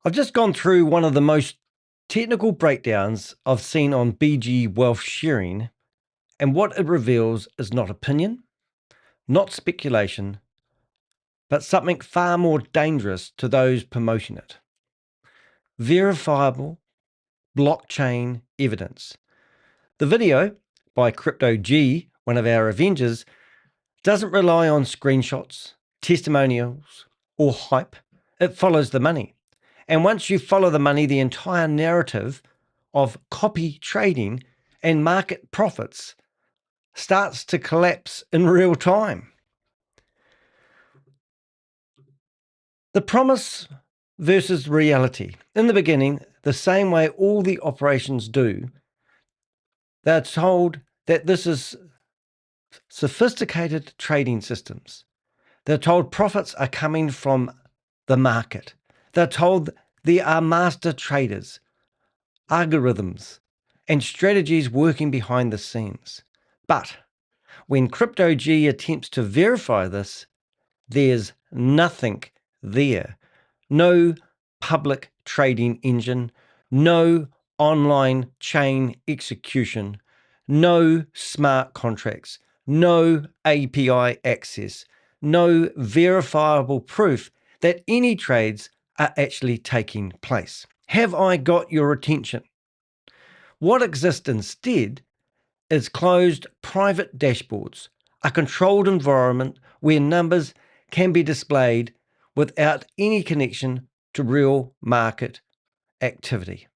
I've just gone through one of the most technical breakdowns I've seen on BG Wealth Sharing, and what it reveals is not opinion, not speculation, but something far more dangerous to those promoting it. Verifiable blockchain evidence. The video by Crypto G, one of our Avengers, doesn't rely on screenshots, testimonials, or hype. It follows the money. And once you follow the money, the entire narrative of copy trading and market profits starts to collapse in real time. The promise versus reality. In the beginning, the same way all the operations do, they're told that this is sophisticated trading systems. They're told profits are coming from the market. They're told there are master traders, algorithms, and strategies working behind the scenes. But when Crypto G attempts to verify this, there's nothing there. No public trading engine, no online chain execution, no smart contracts, no API access, no verifiable proof that any trades are actually taking place. Have I got your attention? What exists instead is closed private dashboards, a controlled environment where numbers can be displayed without any connection to real market activity.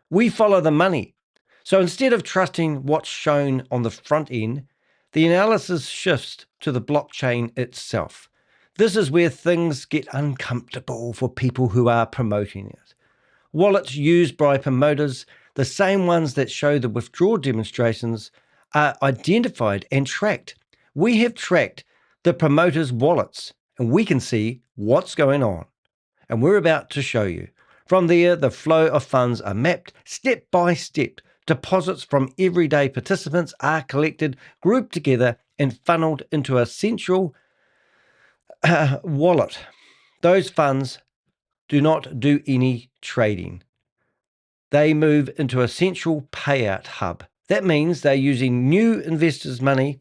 We follow the money. So instead of trusting what's shown on the front end, the analysis shifts to the blockchain itself. This is where things get uncomfortable for people who are promoting it. Wallets used by promoters, the same ones that show the withdrawal demonstrations, are identified and tracked. We have tracked the promoters' wallets and we can see what's going on. And we're about to show you. From there, the flow of funds are mapped step by step. Deposits from everyday participants are collected, grouped together, and funneled into a central wallet. Those funds do not do any trading. They move into a central payout hub. That means they're using new investors' money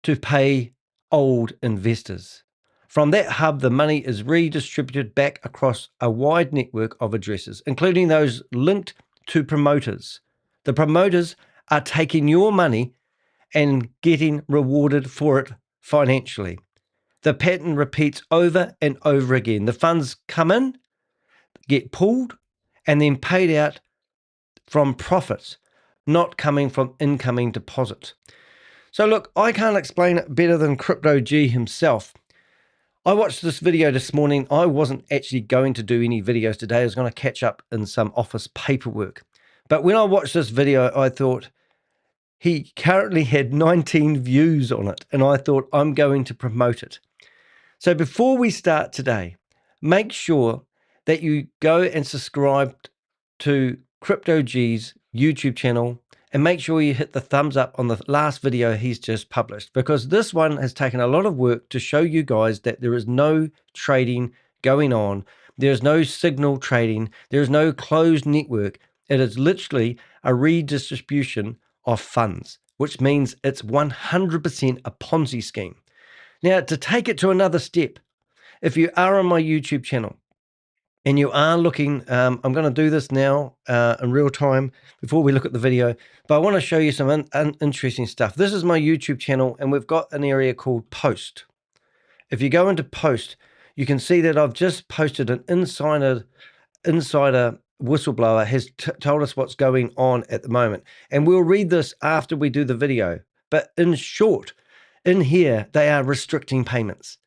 to pay old investors. From that hub, the money is redistributed back across a wide network of addresses, including those linked to promoters. The promoters are taking your money and getting rewarded for it financially. The pattern repeats over and over again. The funds come in, get pulled, and then paid out from profits, not coming from incoming deposits. So look, I can't explain it better than Crypto G himself. I watched this video this morning. I wasn't actually going to do any videos today. I was going to catch up in some office paperwork. But when I watched this video, I thought he currently had 19 views on it. And I thought I'm going to promote it. So before we start today, make sure that you go and subscribe to Crypto G's YouTube channel, and make sure you hit the thumbs up on the last video he's just published, because this one has taken a lot of work to show you guys that there is no trading going on. There's no signal trading. There's no closed network. It is literally a redistribution of funds, which means it's 100% a Ponzi scheme. Now, to take it to another step, if you are on my YouTube channel, and you are looking, I'm going to do this now in real time before we look at the video, but I want to show you some interesting stuff. This is my YouTube channel, and we've got an area called Post. If you go into Post, you can see that I've just posted an insider Whistleblower has told us what's going on at the moment. And we'll read this after we do the video. But in short, in here, they are restricting payments.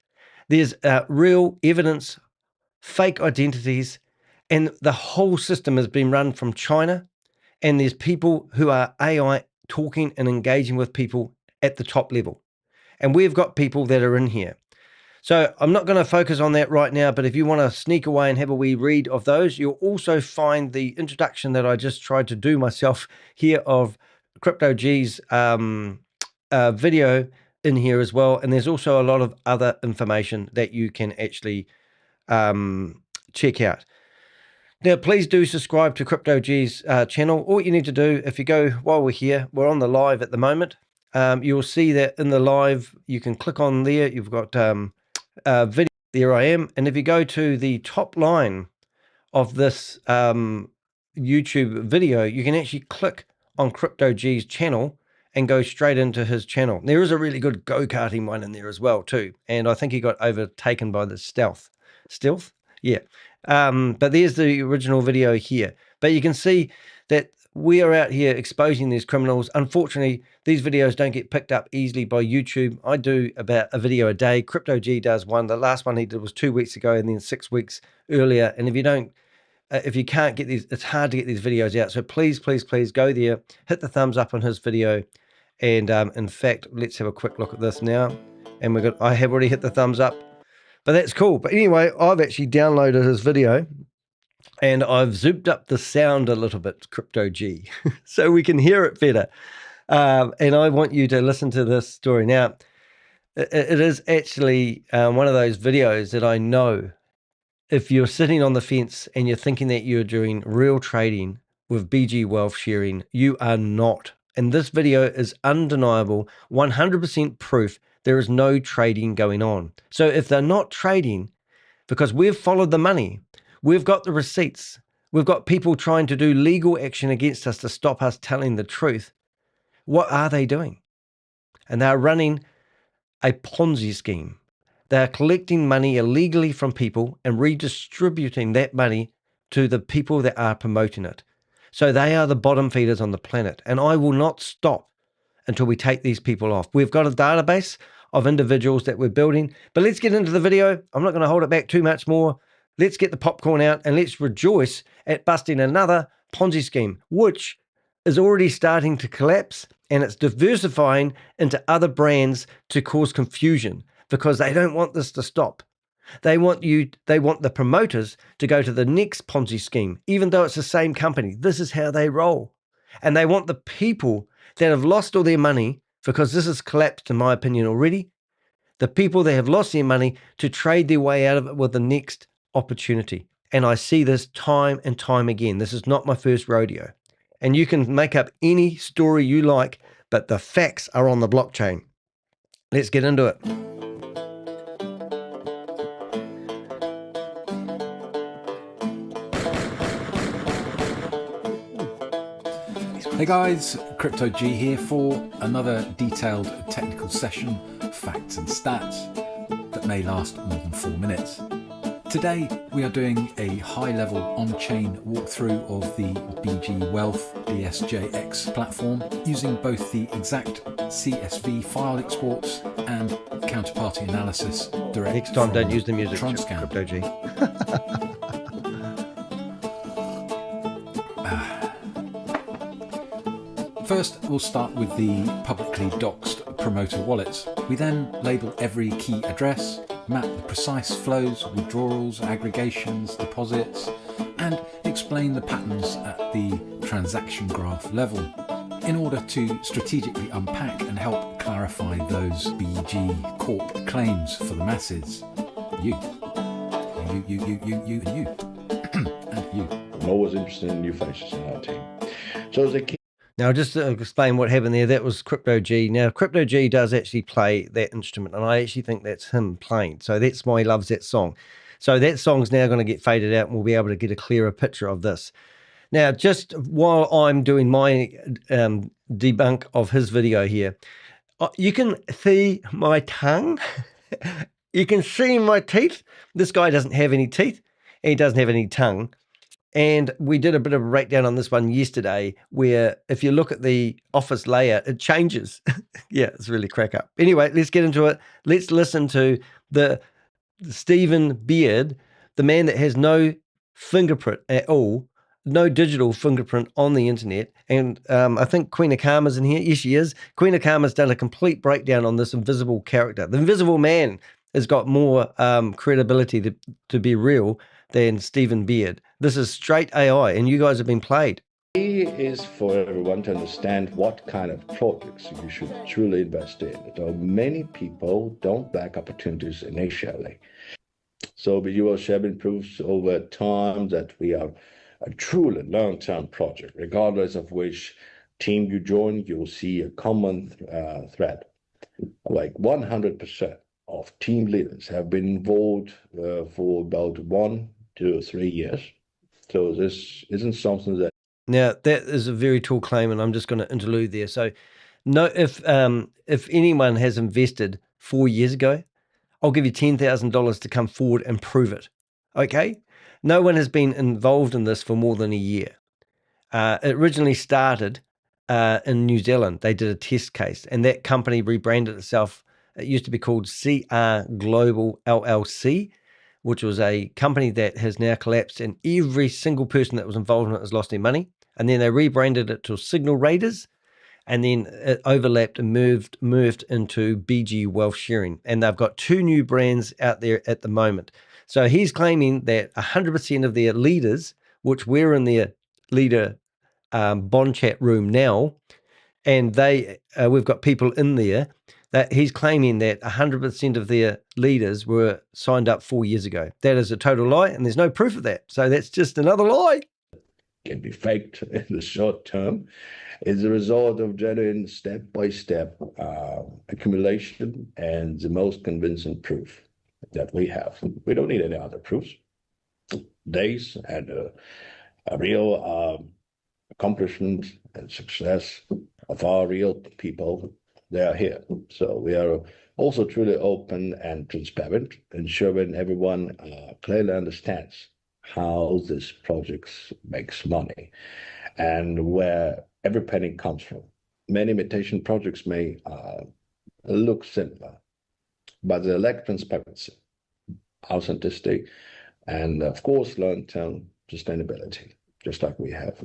There's real evidence, fake identities, and the whole system has been run from China, and there's people who are AI talking and engaging with people at the top level, and we've got people that are in here. So I'm not going to focus on that right now, but if you want to sneak away and have a wee read of those, you'll also find the introduction that I just tried to do myself here of Crypto G's video in here as well, and there's also a lot of other information that you can actually check out. Now, please do subscribe to Crypto G's channel. All you need to do, if you go while we're here, we're on the live at the moment. You'll see that in the live, you can click on there. You've got video. There I am. And if you go to the top line of this YouTube video, you can actually click on Crypto G's channel and go straight into his channel. There is a really good go-karting one in there as well too. And I think he got overtaken by the stealth. Stealth? Yeah. But there's the original video here. But you can see that we are out here exposing these criminals. Unfortunately, these videos don't get picked up easily by YouTube. I do about a video a day. Crypto G does one. The last one he did was 2 weeks ago and then 6 weeks earlier. And if you can't get these, it's hard to get these videos out. So please, please, please go there, hit the thumbs up on his video. And in fact, let's have a quick look at this now. And I have already hit the thumbs up, but that's cool. But anyway, I've actually downloaded his video and I've zoomed up the sound a little bit, Crypto G, so we can hear it better. And I want you to listen to this story. Now, it is actually one of those videos that I know if you're sitting on the fence and you're thinking that you're doing real trading with BG Wealth sharing, you are not. And this video is undeniable, 100% proof there is no trading going on. So if they're not trading, because we've followed the money, we've got the receipts, we've got people trying to do legal action against us to stop us telling the truth, what are they doing? And they're running a Ponzi scheme. They're collecting money illegally from people and redistributing that money to the people that are promoting it. So they are the bottom feeders on the planet. And I will not stop until we take these people off. We've got a database of individuals that we're building. But let's get into the video. I'm not going to hold it back too much more. Let's get the popcorn out and let's rejoice at busting another Ponzi scheme, which is already starting to collapse, and it's diversifying into other brands to cause confusion because they don't want this to stop. They want the promoters to go to the next Ponzi scheme, even though it's the same company. This is how they roll. And they want the people that have lost all their money, because this has collapsed in my opinion already, the people that have lost their money to trade their way out of it with the next opportunity. And I see this time and time again. This is not my first rodeo. And you can make up any story you like, but the facts are on the blockchain. Let's get into it. Hey guys, Crypto G here for another detailed technical session, facts and stats that may last more than 4 minutes. Today we are doing a high-level on-chain walkthrough of the BG Wealth BSJX platform using both the exact CSV file exports and counterparty analysis direct. Next time, don't use the music, Transcan. Crypto G. First, we'll start with the publicly doxed promoter wallets. We then label every key address, map the precise flows, withdrawals, aggregations, deposits, and explain the patterns at the transaction graph level in order to strategically unpack and help clarify those BG Corp claims for the masses. You, and you. I'm always interested in new faces in our team. So as a key. Now, just to explain what happened there, that was Crypto G. Now, Crypto G does actually play that instrument, and I actually think that's him playing. So that's why he loves that song. So that song's now going to get faded out, and we'll be able to get a clearer picture of this. Now, just while I'm doing my debunk of his video here, you can see my tongue. You can see my teeth. This guy doesn't have any teeth. He doesn't have any tongue. And we did a bit of a breakdown on this one yesterday, where if you look at the office layout, it changes. Yeah, it's really crack up. Anyway, let's get into it. Let's listen to the Stephen Beard, the man that has no fingerprint at all, no digital fingerprint on the internet. And I think Queen of Karma's in here. Yes, she is. Queen of Karma's done a complete breakdown on this invisible character. The invisible man has got more credibility to be real than Stephen Beard. This is straight AI, and you guys have been played. Key is for everyone to understand what kind of projects you should truly invest in. Though many people don't lack opportunities initially. So you will share proofs over time that we are a truly long-term project, regardless of which team you join, you'll see a common thread. Like 100% of team leaders have been involved for about 1 to 3 years. So this isn't something that. Now, that is a very tall claim, and I'm just going to interlude there. So, no, if anyone has invested 4 years ago, I'll give you $10,000 to come forward and prove it. Okay? No one has been involved in this for more than a year. It originally started in New Zealand. They did a test case, and that company rebranded itself. It used to be called CR Global LLC, which was a company that has now collapsed, and every single person that was involved in it has lost their money. And then they rebranded it to Signal Raiders, and then it overlapped and moved into BG Wealth Sharing. And they've got 2 new brands out there at the moment. So he's claiming that 100% of their leaders, which we're in their leader bond chat room now, and we've got people in there, that he's claiming that 100% of their leaders were signed up 4 years ago. That is a total lie, and there's no proof of that. So that's just another lie. Can be faked in the short term is a result of genuine step-by-step accumulation and the most convincing proof that we have. We don't need any other proofs. Days and a real accomplishment and success of our real people, they are here. So we are also truly open and transparent, ensuring everyone clearly understands how this project makes money and where every penny comes from. Many imitation projects may look similar, but they lack transparency, authenticity, and of course, long-term sustainability, just like we have.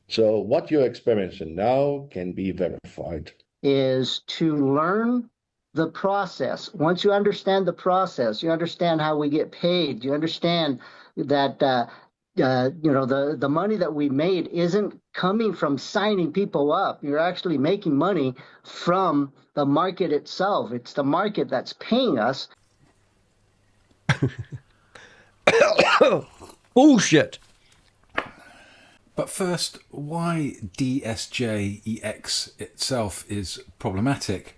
So what you're experiencing now can be verified. Is to learn the process. Once you understand the process, you understand how we get paid, you understand that the money that we made isn't coming from signing people up. You're actually making money from the market itself. It's the market that's paying us. Bullshit. But first, why DSJEX itself is problematic.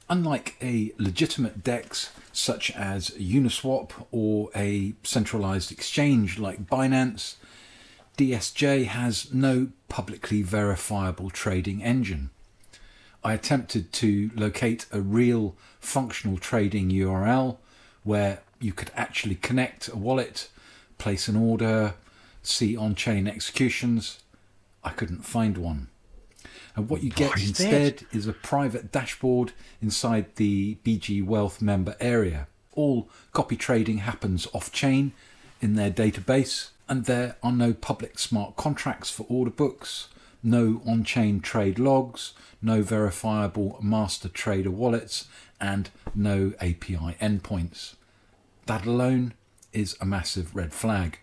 Unlike a legitimate DEX such as Uniswap or a centralized exchange like Binance, DSJ has no publicly verifiable trading engine. I attempted to locate a real functional trading URL where you could actually connect a wallet, place an order, see on-chain executions. I couldn't find one. And what you get instead is a private dashboard inside the BG Wealth member area. All copy trading happens off-chain in their database, and there are no public smart contracts for order books, no on-chain trade logs, no verifiable master trader wallets, and no API endpoints. That alone is a massive red flag.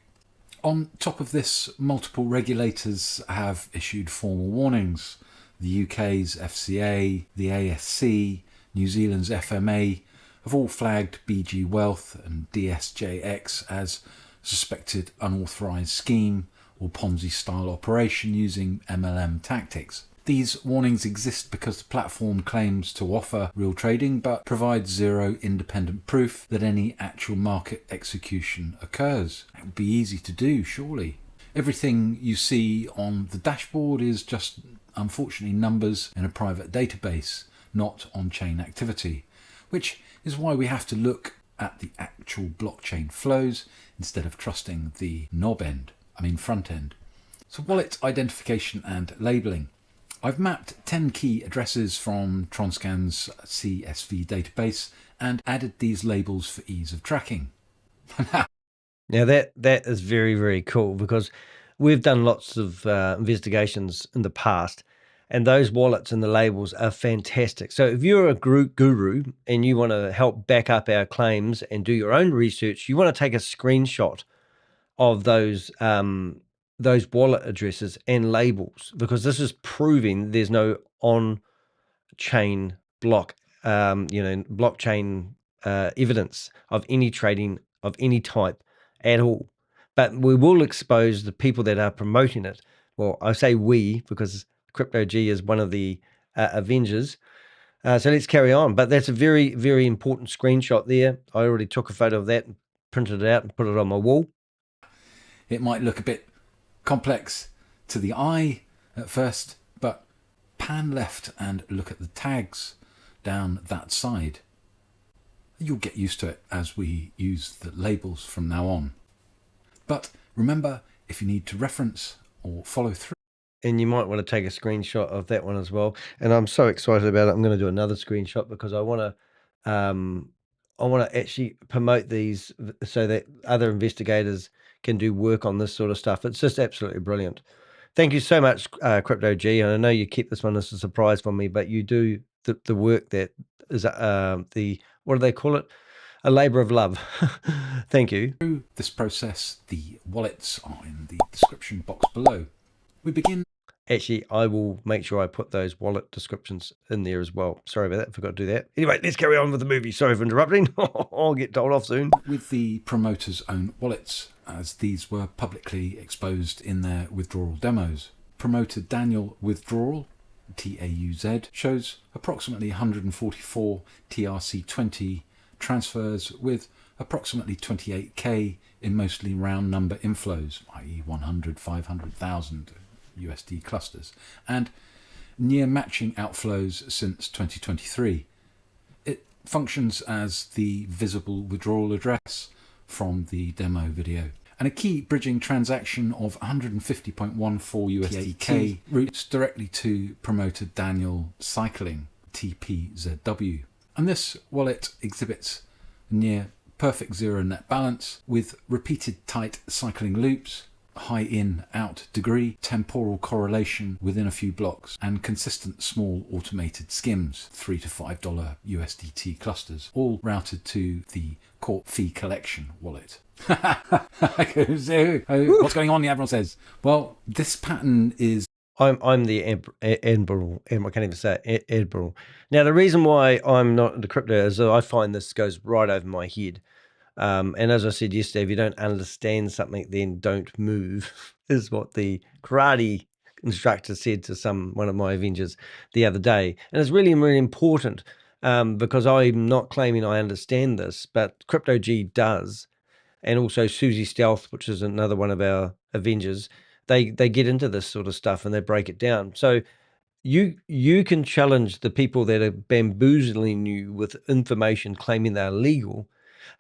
On top of this, multiple regulators have issued formal warnings. The UK's FCA, the ASC, New Zealand's FMA have all flagged BG Wealth and DSJX as suspected unauthorised scheme or Ponzi style operation using MLM tactics. These warnings exist because the platform claims to offer real trading but provides zero independent proof that any actual market execution occurs. It would be easy to do, surely. Everything you see on the dashboard is just, unfortunately, numbers in a private database, not on-chain activity, which is why we have to look at the actual blockchain flows instead of trusting the front end. So wallet identification and labeling. I've mapped 10 key addresses from Transcan's CSV database and added these labels for ease of tracking. Now that is very, very cool, because we've done lots of investigations in the past, and those wallets and the labels are fantastic. So if you're a guru and you want to help back up our claims and do your own research, you want to take a screenshot of those wallet addresses and labels, because this is proving there's no on-chain blockchain evidence of any trading of any type at all. But we will expose the people that are promoting it. Well, I say we because Crypto G is one of the Avengers. So let's carry on. But that's a very, very important screenshot there. I already took a photo of that and printed it out and put it on my wall. It might look a bit complex to the eye at first, but pan left and look at the tags down that side. You'll get used to it as we use the labels from now on. But remember, if you need to reference or follow through. And you might want to take a screenshot of that one as well. And I'm so excited about it. I'm going to do another screenshot because I want to actually promote these so that other investigators can do work on this sort of stuff. It's just absolutely brilliant. Thank you so much, Crypto G. And I know you keep this one as a surprise for me, but you do the work that is what do they call it? A labor of love. Thank you. Through this process, the wallets are in the description box below. We begin. Actually, I will make sure I put those wallet descriptions in there as well. Sorry about that. I forgot to do that. Anyway, let's carry on with the movie. Sorry for interrupting. I'll get told off soon. With the promoter's own wallets, as these were publicly exposed in their withdrawal demos. Promoter Daniel Withdrawal, TAUZ, shows approximately 144 TRC20 transfers with approximately 28k in mostly round number inflows, i.e. 100, 500,000 USD clusters, and near matching outflows since 2023. It functions as the visible withdrawal address from the demo video. And a key bridging transaction of 150.14 USDK routes directly to promoter Daniel Cycling, TPZW. And this wallet exhibits near perfect zero net balance with repeated tight cycling loops, high in-out degree, temporal correlation within a few blocks, and consistent small automated skims, $3 to $5 USDT clusters, all routed to the court fee collection wallet. What's going on? Everyone says. Well, this pattern is... I'm the Admiral. I can't even say it, Admiral. Now, the reason why I'm not into crypto is that I find this goes right over my head. And as I said yesterday, if you don't understand something, then don't move, is what the karate instructor said to one of my Avengers the other day. And it's really, really important because I'm not claiming I understand this, but Crypto G does. And also Susie Stealth, which is another one of our Avengers, they get into this sort of stuff and they break it down. So you can challenge the people that are bamboozling you with information claiming they're legal,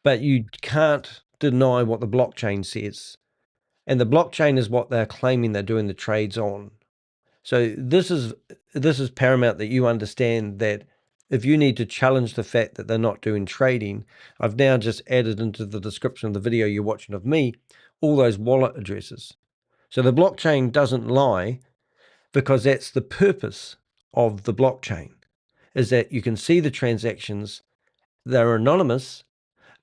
but you can't deny what the blockchain says. And the blockchain is what they're claiming they're doing the trades on. So this is paramount that you understand that if you need to challenge the fact that they're not doing trading, I've now just added into the description of the video you're watching of me, all those wallet addresses. So the blockchain doesn't lie because that's the purpose of the blockchain, is that you can see the transactions, they're anonymous,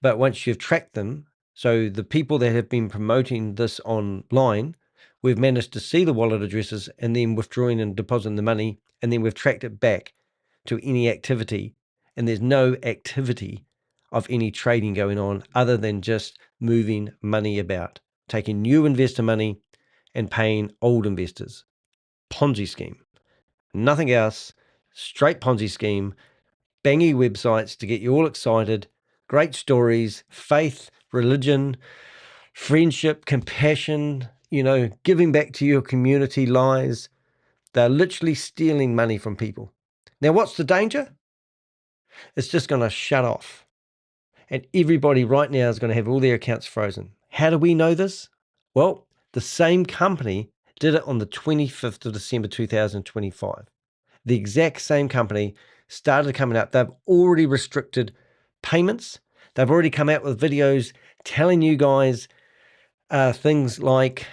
but once you've tracked them, so the people that have been promoting this online, we've managed to see the wallet addresses and then withdrawing and depositing the money, and then we've tracked it back to any activity, and there's no activity of any trading going on other than just moving money about, taking new investor money and paying old investors. Ponzi scheme. Nothing else. Straight Ponzi scheme. Bangy websites to get you all excited. Great stories, faith, religion, friendship, compassion, giving back to your community lies. They're literally stealing money from people. Now, what's the danger? It's just going to shut off. And everybody right now is going to have all their accounts frozen. How do we know this? Well, the same company did it on the 25th of December 2025. The exact same company started coming up. They've already restricted payments. They've already come out with videos telling you guys things like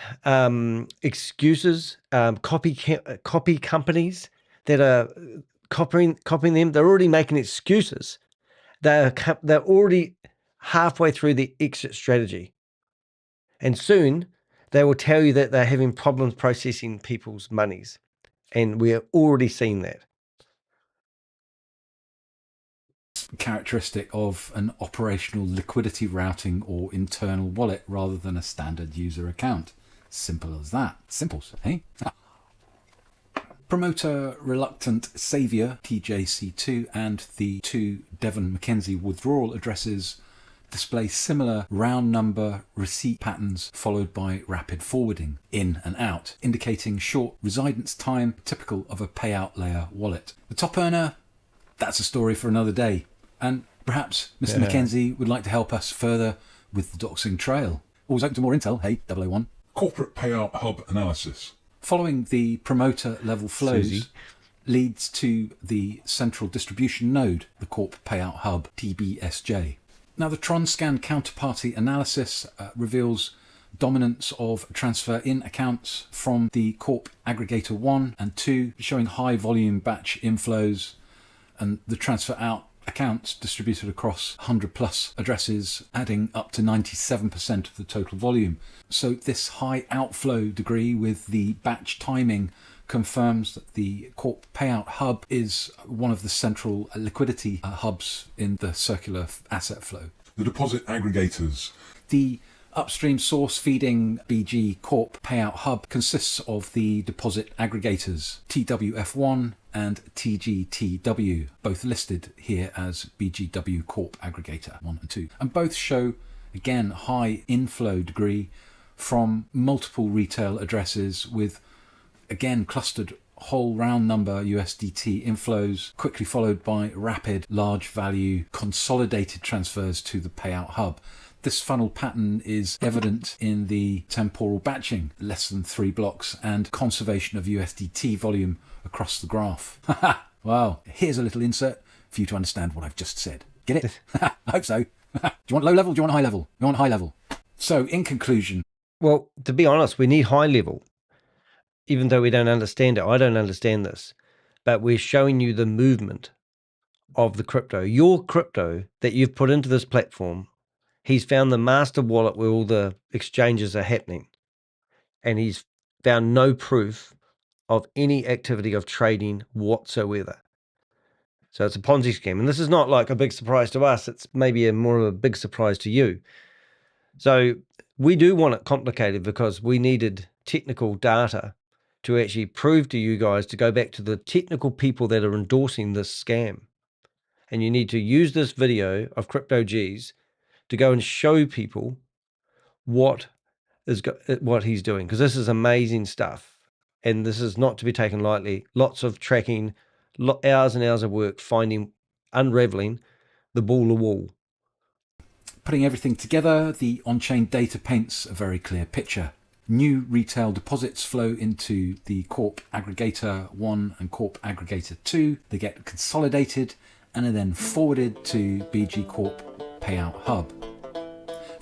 excuses, copy companies that are copying them. They're already making excuses. They're already halfway through the exit strategy. And soon they will tell you that they're having problems processing people's monies. And we're already seeing that. characteristic of an operational liquidity routing or internal wallet rather than a standard user account. Simple as that. Simples, eh? Promoter Reluctant Saviour, TJC2, and the two Devon McKenzie withdrawal addresses display similar round number receipt patterns followed by rapid forwarding, in and out, indicating short residence time typical of a payout layer wallet. The top earner, that's a story for another day. And perhaps Mr. McKenzie would like to help us further with the doxing trail. Always open to more intel, hey, 001. Corporate payout hub analysis. Following the promoter level flows Susie. leads to the central distribution node, the Corp Payout Hub, TBSJ. Now, the TronScan counterparty analysis reveals dominance of transfer in accounts from the Corp Aggregator 1 and 2, showing high volume batch inflows, and the transfer out accounts distributed across 100 plus addresses, adding up to 97% of the total volume. So this high outflow degree with the batch timing confirms that the Corp Payout Hub is one of the central liquidity hubs in the circular asset flow. The deposit aggregators. The upstream source feeding BG Corp Payout Hub consists of the deposit aggregators TWF1 and TGTW, both listed here as BGW Corp Aggregator 1 and 2, and both show, again, high inflow degree from multiple retail addresses with, again, clustered whole round number USDT inflows, quickly followed by rapid large value consolidated transfers to the payout hub. This funnel pattern is evident in the temporal batching, less than 3 blocks, and conservation of USDT volume across the graph. Wow, here's a little insert for you to understand what I've just said. Get it? I hope so. Do you want low level? Do you want high level? You want high level. So, in conclusion... Well, to be honest, we need high level. Even though we don't understand it, I don't understand this. But we're showing you the movement of the crypto. Your crypto that you've put into this platform, he's found the master wallet where all the exchanges are happening. And he's found no proof of any activity of trading whatsoever. So it's a Ponzi scheme. And this is not like a big surprise to us. It's maybe more of a big surprise to you. So we do want it complicated because we needed technical data to actually prove to you guys to go back to the technical people that are endorsing this scam. And you need to use this video of Crypto G's to go and show people what he's doing, because this is amazing stuff. And this is not to be taken lightly. Lots of tracking, hours and hours of work, unraveling the ball of wool. Putting everything together, the on-chain data paints a very clear picture. New retail deposits flow into the Corp Aggregator 1 and Corp Aggregator 2. They get consolidated and are then forwarded to BG Corp Payout Hub.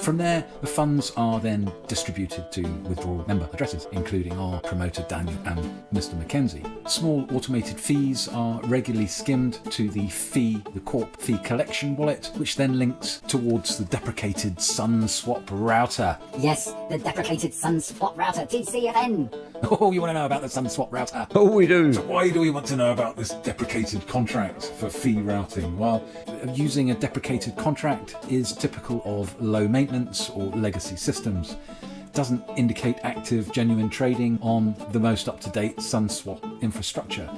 From there, the funds are then distributed to withdrawal member addresses, including our promoter Daniel and Mr. McKenzie. Small automated fees are regularly skimmed to the Corp fee collection wallet, which then links towards the deprecated SunSwap router. Yes, the deprecated SunSwap router, TCFN. Oh, you want to know about the SunSwap router? Oh, we do. Why do we want to know about this deprecated contract for fee routing? Well, using a deprecated contract is typical of low maintenance or legacy systems. Doesn't indicate active, genuine trading on the most up-to-date SunSwap infrastructure.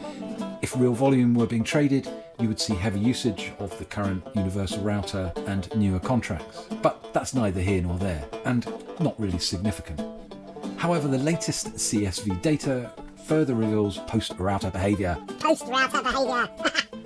If real volume were being traded, you would see heavy usage of the current universal router and newer contracts. But that's neither here nor there, and not really significant. However, the latest CSV data further reveals post-router behavior. Post-router behavior.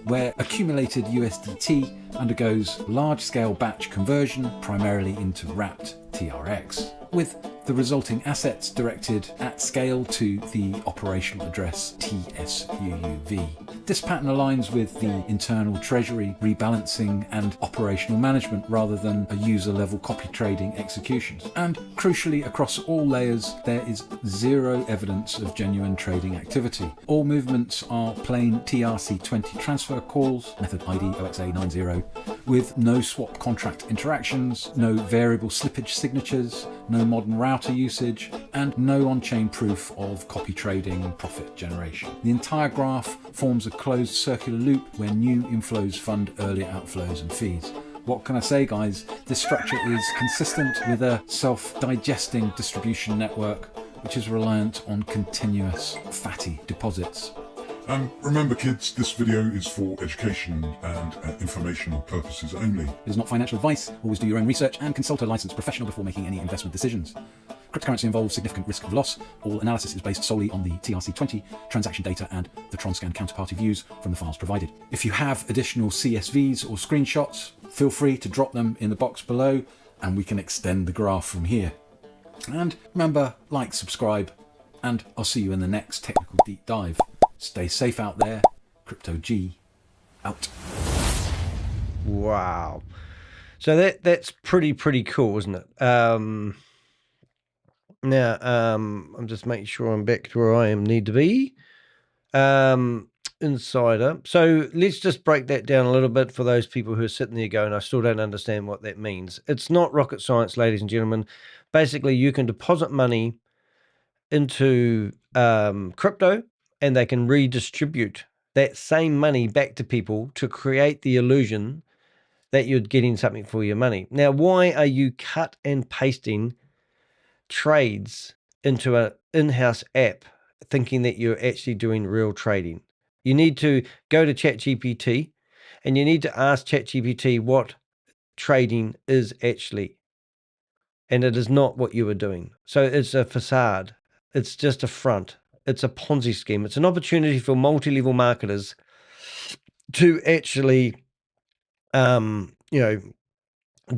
Where accumulated USDT undergoes large-scale batch conversion, primarily into wrapped TRX, with the resulting assets directed at scale to the operational address TSUUV. This pattern aligns with the internal treasury rebalancing and operational management rather than a user-level copy trading executions. And crucially, across all layers, there is zero evidence of genuine trading activity. All movements are plain TRC20 transfer calls, method ID OXA90, with no swap contract interactions, no variable slippage signatures, no modern routing, router usage, and no on-chain proof of copy trading profit generation. The entire graph forms a closed circular loop where new inflows fund earlier outflows and fees. What can I say, guys? This structure is consistent with a self-digesting distribution network, which is reliant on continuous fatty deposits. Remember, kids, this video is for education and informational purposes only. It is not financial advice. Always do your own research and consult a licensed professional before making any investment decisions. Cryptocurrency involves significant risk of loss. All analysis is based solely on the TRC20 transaction data and the Tronscan counterparty views from the files provided. If you have additional CSVs or screenshots, feel free to drop them in the box below and we can extend the graph from here. And remember, like, subscribe, and I'll see you in the next technical deep dive. Stay safe out there. Crypto G out. Wow. So that's pretty cool, isn't it? Now, I'm just making sure I'm back to where I need to be. Insider. So let's just break that down a little bit for those people who are sitting there going, I still don't understand what that means. It's not rocket science, ladies and gentlemen. Basically, you can deposit money into crypto, and they can redistribute that same money back to people to create the illusion that you're getting something for your money. Now, why are you cut and pasting trades into an in-house app thinking that you're actually doing real trading? You need to go to ChatGPT and you need to ask ChatGPT what trading is actually. And it is not what you were doing. So it's a facade. It's just a front. It's a Ponzi scheme. It's an opportunity for multi-level marketers to actually, do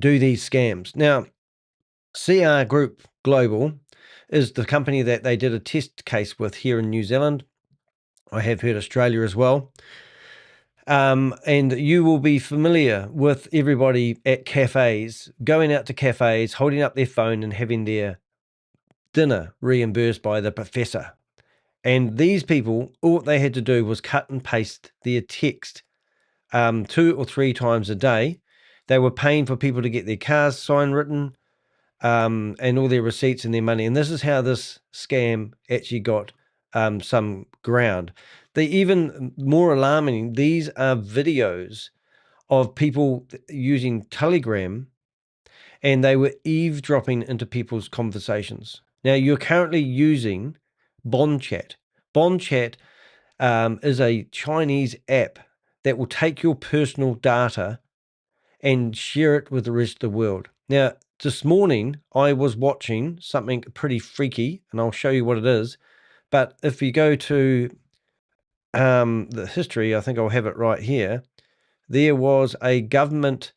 these scams. Now, CR Group Global is the company that they did a test case with here in New Zealand. I have heard Australia as well. And you will be familiar with everybody at cafes, going out to cafes, holding up their phone and having their dinner reimbursed by the professor. And these people, all they had to do was cut and paste their text 2 or 3 times a day. They were paying for people to get their cars signed written, and all their receipts and their money. And this is how this scam actually got some ground. They even more alarming, these are videos of people using Telegram, and they were eavesdropping into people's conversations. Now, you're currently using BondChat. BondChat is a Chinese app that will take your personal data and share it with the rest of the world. Now, this morning, I was watching something pretty freaky, and I'll show you what it is. But if you go to the history, I think I'll have it right here. There was a government,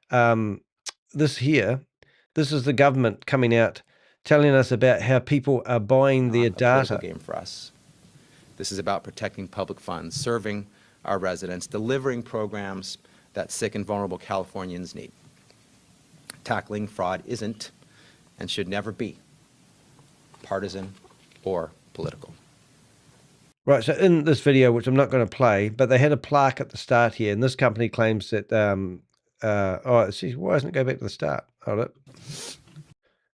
this is the government coming out telling us about how people are buying their data. Game for us. This is about protecting public funds, serving our residents, delivering programs that sick and vulnerable Californians need. Tackling fraud isn't and should never be partisan or political. Right, so in this video, which I'm not going to play, but they had a plaque at the start here, and this company claims that, see, why doesn't it go back to the start? Hold it.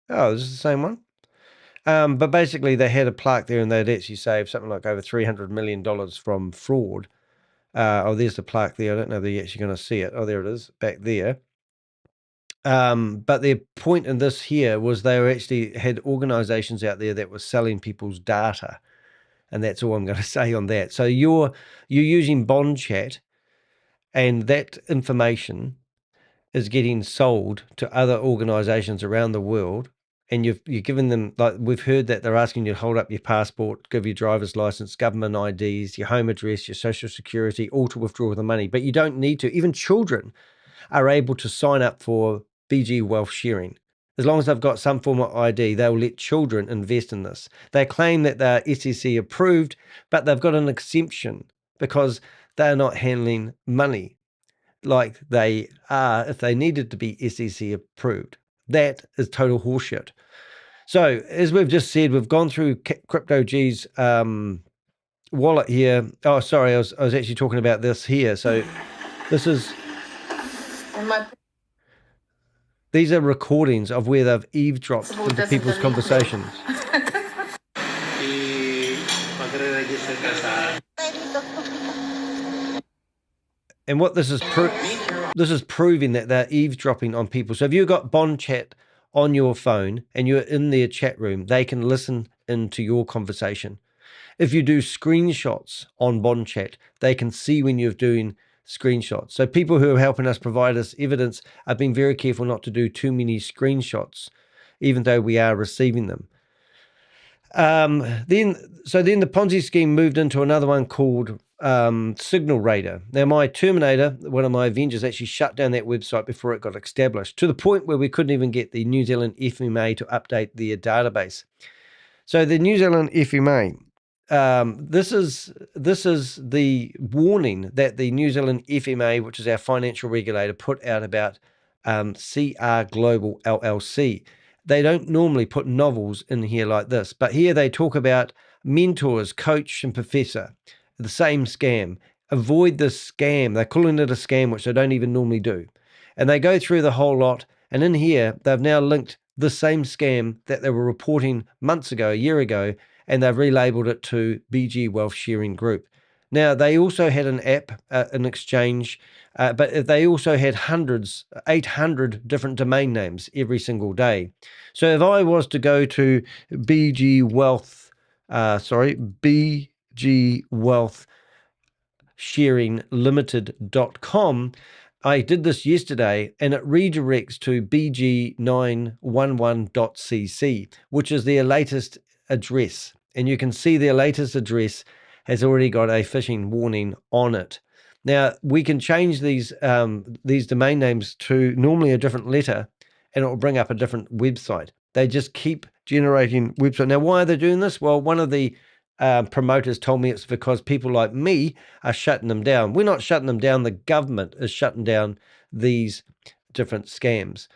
Oh, this is the same one. But basically, they had a plaque there, and they'd actually saved something like over $300 million from fraud. There's the plaque there. I don't know if you're actually going to see it. Oh, there it is, back there. But their point in this here was they were actually had organizations out there that were selling people's data. And that's all I'm going to say on that. So you're using BondChat, and that information is getting sold to other organizations around the world. And you're giving them, like we've heard that they're asking you to hold up your passport, give your driver's license, government IDs, your home address, your social security, all to withdraw the money. But you don't need to. Even children are able to sign up for BG Wealth Sharing. As long as they've got some form of ID, they'll let children invest in this. They claim that they're SEC approved, but they've got an exemption because they're not handling money like they are if they needed to be SEC approved. That is total horseshit. So as we've just said, we've gone through Crypto G's wallet here. Oh, sorry, I was actually talking about this here. So this is These are recordings of where they've eavesdropped into people's conversations. And what this is proving that they're eavesdropping on people. So if you've got Bond Chat on your phone and you're in their chat room, they can listen into your conversation. If you do screenshots on Bond Chat, they can see when you're doing screenshots. So people who are helping us provide us evidence are being very careful not to do too many screenshots, even though we are receiving them. Then the Ponzi scheme moved into another one called Signal Radar. Now, my Terminator, one of my Avengers, actually shut down that website before it got established, to the point where we couldn't even get the New Zealand FMA to update their database. So the New Zealand FMA, this is the warning that the New Zealand FMA, which is our financial regulator, put out about CR Global LLC. They don't normally put novels in here like this, but here they talk about mentors, coach, and professor, the same scam. Avoid this scam. They're calling it a scam, which they don't even normally do. And they go through the whole lot. And in here, they've now linked the same scam that they were reporting months ago, a year ago, and they've relabeled it to BG Wealth Sharing Group. Now, they also had an app, an exchange, but they also had 800 different domain names every single day. So if I was to go to BG Wealth sharinglimited.com, I did this yesterday, and it redirects to bg911.cc, which is their latest address. And you can see their latest address has already got a phishing warning on it. Now, we can change these domain names to normally a different letter, and it will bring up a different website. They just keep generating websites. Now, why are they doing this? Well, one of the promoters told me it's because people like me are shutting them down. We're not shutting them down. The government is shutting down these different scams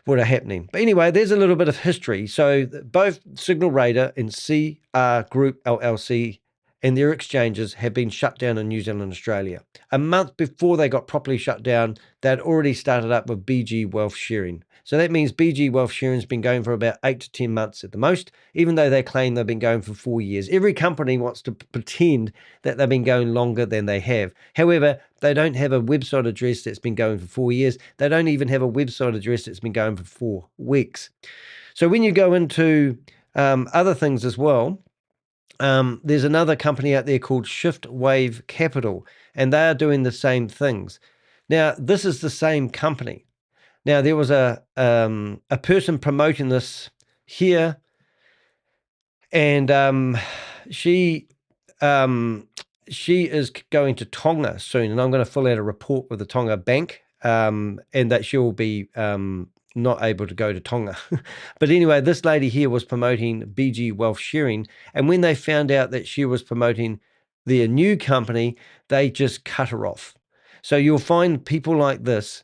what are happening. But anyway, there's a little bit of history. So both Signal Radar and CR Group LLC and their exchanges have been shut down in New Zealand and Australia. A month before they got properly shut down, they'd already started up with BG Wealth Sharing. So that means BG Wealth Sharing has been going for about 8 to 10 months at the most, even though they claim they've been going for 4 years. Every company wants to pretend that they've been going longer than they have. However, they don't have a website address that's been going for 4 years. They don't even have a website address that's been going for 4 weeks. So when you go into other things as well, there's another company out there called Shift Wave Capital, and they are doing the same things. Now, this is the same company. Now, there was a person promoting this here, and she is going to Tonga soon, and I'm going to fill out a report with the Tonga Bank, and that she'll be not able to go to Tonga. But anyway, this lady here was promoting BG Wealth Sharing, and when they found out that she was promoting their new company, they just cut her off. So you'll find people like this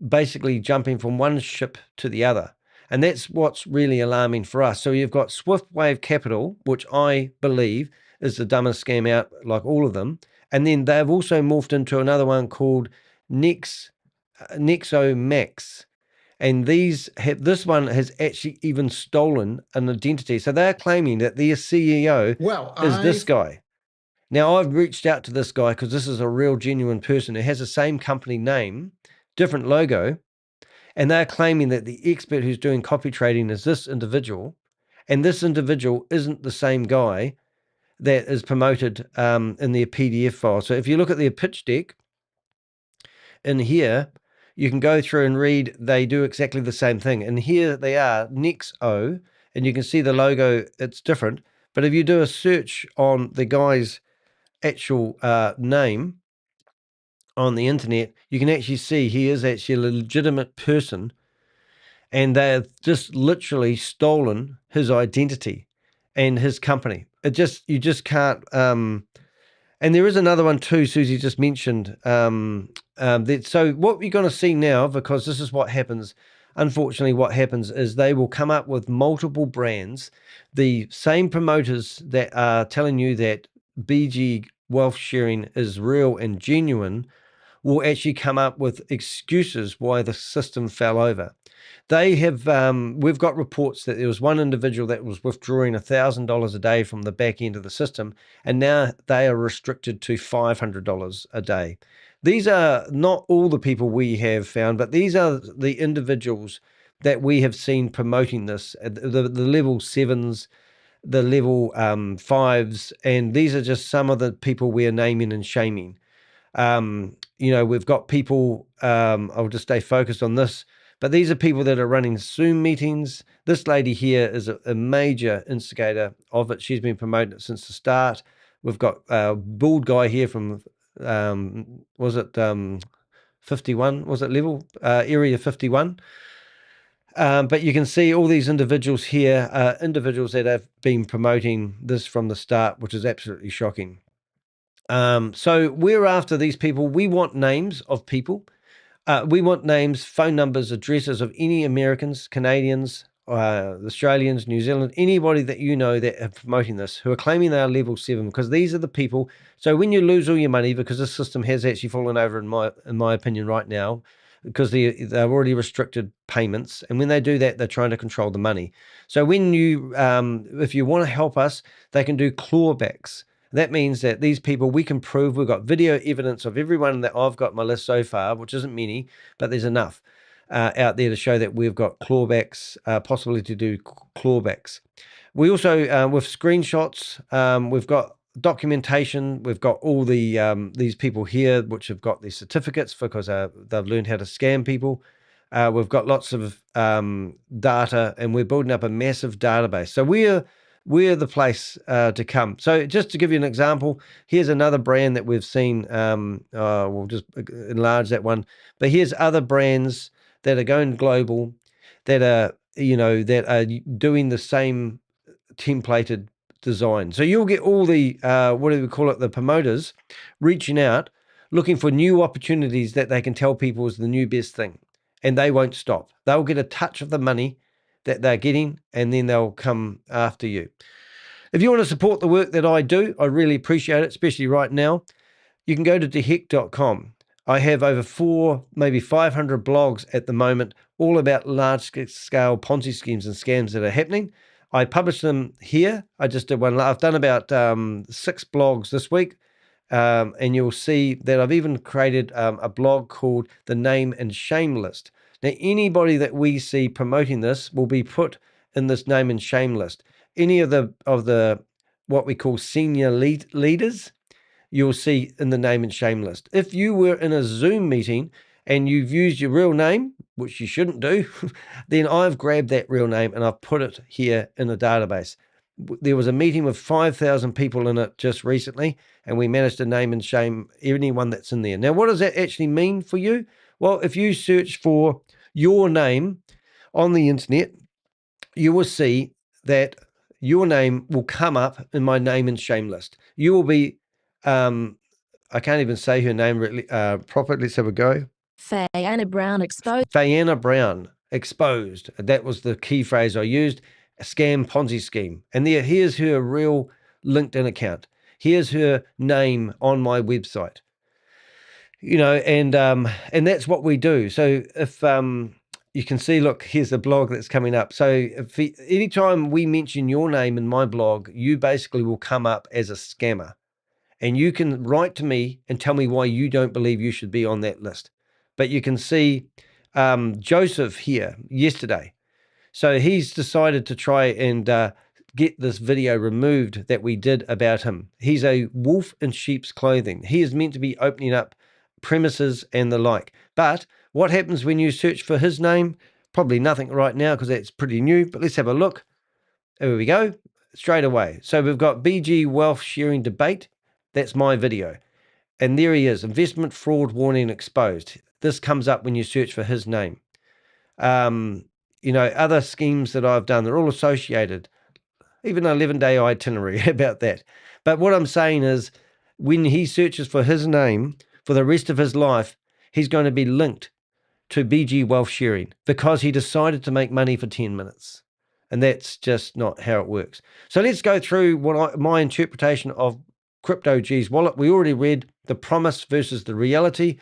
basically jumping from one ship to the other. And that's what's really alarming for us. So you've got Swift Wave Capital, which I believe is the dumbest scam out, like all of them. And then they've also morphed into another one called Nexo Max. And this one has actually even stolen an identity. So they're claiming that their CEO is this guy. Now, I've reached out to this guy because this is a real genuine person who has the same company name, different logo, and they're claiming that the expert who's doing copy trading is this individual, and this individual isn't the same guy that is promoted in their PDF file. So if you look at their pitch deck in here, you can go through and read, they do exactly the same thing. And here they are, Nexo, and you can see the logo, it's different. But if you do a search on the guy's actual name on the internet, you can actually see he is actually a legitimate person, and they've just literally stolen his identity and his company. You just can't. And there is another one too, Susie just mentioned. So what you're going to see now, because this is what happens, unfortunately, what happens is they will come up with multiple brands, the same promoters that are telling you that BG Wealth Sharing is real and genuine will actually come up with excuses why the system fell over. They have, we've got reports that there was one individual that was withdrawing $1,000 a day from the back end of the system, and now they are restricted to $500 a day. These are not all the people we have found, but these are the individuals that we have seen promoting this, the level 7s, the level 5s, and these are just some of the people we are naming and shaming. We've got people, I'll just stay focused on this, but these are people that are running Zoom meetings. This lady here is a major instigator of it. She's been promoting it since the start. We've got a bald guy here from, 51? Was it level? Area 51. But you can see all these individuals here, individuals that have been promoting this from the start, which is absolutely shocking. So we're after these people. We want names of people. We want names, phone numbers, addresses of any Americans, Canadians, Australians, New Zealand, anybody that you know that are promoting this, who are claiming they are level 7, because these are the people. So when you lose all your money, because this system has actually fallen over in my opinion right now, because they've already restricted payments, and when they do that, they're trying to control the money. So when you, if you want to help us, they can do clawbacks. That means that these people, we can prove, we've got video evidence of everyone that I've got on my list so far, which isn't many, but there's enough out there to show that we've got clawbacks, possibly to do clawbacks. We also, with screenshots, we've got documentation. We've got all the these people here, which have got these certificates because they've learned how to scam people. We've got lots of data, and we're building up a massive database. So we're the place to come. So just to give you an example, here's another brand that we've seen. We'll just enlarge that one. But here's other brands that are going global, that are doing the same templated design. So you'll get all the what do we call it? The promoters reaching out, looking for new opportunities that they can tell people is the new best thing, and they won't stop. They'll get a touch of the money that they're getting, and then they'll come after you. If you want to support the work that I do, I really appreciate it, especially right now. You can go to deheck.com. I have over maybe 500 blogs at the moment, all about large-scale Ponzi schemes and scams that are happening. I publish them here. I just did one. I've done about 6 blogs this week, and you'll see that I've even created a blog called the Name and Shame List. Now, anybody that we see promoting this will be put in this name and shame list. Any of the what we call senior leaders, you'll see in the name and shame list. If you were in a Zoom meeting and you've used your real name, which you shouldn't do, then I've grabbed that real name and I've put it here in a database. There was a meeting with 5,000 people in it just recently, and we managed to name and shame anyone that's in there. Now, what does that actually mean for you? Well, if you search for your name on the internet, you will see that your name will come up in my name and shame list. You will be, I can't even say her name really, properly. Let's have a go. Fayanna Brown exposed. Fayanna Brown exposed. That was the key phrase I used. A scam Ponzi scheme. And here's her real LinkedIn account. Here's her name on my website. And that's what we do. So if you can see, look, here's the blog that's coming up. So anytime we mention your name in my blog, you basically will come up as a scammer. And you can write to me and tell me why you don't believe you should be on that list. But you can see Joseph here yesterday. So he's decided to try and get this video removed that we did about him. He's a wolf in sheep's clothing. He is meant to be opening up premises and the like. But what happens when you search for his name? Probably nothing right now because that's pretty new. But let's have a look. There we go. Straight away. So we've got BG Wealth Sharing Debate. That's my video. And there he is. Investment fraud warning exposed. This comes up when you search for his name. Other schemes that I've done, they're all associated. Even an 11-day itinerary about that. But what I'm saying is, when he searches for his name for the rest of his life, he's going to be linked to BG Wealth Sharing because he decided to make money for 10 minutes. And that's just not how it works. So let's go through my interpretation of Crypto G's wallet. We already read the promise versus the reality.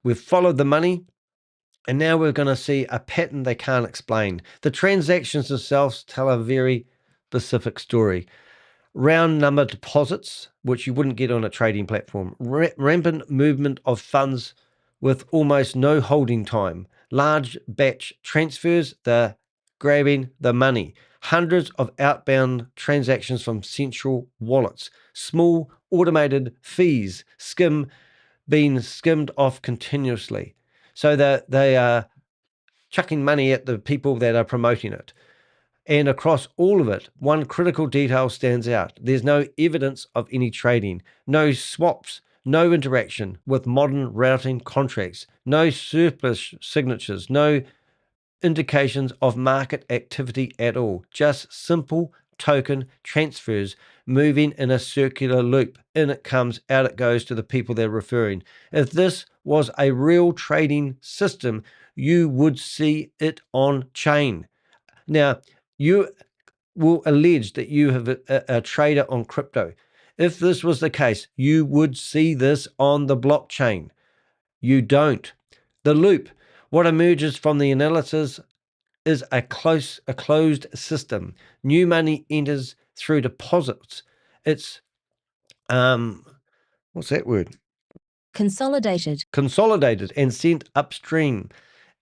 We've followed the money, and now we're going to see a pattern they can't explain. The transactions themselves tell a very specific story. Round number deposits, which you wouldn't get on a trading platform. Rampant movement of funds with almost no holding time. Large batch transfers, they're grabbing the money. Hundreds of outbound transactions from central wallets. Small automated fees being skimmed off continuously. So that they are chucking money at the people that are promoting it. And across all of it, one critical detail stands out. There's no evidence of any trading, no swaps, no interaction with modern routing contracts, no surplus signatures, no indications of market activity at all. Just simple token transfers moving in a circular loop. In it comes, out it goes to the people they're referring. If this was a real trading system, you would see it on chain. Now, you will allege that you have a trader on crypto. If this was the case, you would see this on the blockchain. You don't. The loop, what emerges from the analysis is a closed system. New money enters through deposits. It's what's that word? Consolidated and sent upstream.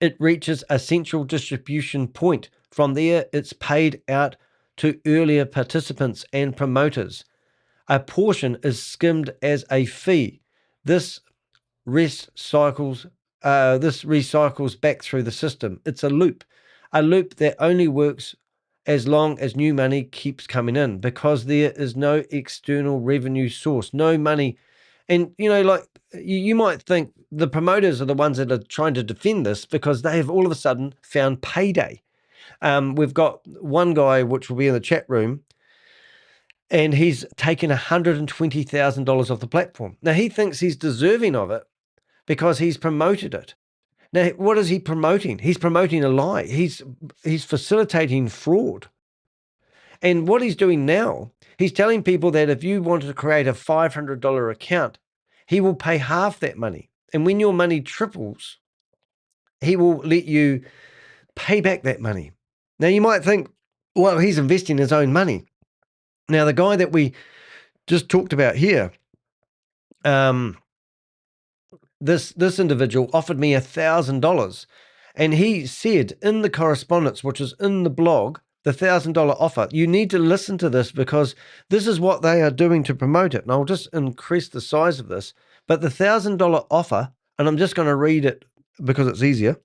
It reaches a central distribution point. From there, it's paid out to earlier participants and promoters. A portion is skimmed as a fee. This recycles back through the system. It's a loop that only works as long as new money keeps coming in, because there is no external revenue source, no money. And, like you might think the promoters are the ones that are trying to defend this because they have all of a sudden found payday. We've got one guy, which will be in the chat room, and he's taken $120,000 off the platform. Now, he thinks he's deserving of it because he's promoted it. Now, what is he promoting? He's promoting a lie. He's facilitating fraud. And what he's doing now, he's telling people that if you wanted to create a $500 account, he will pay half that money. And when your money triples, he will let you pay back that money. Now, you might think, well, he's investing his own money. Now, the guy that we just talked about here, this individual offered me $1,000, and he said in the correspondence, which is in the blog, the $1,000 offer. You need to listen to this because this is what they are doing to promote it. And I'll just increase the size of this. But the $1,000 offer, and I'm just going to read it because it's easier.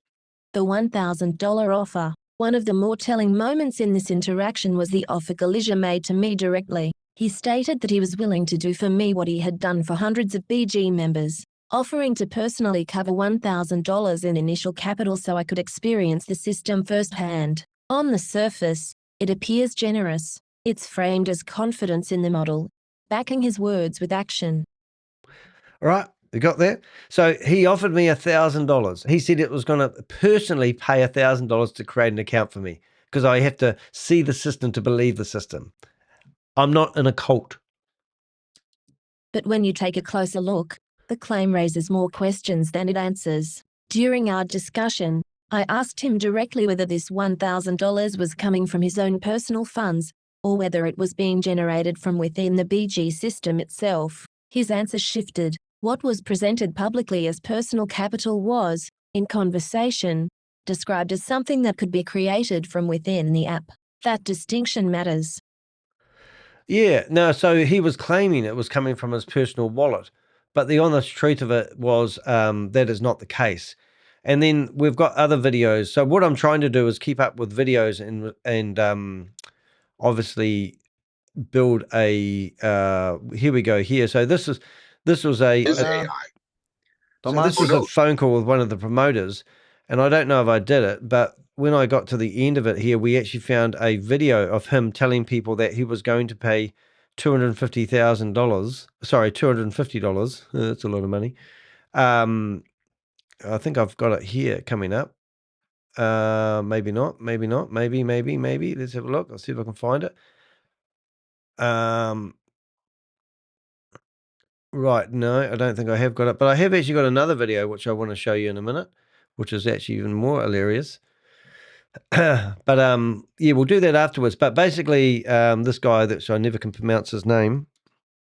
The $1,000 offer. One of the more telling moments in this interaction was the offer Galicia made to me directly. He stated that he was willing to do for me what he had done for hundreds of BG members, offering to personally cover $1,000 in initial capital so I could experience the system firsthand. On the surface, it appears generous. It's framed as confidence in the model, backing his words with action. All right, you got that? So he offered me $1,000. He said it was going to personally pay $1,000 to create an account for me because I have to see the system to believe the system. I'm not in a cult. But when you take a closer look, the claim raises more questions than it answers. During our discussion, I asked him directly whether this $1,000 was coming from his own personal funds or whether it was being generated from within the BG system itself. His answer shifted. What was presented publicly as personal capital was, in conversation, described as something that could be created from within the app. That distinction matters. Yeah, no, so he was claiming it was coming from his personal wallet, but the honest truth of it was that is not the case. And then we've got other videos. So what I'm trying to do is keep up with videos and obviously build a here we go here. So this was a phone call with one of the promoters, and I don't know if I did it, but when I got to the end of it here, we actually found a video of him telling people that he was going to pay $250,000. Sorry, $250. That's a lot of money. I think I've got it here coming up. Maybe not. Maybe. Let's have a look. I'll see if I can find it. Right, no, I don't think I have got it, but I have actually got another video which I want to show you in a minute, which is actually even more hilarious. But yeah, we'll do that afterwards. But basically, this guy that I never can pronounce his name,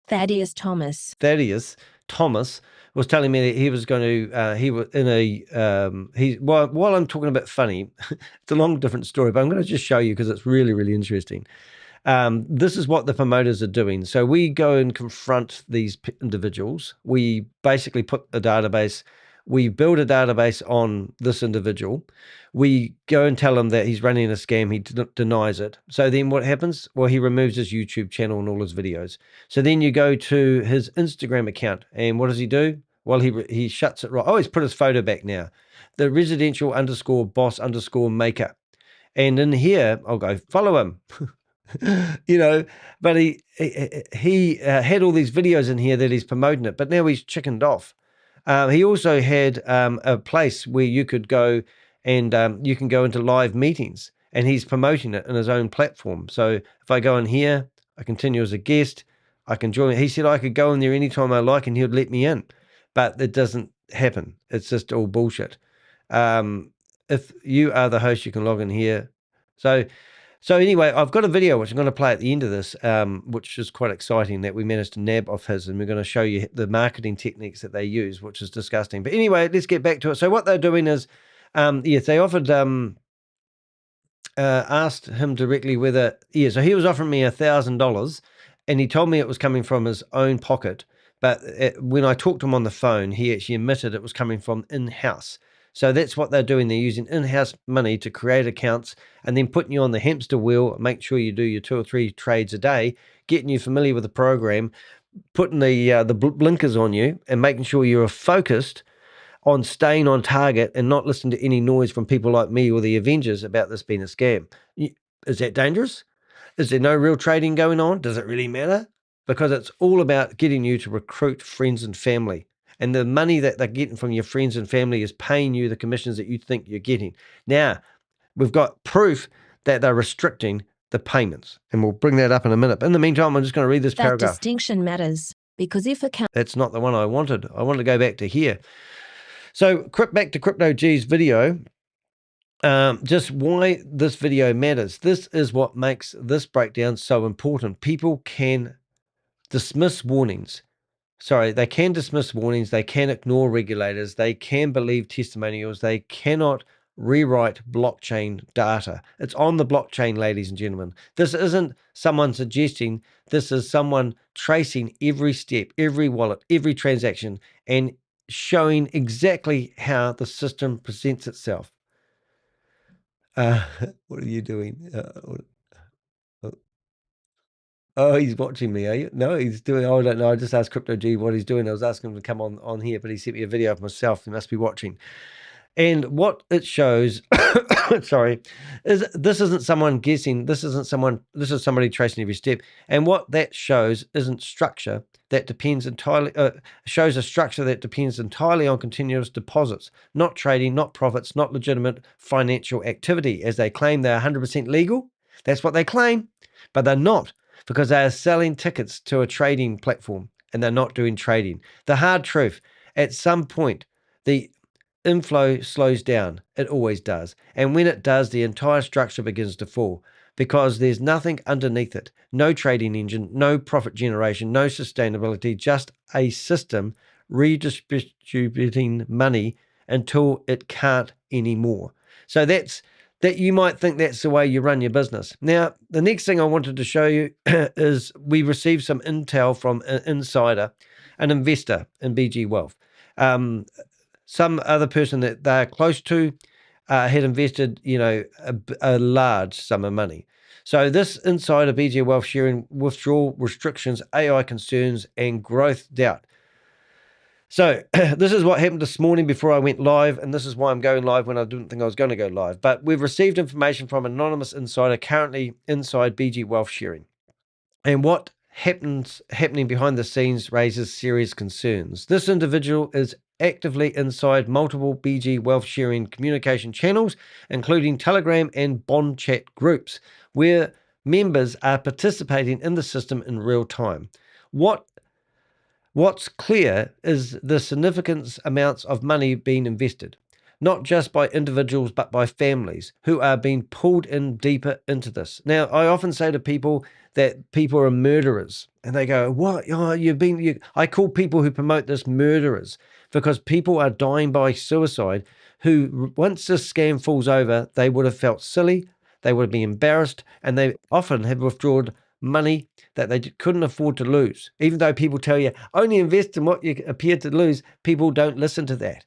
Thaddeus Thomas. Thaddeus Thomas, was telling me that he was going to he was in a while I'm talking about funny, it's a long different story, but I'm going to just show you because it's really interesting. This is what the promoters are doing. So we go and confront these individuals. We basically put a database, we build a database on this individual. We go and tell him that he's running a scam. He denies it. So then what happens? Well, he removes his YouTube channel and all his videos. So then you go to his Instagram account, and what does he do? Well, he shuts it right. Oh, he's put his photo back now. The residential _ boss _ maker. And in here, I'll go follow him. You know, but he had all these videos in here that he's promoting it, but now he's chickened off. He also had a place where you could go and you can go into live meetings, and he's promoting it in his own platform. So if I go in here, I continue as a guest, I can join. He said I could go in there anytime I like and he would let me in, but it doesn't happen. It's just all bullshit. If you are the host, you can log in here. So anyway, I've got a video which I'm going to play at the end of this, which is quite exciting that we managed to nab off his, and we're going to show you the marketing techniques that they use, which is disgusting. But anyway, let's get back to it. So what they're doing is, yes, they offered, asked him directly whether, yeah, so he was offering me $1,000, and he told me it was coming from his own pocket. But when I talked to him on the phone, he actually admitted it was coming from in-house. So that's what they're doing. They're using in-house money to create accounts and then putting you on the hamster wheel, make sure you do your 2 or 3 trades a day, getting you familiar with the program, putting the blinkers on you and making sure you're focused on staying on target and not listening to any noise from people like me or the Avengers about this being a scam. Is that dangerous? Is there no real trading going on? Does it really matter? Because it's all about getting you to recruit friends and family. And the money that they're getting from your friends and family is paying you the commissions that you think you're getting. Now, we've got proof that they're restricting the payments. And we'll bring that up in a minute. But in the meantime, I'm just going to read this paragraph. That distinction matters because if account... That's not the one I wanted. I wanted to go back to here. So back to Crypto G's video. Just why this video matters. This is what makes this breakdown so important. People can dismiss warnings. They can dismiss warnings. They can ignore regulators. They can believe testimonials. They cannot rewrite blockchain data. It's on the blockchain, ladies and gentlemen. This isn't someone suggesting. This is someone tracing every step, every wallet, every transaction, and showing exactly how the system presents itself. What are you doing? Oh, he's watching me, are you? No, he's doing, oh, I don't know. I just asked Crypto G what he's doing. I was asking him to come on here, but he sent me a video of myself. He must be watching. And what it shows, sorry, is this isn't someone guessing. This is somebody tracing every step. And what that shows isn't structure that depends entirely, shows a structure that depends entirely on continuous deposits, not trading, not profits, not legitimate financial activity. As they claim they're 100% legal, that's what they claim, but they're not, because they are selling tickets to a trading platform and they're not doing trading. The hard truth, at some point, the inflow slows down. It always does. And when it does, the entire structure begins to fall because there's nothing underneath it. No trading engine, no profit generation, no sustainability, just a system redistributing money until it can't anymore. So that you might think that's the way you run your business. Now, the next thing I wanted to show you is we received some intel from an insider, an investor in BG Wealth. Some other person that they're close to had invested, a large sum of money. So this insider BG Wealth sharing withdrawal restrictions, AI concerns, and growth doubt. So this is what happened this morning before I went live, and this is why I'm going live when I didn't think I was going to go live. But we've received information from an anonymous insider currently inside BG Wealth Sharing. And what happening behind the scenes raises serious concerns. This individual is actively inside multiple BG Wealth Sharing communication channels, including Telegram and bond chat groups, where members are participating in the system in real time. What What's clear is the significant amounts of money being invested, not just by individuals, but by families who are being pulled in deeper into this. Now, I often say to people that people are murderers, and they go, "What? Oh, I call people who promote this murderers because people are dying by suicide who, once this scam falls over, they would have felt silly, they would be embarrassed, and they often have withdrawn money that they couldn't afford to lose. Even though people tell you, only invest in what you appear to lose, people don't listen to that.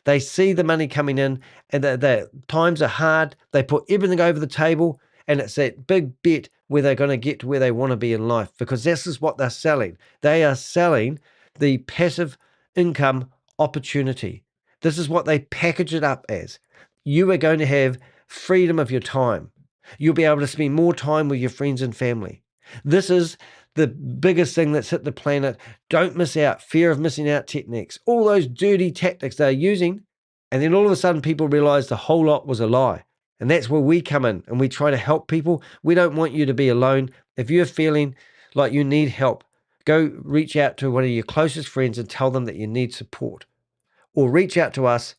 They see the money coming in and the times are hard. They put everything over the table, and it's that big bet where they're going to get to where they want to be in life, because this is what they're selling. They are selling the passive income opportunity. This is what they package it up as. You are going to have freedom of your time. You'll be able to spend more time with your friends and family. This is the biggest thing that's hit the planet. Don't miss out. Fear of missing out techniques. All those dirty tactics they're using. And then all of a sudden people realize the whole lot was a lie. And that's where we come in and we try to help people. We don't want you to be alone. If you're feeling like you need help, go reach out to one of your closest friends and tell them that you need support. Or reach out to us,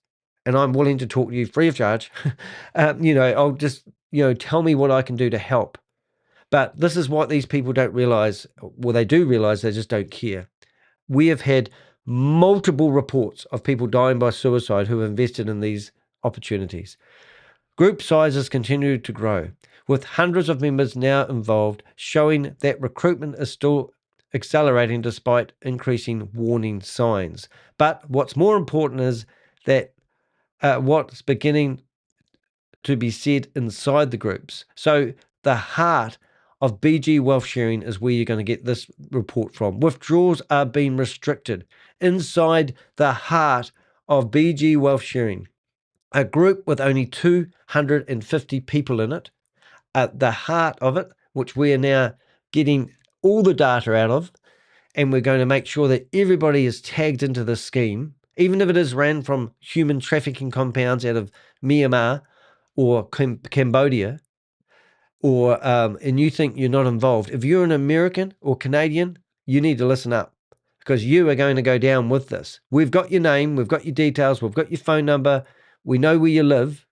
and I'm willing to talk to you free of charge. I'll just, tell me what I can do to help. But this is what these people don't realize. Well, they do realize, they just don't care. We have had multiple reports of people dying by suicide who have invested in these opportunities. Group sizes continue to grow, with hundreds of members now involved, showing that recruitment is still accelerating despite increasing warning signs. But what's more important is that what's beginning to be said inside the groups. So the heart of BG Wealth Sharing is where you're going to get this report from. Withdrawals are being restricted inside the heart of BG Wealth Sharing, a group with only 250 people in it. At the heart of it, which we are now getting all the data out of, and we're going to make sure that everybody is tagged into the scheme, even if it is ran from human trafficking compounds out of Myanmar or Cambodia, or and you think you're not involved. If you're an American or Canadian, you need to listen up, because you are going to go down with this. We've got your name, we've got your details, we've got your phone number, we know where you live.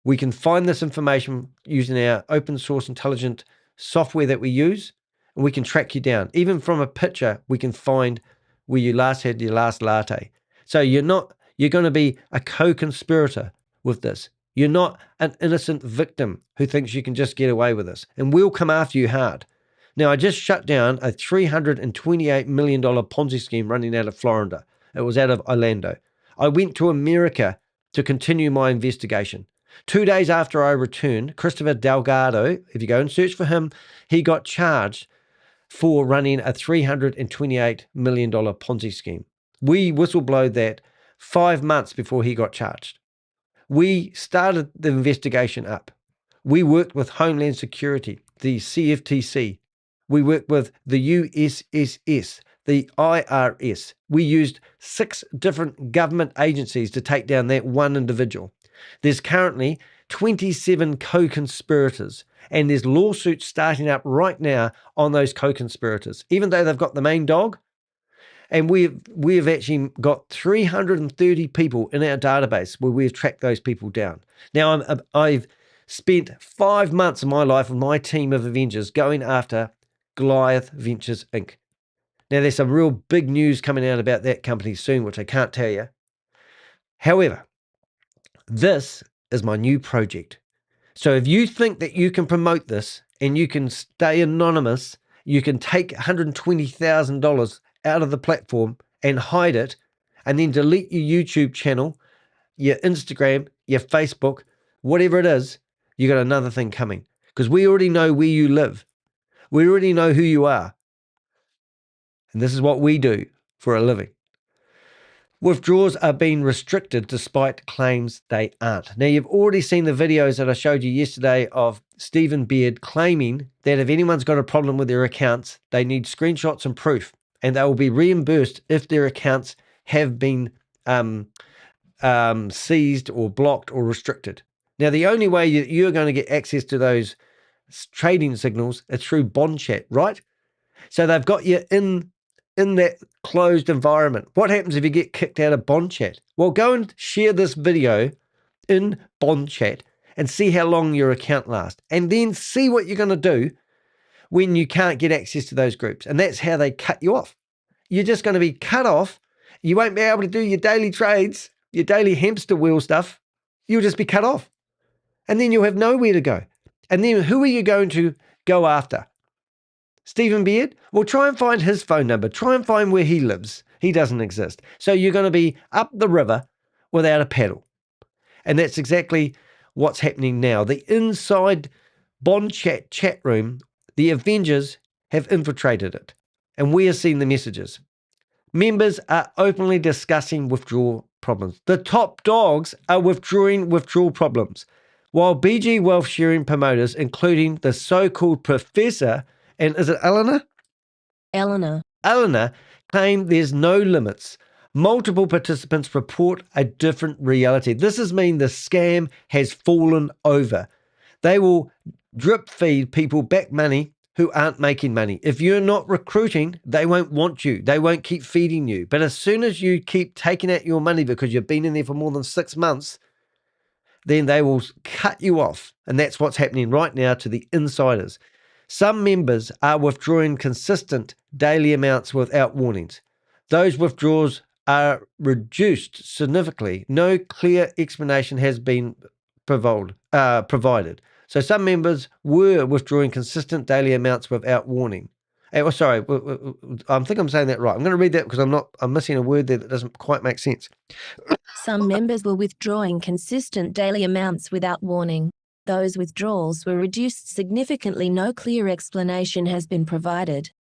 We can find this information using our open source intelligent software that we use, and we can track you down. Even from a picture, we can find where you last had your last latte. So you're going to be a co-conspirator with this. You're not an innocent victim who thinks you can just get away with this, and we'll come after you hard. Now, I just shut down a $328 million Ponzi scheme running out of Florida. It was out of Orlando. I went to America to continue my investigation. 2 days after I returned, Christopher Delgado, if you go and search for him, he got charged for running a $328 million Ponzi scheme. We whistleblowed that 5 months before he got charged. We started the investigation up. We worked with Homeland Security, the CFTC. We worked with the USSS, the IRS. We used 6 different government agencies to take down that one individual. There's currently 27 co-conspirators, and there's lawsuits starting up right now on those co-conspirators, even though they've got the main dog. And we've actually got 330 people in our database where we've tracked those people down. Now, I've spent 5 months of my life with my team of Avengers going after Goliath Ventures, Inc. Now, there's some real big news coming out about that company soon, which I can't tell you. However, this is my new project. So if you think that you can promote this and you can stay anonymous, you can take $120,000 out of the platform and hide it, and then delete your YouTube channel, your Instagram, your Facebook, whatever it is, you got another thing coming. Because we already know where you live. We already know who you are. And this is what we do for a living. Withdrawals are being restricted despite claims they aren't. Now, you've already seen the videos that I showed you yesterday of Stephen Beard claiming that if anyone's got a problem with their accounts, they need screenshots and proof, and they will be reimbursed if their accounts have been seized or blocked or restricted. Now, the only way you're going to get access to those trading signals is through bond chat, right? So they've got you in in that closed environment. What happens if you get kicked out of bond chat? Well, go and share this video in bond chat and see how long your account lasts, and then see what you're going to do when you can't get access to those groups. And that's how they cut you off. You're just going to be cut off. You won't be able to do your daily trades, your daily hamster wheel stuff. You'll just be cut off. And then you'll have nowhere to go. And then who are you going to go after? Stephen Beard? Well, try and find his phone number. Try and find where he lives. He doesn't exist. So you're going to be up the river without a paddle. And that's exactly what's happening now. The inside bond chat room, the Avengers have infiltrated it. And we are seeing the messages. Members are openly discussing withdrawal problems. The top dogs are withdrawing withdrawal problems. While BG wealth sharing promoters, including the so-called professor, and is it Eleanor? Eleanor claim there's no limits. Multiple participants report a different reality. This is mean the scam has fallen over. They will drip feed people back money who aren't making money. If you're not recruiting, they won't want you. They won't keep feeding you. But as soon as you keep taking out your money because you've been in there for more than 6 months, then they will cut you off. And that's what's happening right now to the insiders. Some members are withdrawing consistent daily amounts without warnings. Those withdrawals are reduced significantly. No clear explanation has been provided. So some members were withdrawing consistent daily amounts without warning. Sorry, I think I'm saying that right. I'm going to read that because I'm missing a word there that doesn't quite make sense. Some members were withdrawing consistent daily amounts without warning. Those withdrawals were reduced significantly. No clear explanation has been provided.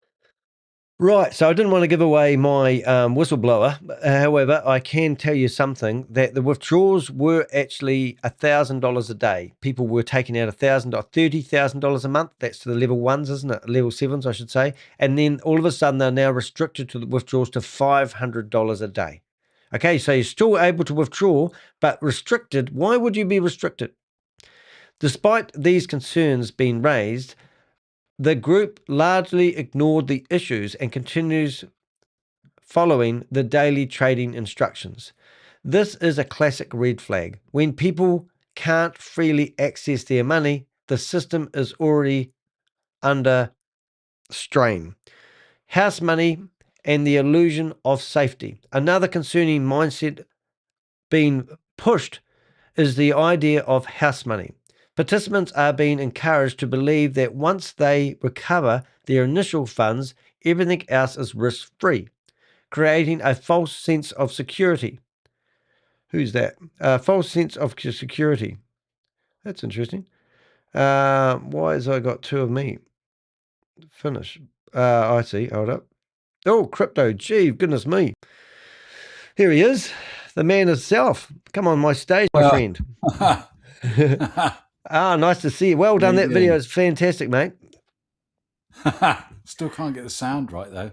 Right, so I didn't want to give away my whistleblower. However, I can tell you something, that the withdrawals were actually $1,000 a day. People were taking out $30,000 a month. That's to the level ones, isn't it? Level sevens, I should say. And then all of a sudden, they're now restricted to the withdrawals to $500 a day. Okay, so you're still able to withdraw, but restricted. Why would you be restricted? Despite these concerns being raised, the group largely ignored the issues and continues following the daily trading instructions. This is a classic red flag. When people can't freely access their money, the system is already under strain. House money and the illusion of safety. Another concerning mindset being pushed is the idea of house money. Participants are being encouraged to believe that once they recover their initial funds, everything else is risk-free, creating a false sense of security. Who's that? A false sense of security. That's interesting. Why has I got two of me? Finish. I see. Hold up. Oh, crypto. Gee, goodness me. Here he is, the man himself. Come on my stage, my friend. Nice to see you. Well done. That video is fantastic, mate. Still can't get the sound right though.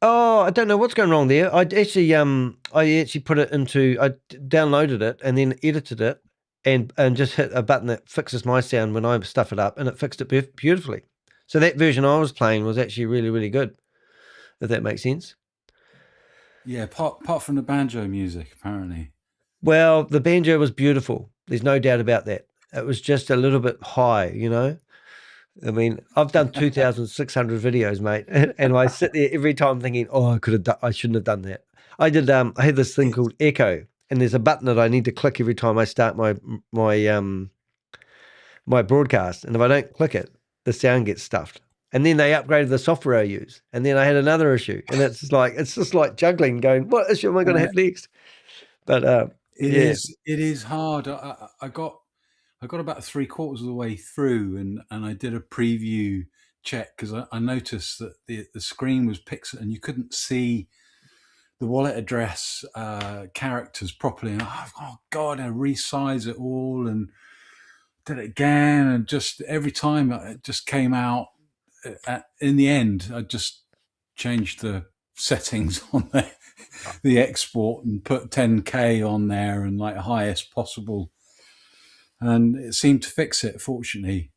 Oh, I don't know what's going wrong there. I actually put it into, I downloaded it and then edited it and just hit a button that fixes my sound when I stuff it up, and it fixed it beautifully. So that version I was playing was actually really, really good, if that makes sense. Yeah, apart from the banjo music, apparently. Well, the banjo was beautiful. There's no doubt about that. It was just a little bit high, you know. I mean, I've done 2,600 videos, mate, and I sit there every time thinking, "Oh, I shouldn't have done that." I did. I had this thing called Echo, and there's a button that I need to click every time I start my broadcast, and if I don't click it, the sound gets stuffed. And then they upgraded the software I use, and then I had another issue, and it's just like juggling, going, "What issue am I going to have next?" But it is hard. I got about 3/4 of the way through, and I did a preview check because I noticed that the screen was pixel and you couldn't see the wallet address characters properly. And oh God, I resize it all and did it again, and just every time it just came out. In the end, I just changed the settings on the export and put 10K on there and like highest possible, and it seemed to fix it, fortunately.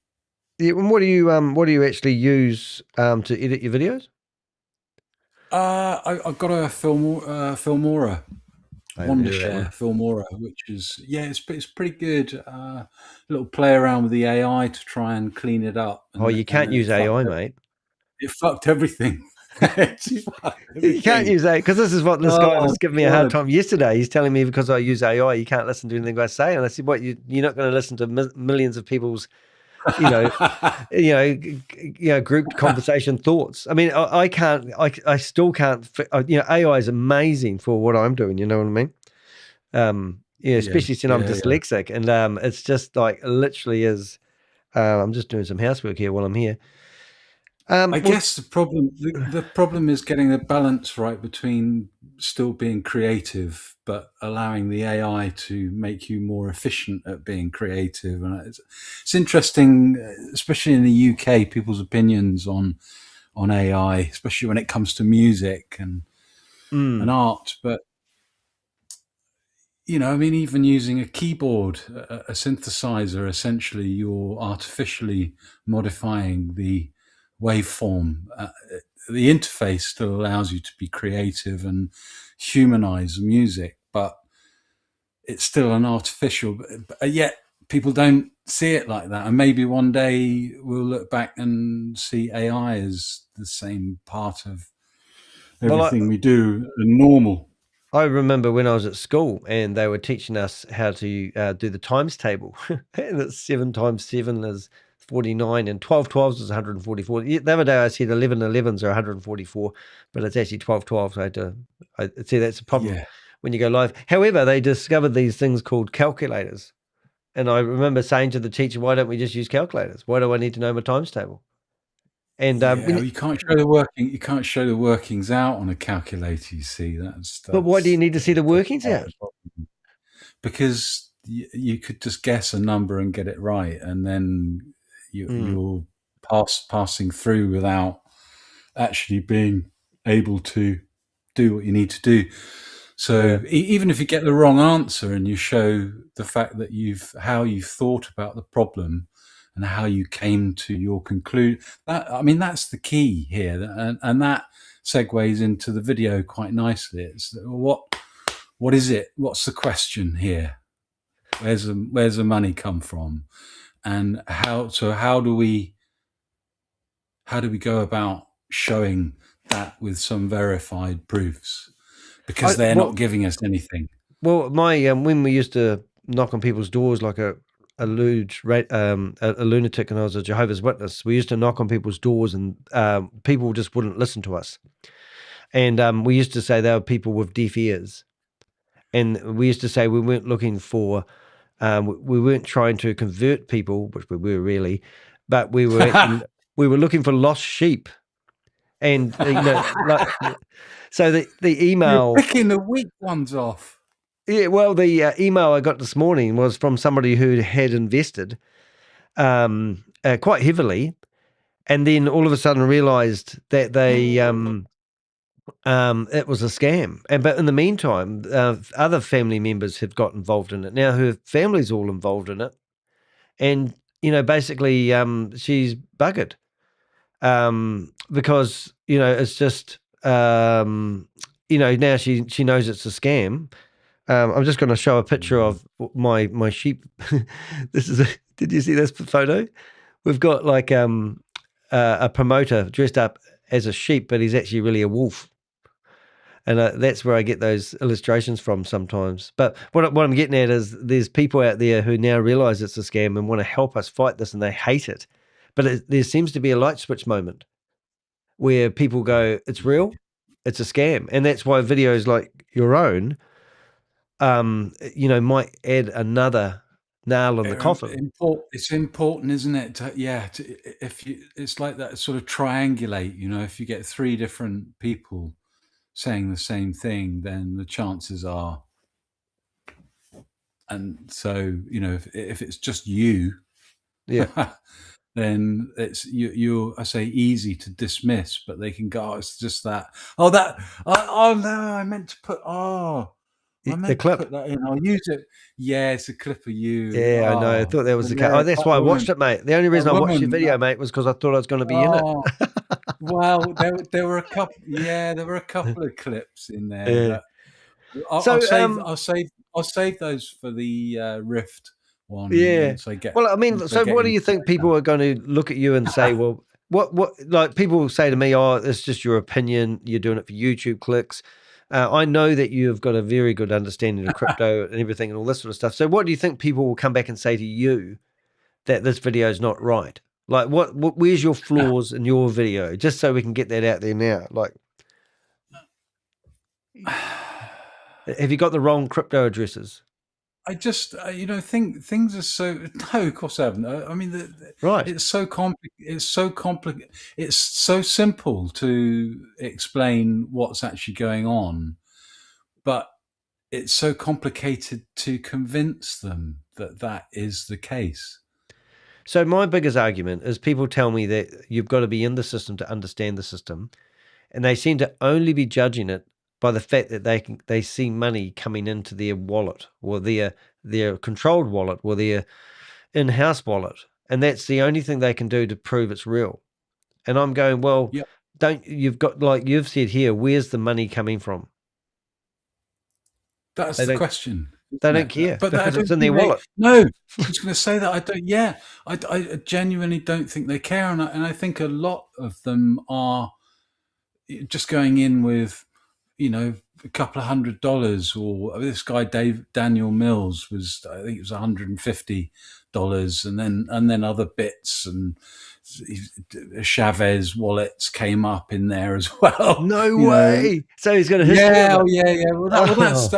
Yeah, and what do you actually use to edit your videos? I've got a Filmora, I haven't heard of that Wondershare one. Filmora, which is it's pretty good. Little play around with the AI to try and clean it up. Oh, you can't use AI, mate. It fucked everything. It's fucked You can't everything. use AI because this is what this guy was Oh, giving me a hard God. time yesterday. He's telling me because I use AI, you can't listen to anything I say. And I said, "What? You're not going to listen to millions of people's, you know, grouped conversation thoughts." I mean, I can't. I still can't. AI is amazing for what I'm doing. You know what I mean? Especially since I'm dyslexic, and it's just like literally is. I'm just doing some housework here while I'm here. I guess the problem is getting the balance right between still being creative but allowing the AI to make you more efficient at being creative. And it's interesting, especially in the UK, people's opinions on AI, especially when it comes to music and art. But I mean, even using a keyboard, a synthesizer, essentially you're artificially modifying the waveform. The interface still allows you to be creative and humanize music, but it's still an artificial. But yet people don't see it like that. And maybe one day we'll look back and see AI as the same part of everything we do and normal. I remember when I was at school and they were teaching us how to do the times table. And it's 7 times 7 is 49 and 12 12s is 144. The other day I said 11 11s are 144, but it's actually 12 12s. I see that's a problem when you go live. However, they discovered these things called calculators. And I remember saying to the teacher, why don't we just use calculators? Why do I need to know my times table? And you can't show the working. You can't show the workings out on a calculator. You see, but why do you need to see the workings out? Because you could just guess a number and get it right, and then you're passing through without actually being able to do what you need to do. So even if you get the wrong answer and you show the fact that how you've thought about the problem and how you came to your conclusion, that's the key here, and that segues into the video quite nicely. It's what is it? What's the question here? Where's the money come from, and how do we go about showing that with some verified proofs? Because they're not giving us anything. Well, when we used to knock on people's doors like a lunatic, and I was a Jehovah's Witness, we used to knock on people's doors, and people just wouldn't listen to us. And we used to say they were people with deaf ears, and we used to say we weren't looking for, we weren't trying to convert people, which we were really, but we were we were looking for lost sheep, and so the email. You're picking the weak ones off. Yeah, well, the email I got this morning was from somebody who had invested quite heavily, and then all of a sudden realized that they it was a scam. But in the meantime, other family members have got involved in it now. Her family's all involved in it, and basically, she's buggered because it's just now she knows it's a scam. I'm just going to show a picture of my sheep. Did you see this photo? We've got like a promoter dressed up as a sheep, but he's actually really a wolf. And that's where I get those illustrations from sometimes. But what I'm getting at is there's people out there who now realize it's a scam and want to help us fight this, and they hate it. But there seems to be a light switch moment where people go, it's real, it's a scam. And that's why videos like your own might add another nail in the coffin. It's important, isn't it? It's like that sort of triangulate. If you get 3 different people saying the same thing, then the chances are. And so, if it's just you, then it's you're I say easy to dismiss, but they can go, oh, it's just that. Oh, no, I meant to put. I The meant to clip. put that in. I'll use it. Yeah, it's a clip of you. Yeah, I know. I thought that was the case. Oh, that's why I watched it, mate. The only reason I watched your video, mate, was because I thought I was going to be in it. Oh, well, there were a couple. Yeah, there were a couple of clips in there Yeah. that I'll So, save those for the Rift one. yeah. So get. Well, I mean, once I so get what do into you think that. people are going to look at you and say, well, what, like people will say to me, oh, it's just your opinion. You're doing it for YouTube clicks. I know that you've got a very good understanding of crypto and everything and all this sort of stuff. So what do you think people will come back and say to you that this video is not right? Like where's your flaws in your video? Just so we can get that out there now. Like, have you got the wrong crypto addresses? I just, think things are so. No, of course I haven't. I mean, Right. it's so complicated. It's so simple to explain what's actually going on, but it's so complicated to convince them that that is the case. So my biggest argument is people tell me that you've got to be in the system to understand the system, and they seem to only be judging it by the fact that they see money coming into their wallet or their controlled wallet or their in-house wallet, and that's the only thing they can do to prove it's real. And I'm going, well, Yep. you've got, like you've said here, where's the money coming from? That's the question. They don't care, but because it's in their wallet. No, I was going to say that. I don't. Yeah, I genuinely don't think they care, and I think a lot of them are just going in with, a couple of $100, or this guy Daniel Mills was, I think it was $150, and then other bits, and Chavez wallets came up in there as well. No way! So he's got a history. Yeah, yeah. Well, that's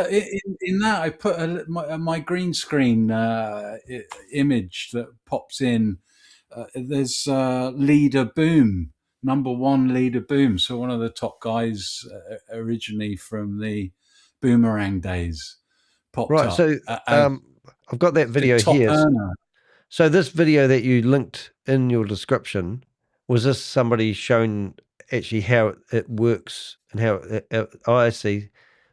in that I put my green screen image that pops in. There's Leader Boom. Number one Leader Boom. So one of the top guys originally from the Boomerang days popped right, up. So I've got that video here. Earner. So this video that you linked in your description, was this somebody showing actually how it works and how I see.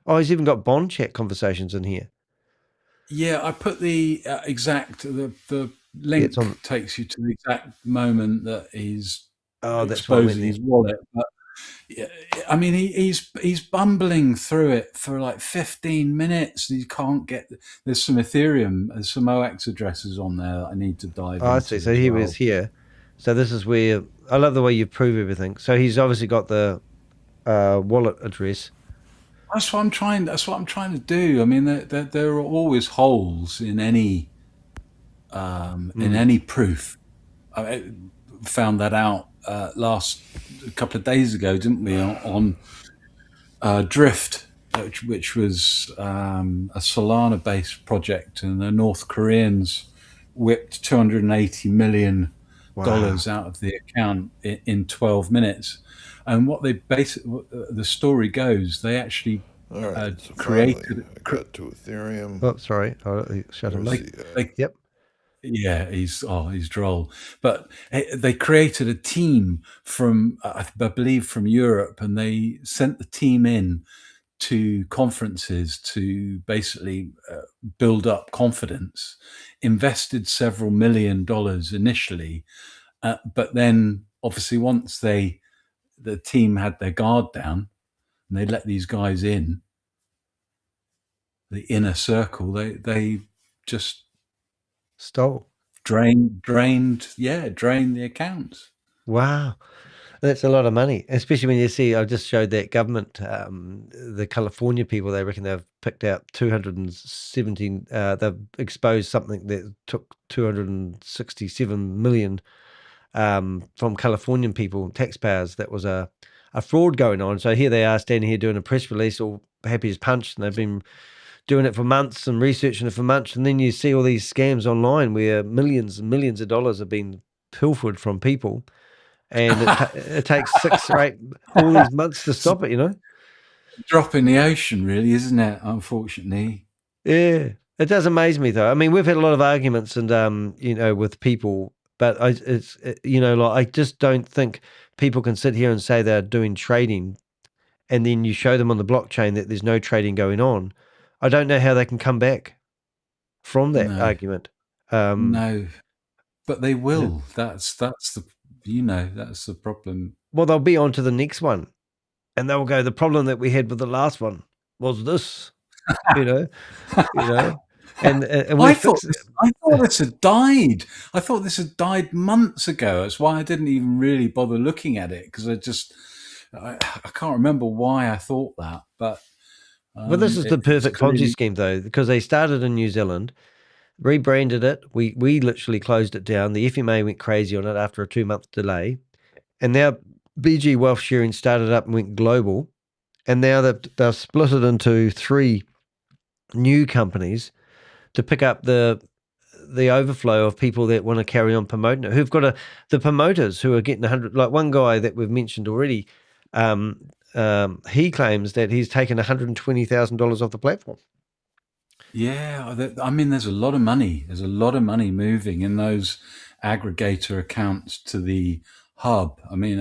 Oh, he's even got bond chat conversations in here. Yeah, I put the exact, the link takes you to the exact moment that he's exposing his wallet. But yeah, I mean, he's bumbling through it for like 15 minutes. He can't get. There's some Ethereum, there's some OX addresses on there that I need to dive into. I see. So he was here. So this is where I love the way you prove everything. So he's obviously got the wallet address. That's what I'm trying to do. I mean, there are always holes in any proof. I found that out last couple of days ago, didn't we? On Drift, which was a Solana-based project, and the North Koreans whipped $280 million out of the account in 12 minutes. And what they the story goes, they actually created. I got to Ethereum. Oh, sorry, shut him. Yep. Yeah, he's droll. But they created a team from, I believe, from Europe, and they sent the team in to conferences to basically build up confidence, invested several $1 million initially, but then obviously once the team had their guard down and they let these guys in, the inner circle, they just stole, drained the accounts. Wow, that's a lot of money, especially when you see. I just showed that government, the California people. They reckon they've picked out 217. They've exposed something that took 267 million from Californian people, taxpayers. That was a fraud going on. So here they are standing here doing a press release, all happy as punch, and they've been doing it for months and researching it for months. And then you see all these scams online where millions and millions of dollars have been pilfered from people, and it takes 6 or 8 all these months to stop it. Drop in the ocean, really, isn't it? Unfortunately. Yeah, it does amaze me though. I mean, we've had a lot of arguments and with people, but I just don't think people can sit here and say they're doing trading, and then you show them on the blockchain that there's no trading going on. I don't know how they can come back from that No. argument. No, but they will. That's the that's the problem. Well, they'll be on to the next one, and they'll go, the problem that we had with the last one was this, you know, and we're fixing. I thought this had died. I thought this had died months ago. That's why I didn't even really bother looking at it, because I can't remember why I thought that. But Well, this is the perfect Ponzi scheme, though, because they started in New Zealand, rebranded it. We literally closed it down. The FMA went crazy on it after a 2-month delay, and now BG Wealth Sharing started up and went global, and now they've split it into 3 new companies to pick up the overflow of people that want to carry on promoting it, who've got the promoters who are getting 100. Like one guy that we've mentioned already, he claims that he's taken $120,000 off the platform. Yeah, I mean, there's a lot of money. There's a lot of money moving in those aggregator accounts to the hub. I mean,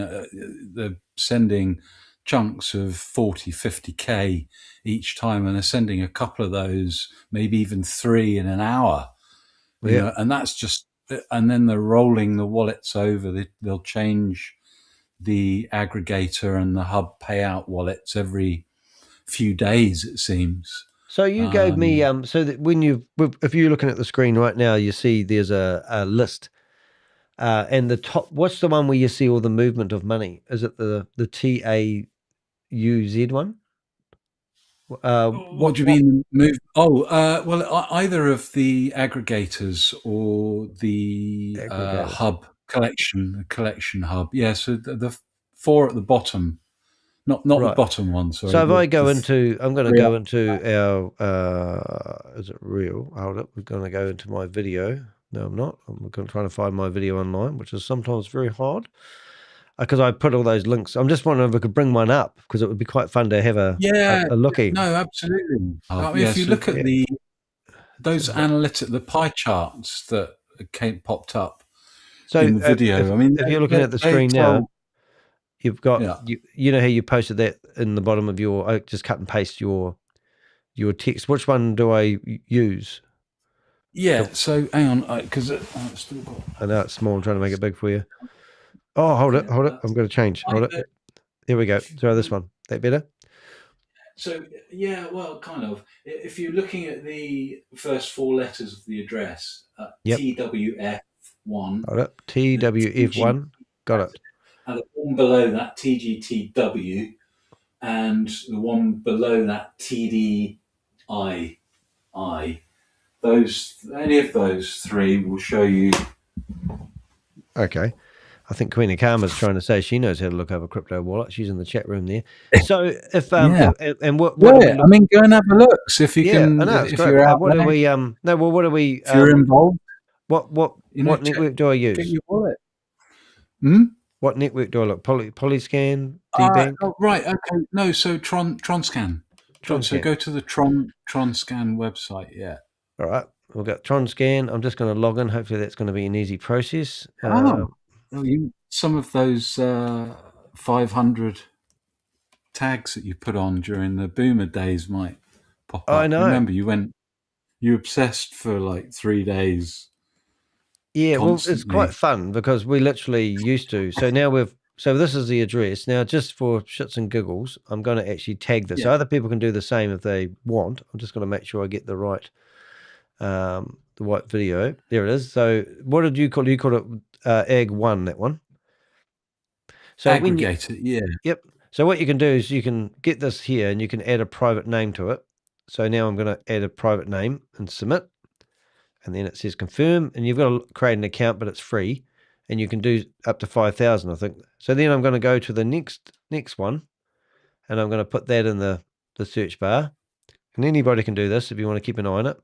they're sending chunks of 40, 50K each time, and they're sending a couple of those, maybe even 3 in an hour. You know, and that's just, and then they're rolling the wallets over. They'll change the aggregator and the hub payout wallets every few days, it seems. So you gave me so that if you're looking at the screen right now, you see there's a list, and the top. What's the one where you see all the movement of money? Is it the TAUZ one? What do you mean move? Well, either of the aggregators or the hub collection hub. Yeah, so the 4 at the bottom. Not right. The bottom one, sorry. So if I go into, I'm going to go into our, is it real? Hold up. We're going to go into my video. No, I'm not. I'm going to try to find my video online, which is sometimes very hard because I put all those links. I'm just wondering if I could bring one up because it would be quite fun to have a looky. No, absolutely. I mean, if you look at those the pie charts that popped up in the video. If you're looking at the screen now, you've got, you know how you posted that in the bottom of your, just cut and paste your text. Which one do I use? Yeah, so hang on, because I've still got... I know it's small. I'm trying to make it big for you. Oh, hold it. I'm going to change. Hold it. Here we go. So this one. That better? So, yeah, well, kind of. If you're looking at the first 4 letters of the address, TWF1. Hold it. TWF1. Got it. And the one below that, TGTW, and the one below that, TDII. Any of those 3 will show you. Okay. I think Queen of Karma's trying to say she knows how to look over crypto wallet. She's in the chat room there. So if and what I mean, go and have a look. See if you can. I know, it's if great. you're out what there. are we? No. Well, what are we? If you're involved. What network do I use? Check your wallet. What network do I look? Polyscan, DBank? Right. Okay. No. So Tronscan. So go to the Tronscan website. Yeah. All right. We've got Tronscan. I'm just going to log in. Hopefully that's going to be an easy process. Some of those 500 tags that you put on during the boomer days might pop up. I know. Remember, you obsessed for like 3 days. Yeah, constantly. Well, it's quite fun because we literally used to. So now so this is the address. Now, just for shits and giggles, I'm going to actually tag this. So other people can do the same if they want. I'm just going to make sure I get the right video. There it is. So what did you call it? You called it AG1, that one. So aggregator, Yep. So what you can do is you can get this here and you can add a private name to it. So now I'm going to add a private name and submit. And then it says confirm, and you've got to create an account, but it's free, and you can do up to 5,000, I think. So then I'm going to go to the next one, and I'm going to put that in the search bar. And anybody can do this if you want to keep an eye on it.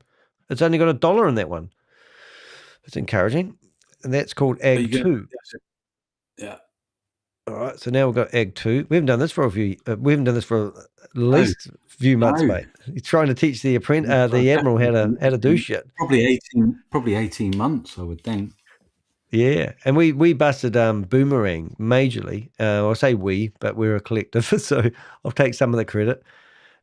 It's only got $1 in that one. It's encouraging, and that's called AG2. Yeah. All right. So now we've got AG2. We haven't done this for we haven't done this for at least a few months, mate. He's trying to teach the admiral how to do shit. Probably 18 months, I would think. Yeah, and we busted Boomerang majorly. I say we, but we're a collective, so I'll take some of the credit.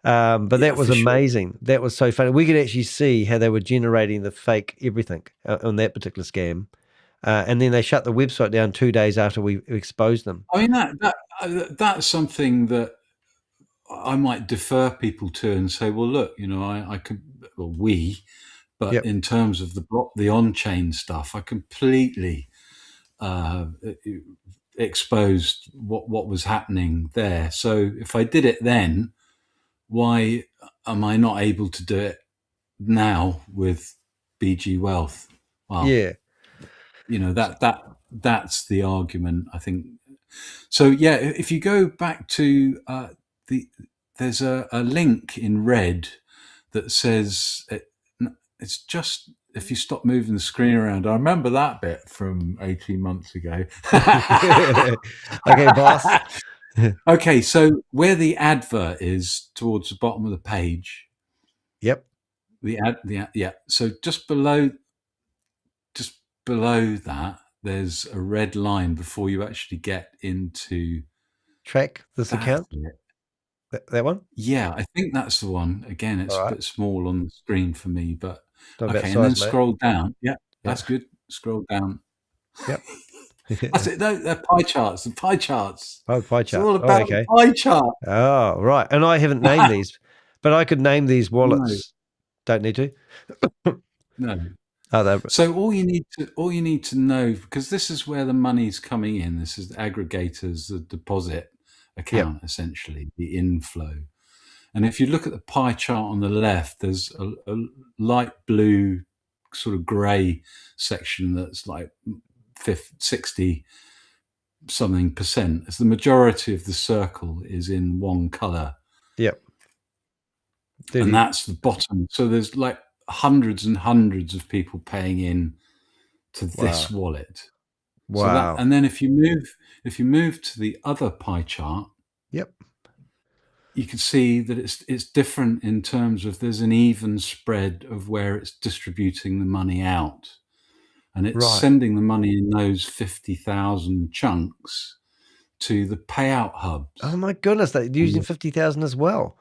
But Yeah, that was for sure. amazing. That was so funny. We could actually see how they were generating the fake everything on that particular scam. And then they shut the website down 2 days after we exposed them. I mean, that's something that I might defer people to and say, well, look, I could, well, but Yep. in terms of the on-chain stuff, I completely exposed what was happening there. So if I did it then, why am I not able to do it now with BG Wealth? Well, Yeah. that's the argument, I think. So yeah, if you go back to there's a link in red that says it's just if you stop moving the screen around. I remember that bit from 18 months ago. Okay, boss. Okay, so where the advert is towards the bottom of the page. Yep. Yeah. So just below that, there's a red line before you actually get into Track this account. That one? Yeah, I think that's the one. Again, it's a bit small on the screen for me, but okay. And then scroll down. Yeah, that's good. Scroll down. Yep. That's it. No, they're pie charts. The pie charts. Oh, pie It's chart. all about the pie chart. Oh, right. And I haven't named these, but I could name these wallets. No. Don't need to. No. Oh, so all you need to know, because this is where the money's coming in. This is the aggregators, the deposit account, essentially the inflow. And if you look at the pie chart on the left, there's a light blue, sort of grey section that's like 60 something percent. As the majority of the circle is in one colour. Yep. And that's the bottom. So there's like hundreds and hundreds of people paying in to this wallet. Wow. So and then if you move to the other pie chart, yep, you can see that it's different in terms of there's an even spread of where it's distributing the money out, and it's sending the money in those 50,000 chunks to the payout hubs. Oh my goodness, they're using 50,000 as well.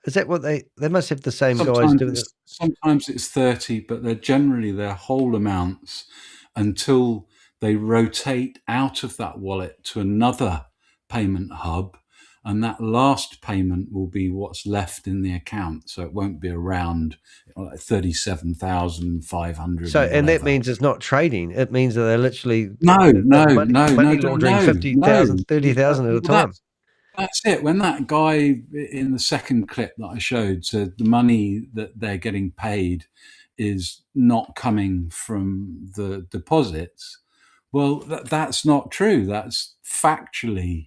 Is that what they must have the same guys doing it? Sometimes it's 30, but they're generally their whole amounts until they rotate out of that wallet to another payment hub. And that last payment will be what's left in the account. So it won't be around 37,500. So, and that means it's not trading. It means that they're literally money laundering 50,000, 30,000 at a time. That's it. When that guy in the second clip that I showed said the money that they're getting paid is not coming from the deposits, well, that's not true. That's factually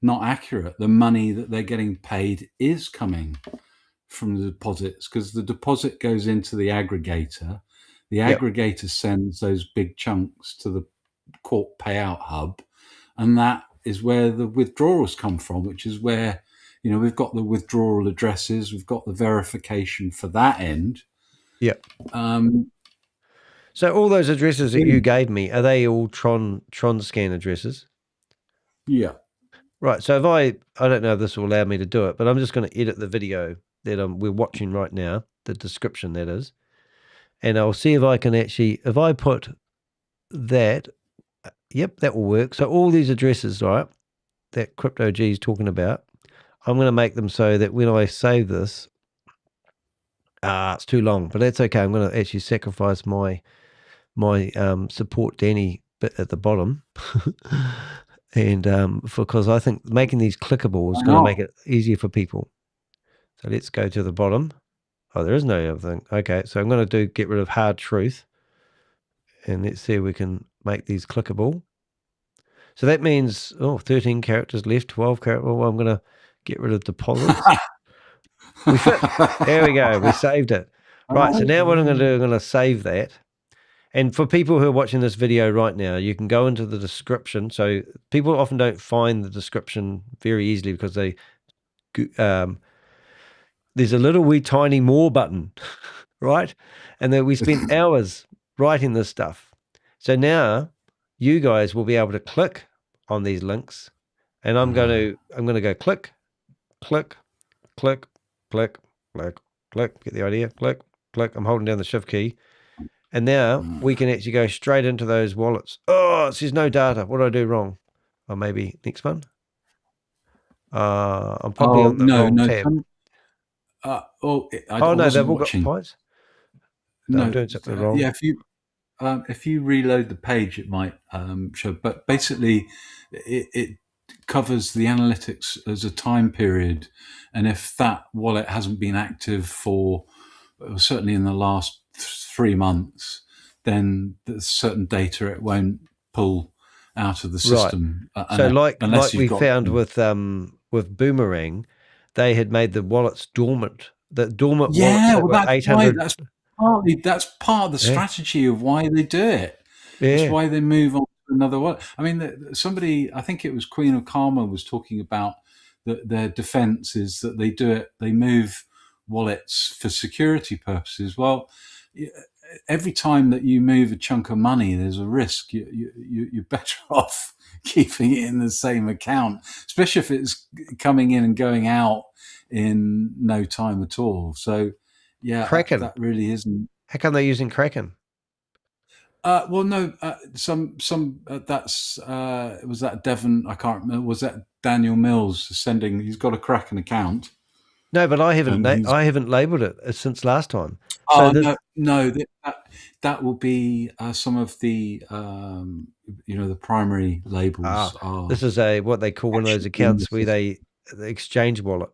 not accurate. The money that they're getting paid is coming from the deposits because the deposit goes into the aggregator. The aggregator sends those big chunks to the court payout hub, and that is where the withdrawals come from, which is where, we've got the withdrawal addresses, we've got the verification for that end. Yeah. So all those addresses that you gave me, are they all Tron scan addresses? Yeah. Right. So if I don't know if this will allow me to do it, but I'm just going to edit the video that we're watching right now, the description that is, and I'll see if I can actually, if I put that, yep, that will work. So all these addresses, right, that Crypto G is talking about, I'm going to make them so that when I save this, it's too long, but that's okay. I'm going to actually sacrifice my support Danny bit at the bottom. And because I think making these clickable is going to make it easier for people. So let's go to the bottom. Oh, there is no other thing. Okay, so I'm going to get rid of hard truth. And let's see if we can make these clickable. So that means, 13 characters left, 12 characters. Well, I'm going to get rid of deposits. We fit. There we go. We saved it. Right, so now what I'm going to do, I'm going to save that. And for people who are watching this video right now, you can go into the description. So people often don't find the description very easily because there's a little wee tiny more button, right? And then we spent hours writing this stuff. So now you guys will be able to click on these links, and I'm going to go click, click, click, click, click, click. Get the idea? Click, click. I'm holding down the shift key. And now we can actually go straight into those wallets. Oh, it says no data. What did I do wrong? Or maybe next one. I'm probably on the wrong tab. I No, wasn't they've all watching. got pies. No, I'm doing something wrong. Yeah, if you reload the page, it might show. But basically, it covers the analytics as a time period, and if that wallet hasn't been active for certainly in the last 3 months, then there's certain data it won't pull out of the system. Right. So like we found with Boomerang, they had made the wallets dormant. The dormant wallets that were 800. That's part of the strategy of why they do it. That's why they move on to another wallet. I mean, somebody, I think it was Queen of Karma, was talking about their defense is that they do it. They move wallets for security purposes. Well, every time that you move a chunk of money, there's a risk. You're better off keeping it in the same account, especially if it's coming in and going out in no time at all. So, yeah, Kraken. that really isn't. How come they're using Kraken? Well, no, that's was that Devon? I can't remember. Was that Daniel Mills sending? He's got a Kraken account. No, but I haven't labelled it since last time. So that will be some of the the primary labels. This is what they call one of those accounts where the exchange wallet.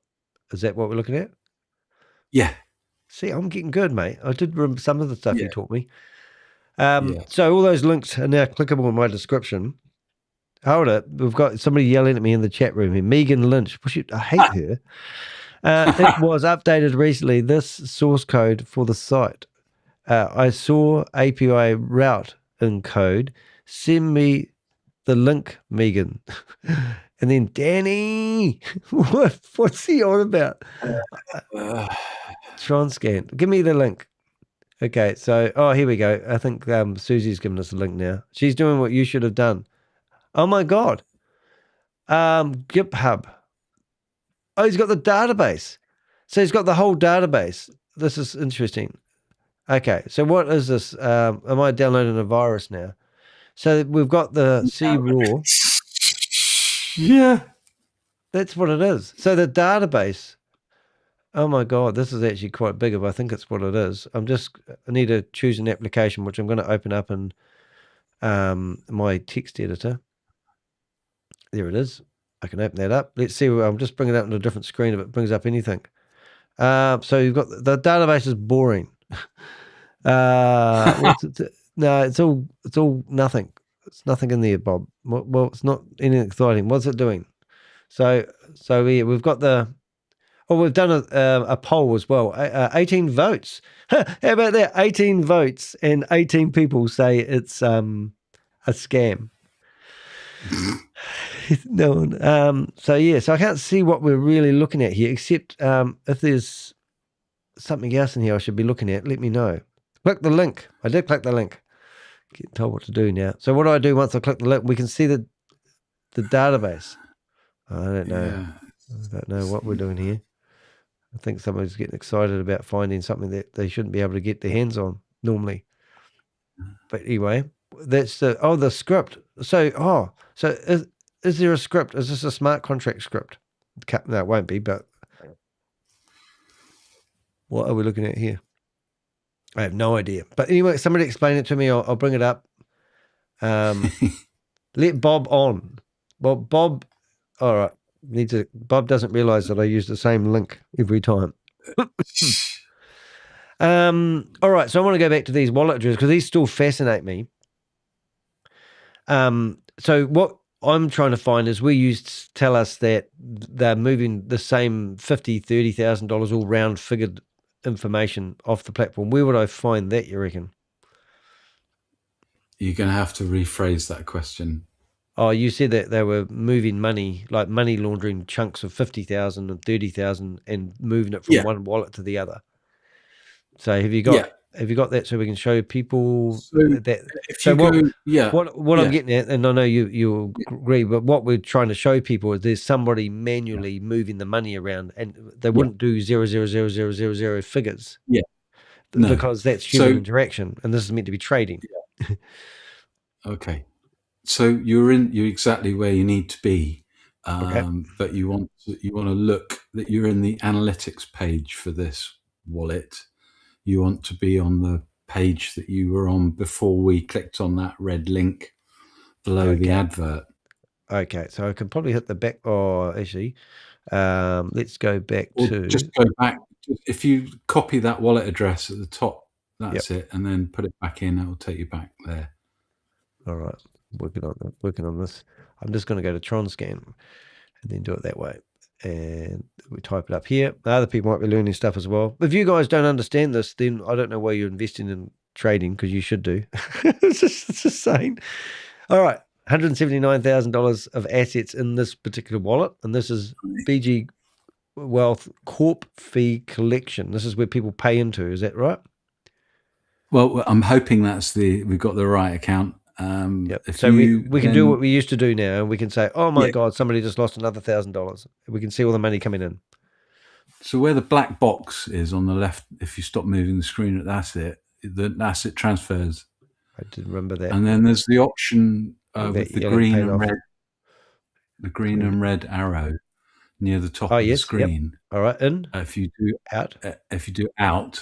Is that what we're looking at? Yeah. See, I'm getting good, mate. I did remember some of the stuff you taught me. So all those links are now clickable in my description. Hold it. We've got somebody yelling at me in the chat room here. Megan Lynch. I hate her. It was updated recently, this source code for the site. I saw API route in code. Send me the link, Megan. And then Danny, what's he on about? Tronscan. Give me the link. Okay, so, here we go. I think Susie's given us a link now. She's doing what you should have done. Oh, my God. GitHub. Oh, he's got the database. So he's got the whole database. This is interesting. Okay, so what is this? Am I downloading a virus now? So we've got the C raw. Yeah. That's what it is. So the database. Oh my God, this is actually quite big. If I think it's what it is. I need to choose an application, which I'm going to open up in my text editor. There it is. I can open that up. Let's see. I'm just bringing it up on a different screen if it brings up anything. So you've got the database is boring. No, it's all nothing. It's nothing in there, Bob. Well, it's not anything exciting. What's it doing? So yeah, we've got we've done a poll as well. 18 votes. How about that? 18 votes and 18 people say it's a scam. No one. So I can't see what we're really looking at here, except if there's something else in here I should be looking at, let me know. Click the link. I did click the link. Get told what to do now. So what do I do once I click the link? We can see the database. I don't know. Yeah. I don't know what we're doing here. I think somebody's getting excited about finding something that they shouldn't be able to get their hands on normally. But anyway, that's the script. So is there a script? Is this a smart contract script? No, it won't be, but what are we looking at here? I have no idea. But anyway, somebody explain it to me. I'll bring it up. Let Bob on. Well, Bob, all right. Bob doesn't realize that I use the same link every time. All right. So I want to go back to these wallet addresses because these still fascinate me. So what I'm trying to find is tell us that they're moving the same $50,000, $30,000 all round figured information off the platform. Where would I find that, you reckon? You're going to have to rephrase that question. Oh, you said that they were moving money, like money laundering chunks of 50,000 and 30,000 and moving it from one wallet to the other. So have you got Have you got that so we can show people So that? if So you what? go, yeah, What I'm yeah, getting at, and I know you agree, but what we're trying to show people is there's somebody manually moving the money around, and they wouldn't do 0.00000 figures yeah, no. because that's human So interaction, and this is meant to be trading. okay, so you're exactly where you need to be, but you want to look that you're in the analytics page for this wallet. You want to be on the page that you were on before we clicked on that red link below the advert. Okay, so I can probably hit the back. Oh, actually, let's go back Or to. just go back. If you copy that wallet address at the top, that's it, and then put it back in. It will take you back there. All right, working on this. I'm just going to go to TronScan and then do it that way. And we type it up here. Other people might be learning stuff as well. If you guys don't understand this, then I don't know why you're investing in trading, because you should do. It's just insane. All right, $179,000 of assets in this particular wallet, and this is BG Wealth Corp Fee Collection. This is where people pay into. Is that right? Well, I'm hoping we've got the right account. If so we can do what we used to do now, and we can say, "Oh my God, somebody just lost another $1,000." We can see all the money coming in. So where the black box is on the left, if you stop moving the screen, that's it. The asset transfers. I didn't remember that. And then there's the option with the green and red, and red arrow near the top of the screen. Yep. All right, in. If you do out,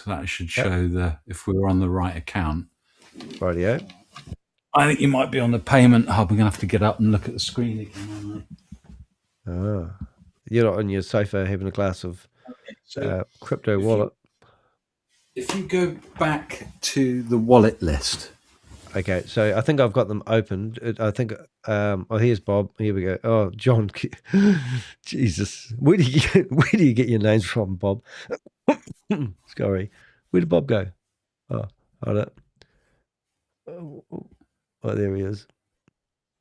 that should show if we're on the right account. Rightio. I think you might be on the payment hub. We're gonna have to get up and look at the screen again. You're not on your sofa having a glass of crypto wallet. If you go back to the wallet list. Okay, so I think I've got them opened. I think, here's Bob. Here we go. Oh, John, Jesus, where do you get your names from, Bob? Sorry, where did Bob go? Oh, hold it. Oh, there he is.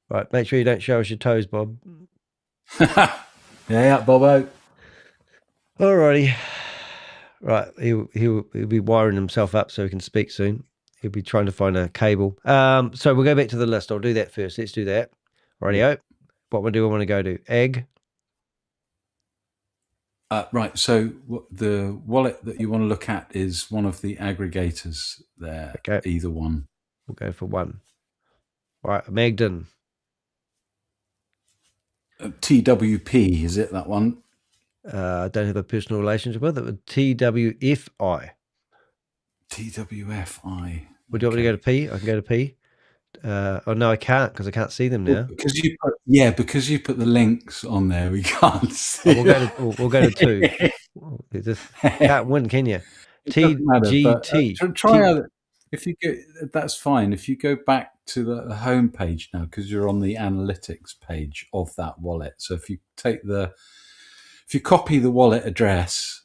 Right, make sure you don't show us your toes, Bob. Yeah, Bobo. Alrighty. Right, he'll be wiring himself up so he can speak soon. He'll be trying to find a cable. So we'll go back to the list. I'll do that first. Let's do that. Rightio. What do I want to go to? Ag. Right. So the wallet that you want to look at is one of the aggregators there. Okay. Either one. We'll go for one. All right, Magden. TWP, is it that one? I don't have a personal relationship with it. But TWFI. TWFI. Would you want me to go to P? I can go to P. Oh no, I can't because I can't see them now. Because you put the links on there, we can't see. We'll go to 2. You just can't win, can you? TGT. Try out. If you go, that's fine. If you go back to the home page now, because you're on the analytics page of that wallet. So if you copy the wallet address,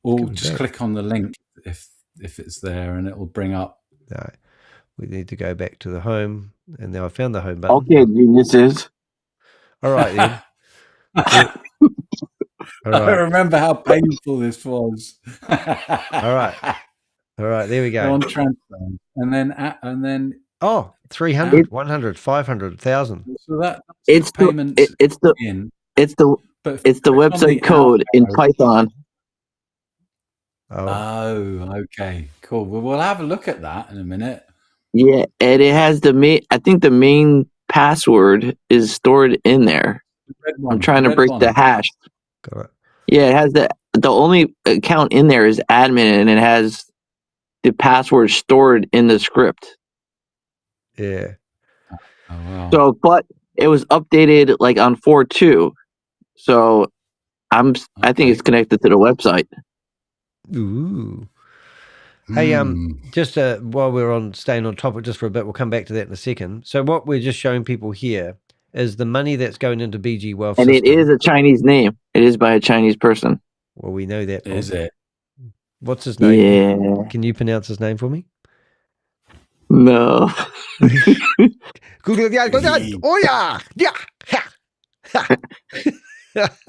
or just click on the link if it's there, and it will bring up. No, we need to go back to the home, and now I found the home button. Okay, geniuses. All right then. All right. I remember how painful this was. All right, there we go. On transfer, and then 300, 100, 500, 1,000. So that's it's the payment. It's the website code in Python. Oh, okay, cool. Well, we'll have a look at that in a minute. Yeah, and it has I think the main password is stored in there. I'm trying to break the hash. Got it. Yeah, it has the only account in there is admin, and it has the password stored in the script. Yeah. Oh, wow. So, but it was updated like on 4.2. So I think it's connected to the website. Ooh. Hey, just while we're staying on topic just for a bit, we'll come back to that in a second. So what we're just showing people here is the money that's going into BG Wealth and system. It is a Chinese name. It is by a Chinese person. Well, we know that. Is it? What's his name? Yeah. Can you pronounce his name for me? No. Oh yeah.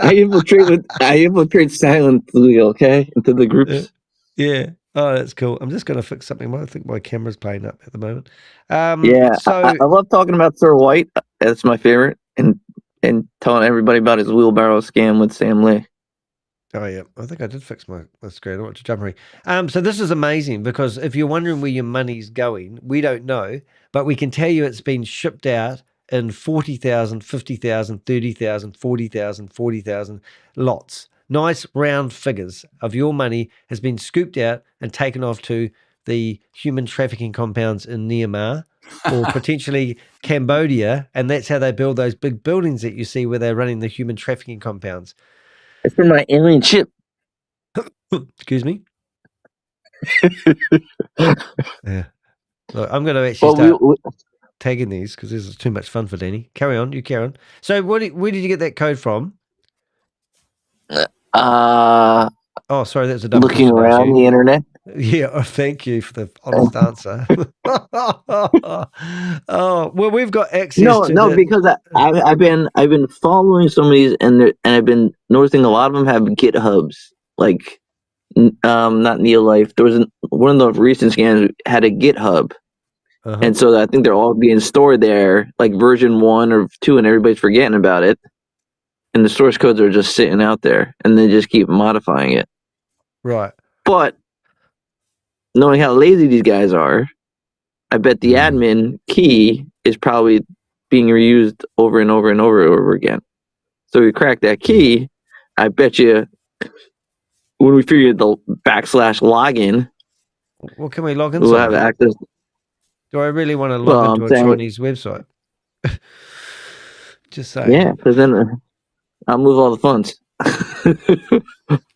I infiltrate silently, okay, into the groups. Yeah. Oh, that's cool. I'm just going to fix something. I think my camera's playing up at the moment. Yeah, I love talking about Sir White. That's my favorite, and telling everybody about his wheelbarrow scam with Sam Lee. Oh yeah, I think I did fix my screen. I want to jump. So this is amazing because if you're wondering where your money's going, we don't know, but we can tell you it's been shipped out in 40,000, 50,000, 30,000, 40,000, 40,000 lots. Nice round figures of your money has been scooped out and taken off to the human trafficking compounds in Myanmar or potentially Cambodia, and that's how they build those big buildings that you see where they're running the human trafficking compounds. It's for my alien ship. Excuse me. Yeah. Look, I'm going to actually start tagging these because this is too much fun for Danny. Carry on. You carry on. So where did you get that code from? Oh, sorry. That's a dumb looking question. around the internet. Yeah. Oh, thank you for the honest answer. Oh, well, we've got access to because I've been following some of these and I've been noticing a lot of them have GitHubs, like not Neo Life. There was one of the recent scans had a GitHub, and so I think they're all being stored there, like version 1 or 2, and everybody's forgetting about it, and the source codes are just sitting out there, and they just keep modifying it. Right. But knowing how lazy these guys are, I bet the admin key is probably being reused over and over and over again. So we crack that key. I bet you when we figure the /login, Well, can we log in? We'll have access. Do I really want to log into a Chinese website? Just saying. Yeah, because then I'll move all the funds.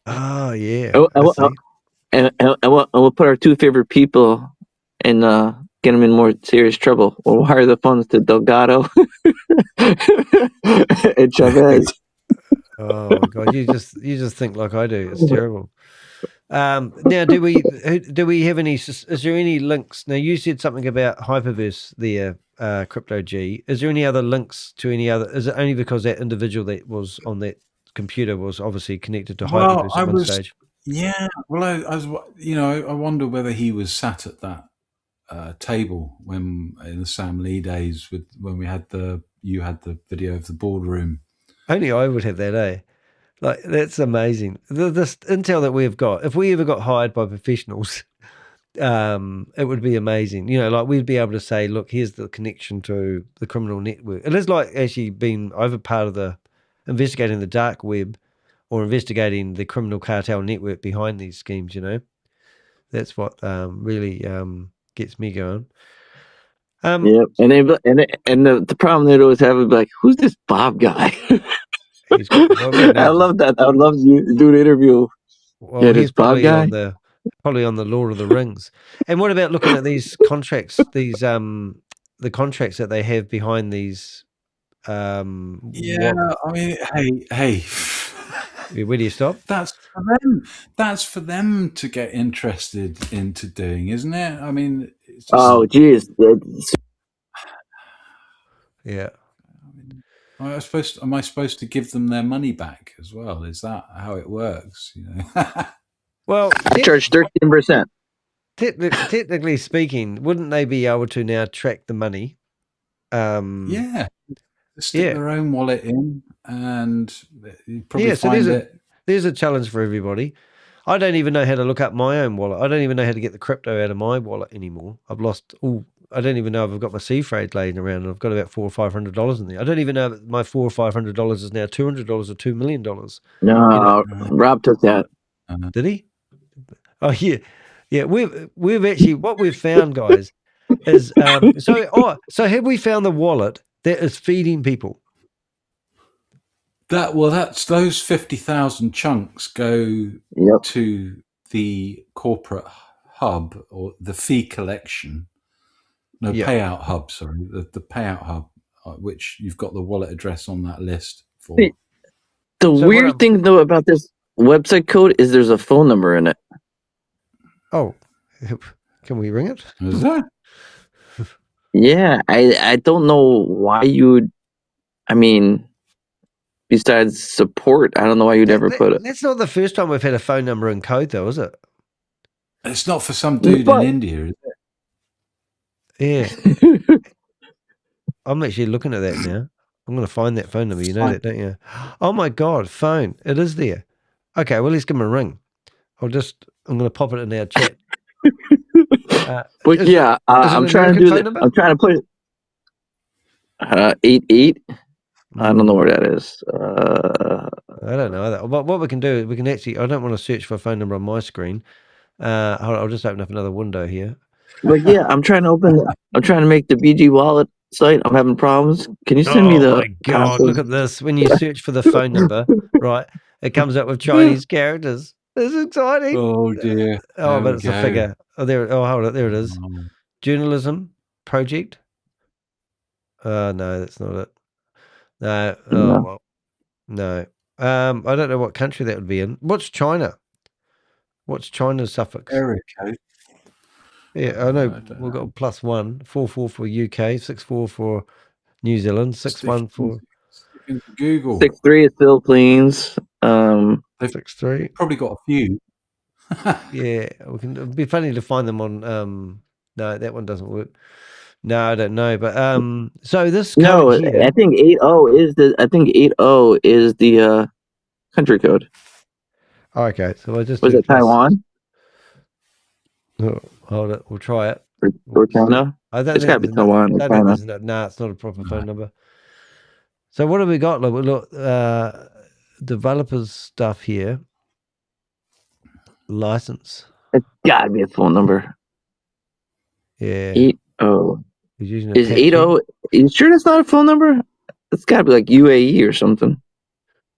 Oh yeah. And we'll put our 2 favorite people and get them in more serious trouble. We'll wire the funds to Delgado and Chavez. Oh my God! You just think like I do. It's terrible. Now, do we have any? Is there any links? Now, you said something about Hyperverse there, Crypto G. Is there any other links to any other? Is it only because that individual that was on that computer was obviously connected to Hyperverse at one stage? Yeah. Well, I was, I wonder whether he was sat at that table when in the Sam Lee days when you had the video of the boardroom. Only I would have that, eh? Like, that's amazing. This intel that we've got, if we ever got hired by professionals, it would be amazing. Like we'd be able to say, look, here's the connection to the criminal network. It is like actually being over part of the investigating the dark web or investigating the criminal cartel network behind these schemes, That's what really gets me going. Yeah, and the problem they'd always have is like, who's this Bob guy? I love that. I would love to do an interview. Well, he's probably on the Lord of the Rings. And what about looking at these contracts? These the contracts that they have behind these. I mean, hey. Where do you stop? That's for them. That's for them to get interested into doing, isn't it? I mean, it's just, geez. Yeah. Am I supposed to give them their money back as well? Is that how it works? Well, I charge 13%. Technically speaking, wouldn't they be able to now track the money? Yeah. Stick their own wallet in, and you probably find it. There's a challenge for everybody. I don't even know how to look up my own wallet. I don't even know how to get the crypto out of my wallet anymore. I've lost all. I don't even know if I've got my seafrade laying around, and I've got about $400 or $500 in there. I don't even know if my $400 or $500 is now $200 or $2 million. No, Rob took that. Did he? Oh yeah. We've actually what we've found, guys, is so have we found the wallet that is feeding people? That's those 50,000 chunks go to the corporate hub or the fee collection. No, payout hub, sorry. The payout hub, which you've got the wallet address on that list for. The weird thing, though, about this website code is there's a phone number in it. Oh, can we ring it? Is that? Yeah, I don't know why you would. I mean, besides support, I don't know why you'd ever put it. That's not the first time we've had a phone number in code, though, is it? It's not for some dude in India, is Yeah. I'm actually looking at that now. I'm going to find that phone number. You know that, don't you? Oh my God, phone. It is there. Okay, well, let's give him a ring. I'm going to pop it in our chat. But is it I'm an trying to American do phone that. number? I'm trying to put it 88. I don't know where that is. I don't know either. But what we can do is we can actually, I don't want to search for a phone number on my screen. Hold on, I'll just open up another window here. But yeah, I'm trying to make the BG wallet site. I'm having problems. Can you send me Oh the my God, password? look at this. When you search for the phone number, right, it comes up with Chinese characters. This is exciting. Oh dear. Oh, There but we it's a go. figure. Oh, hold on, there it is. Journalism project. No, that's not it. No. Oh, No. well, no. I don't know what country that would be in. What's China? What's China's suffix? Area code. Yeah, I know don't we've know. got +1, 44 for UK, 64 for New Zealand, 61 for Google. 63 is Philippines. They've 63. probably got a few. Yeah, we can. It'd be funny to find them on. No, that one doesn't work. No, I don't know, but so this code No, here. I think 80 is the country code. Okay, so I just Was do it Taiwan Oh, hold it. We'll try it. or China? I don't It's think got to be Taiwan or I don't think China. there's no. Nah, it's not a proper phone number. So what have we got? Look, developers stuff here. License. It's got to be a phone number. Yeah. 80. He's using Is Apache. 80? You sure that's not a phone number? It's got to be like UAE or something.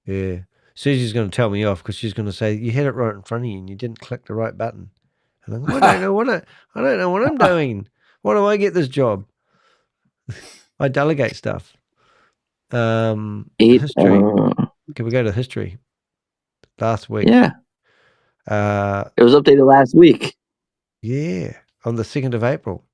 Yeah. Susie's going to tell me off because she's going to say you had it right in front of you and you didn't click the right button. And I'm like, I don't know what I'm doing. Why do I get this job? I delegate stuff. History. Can we go to history? Last week. Yeah. It was updated last week. Yeah, on the 2nd of April.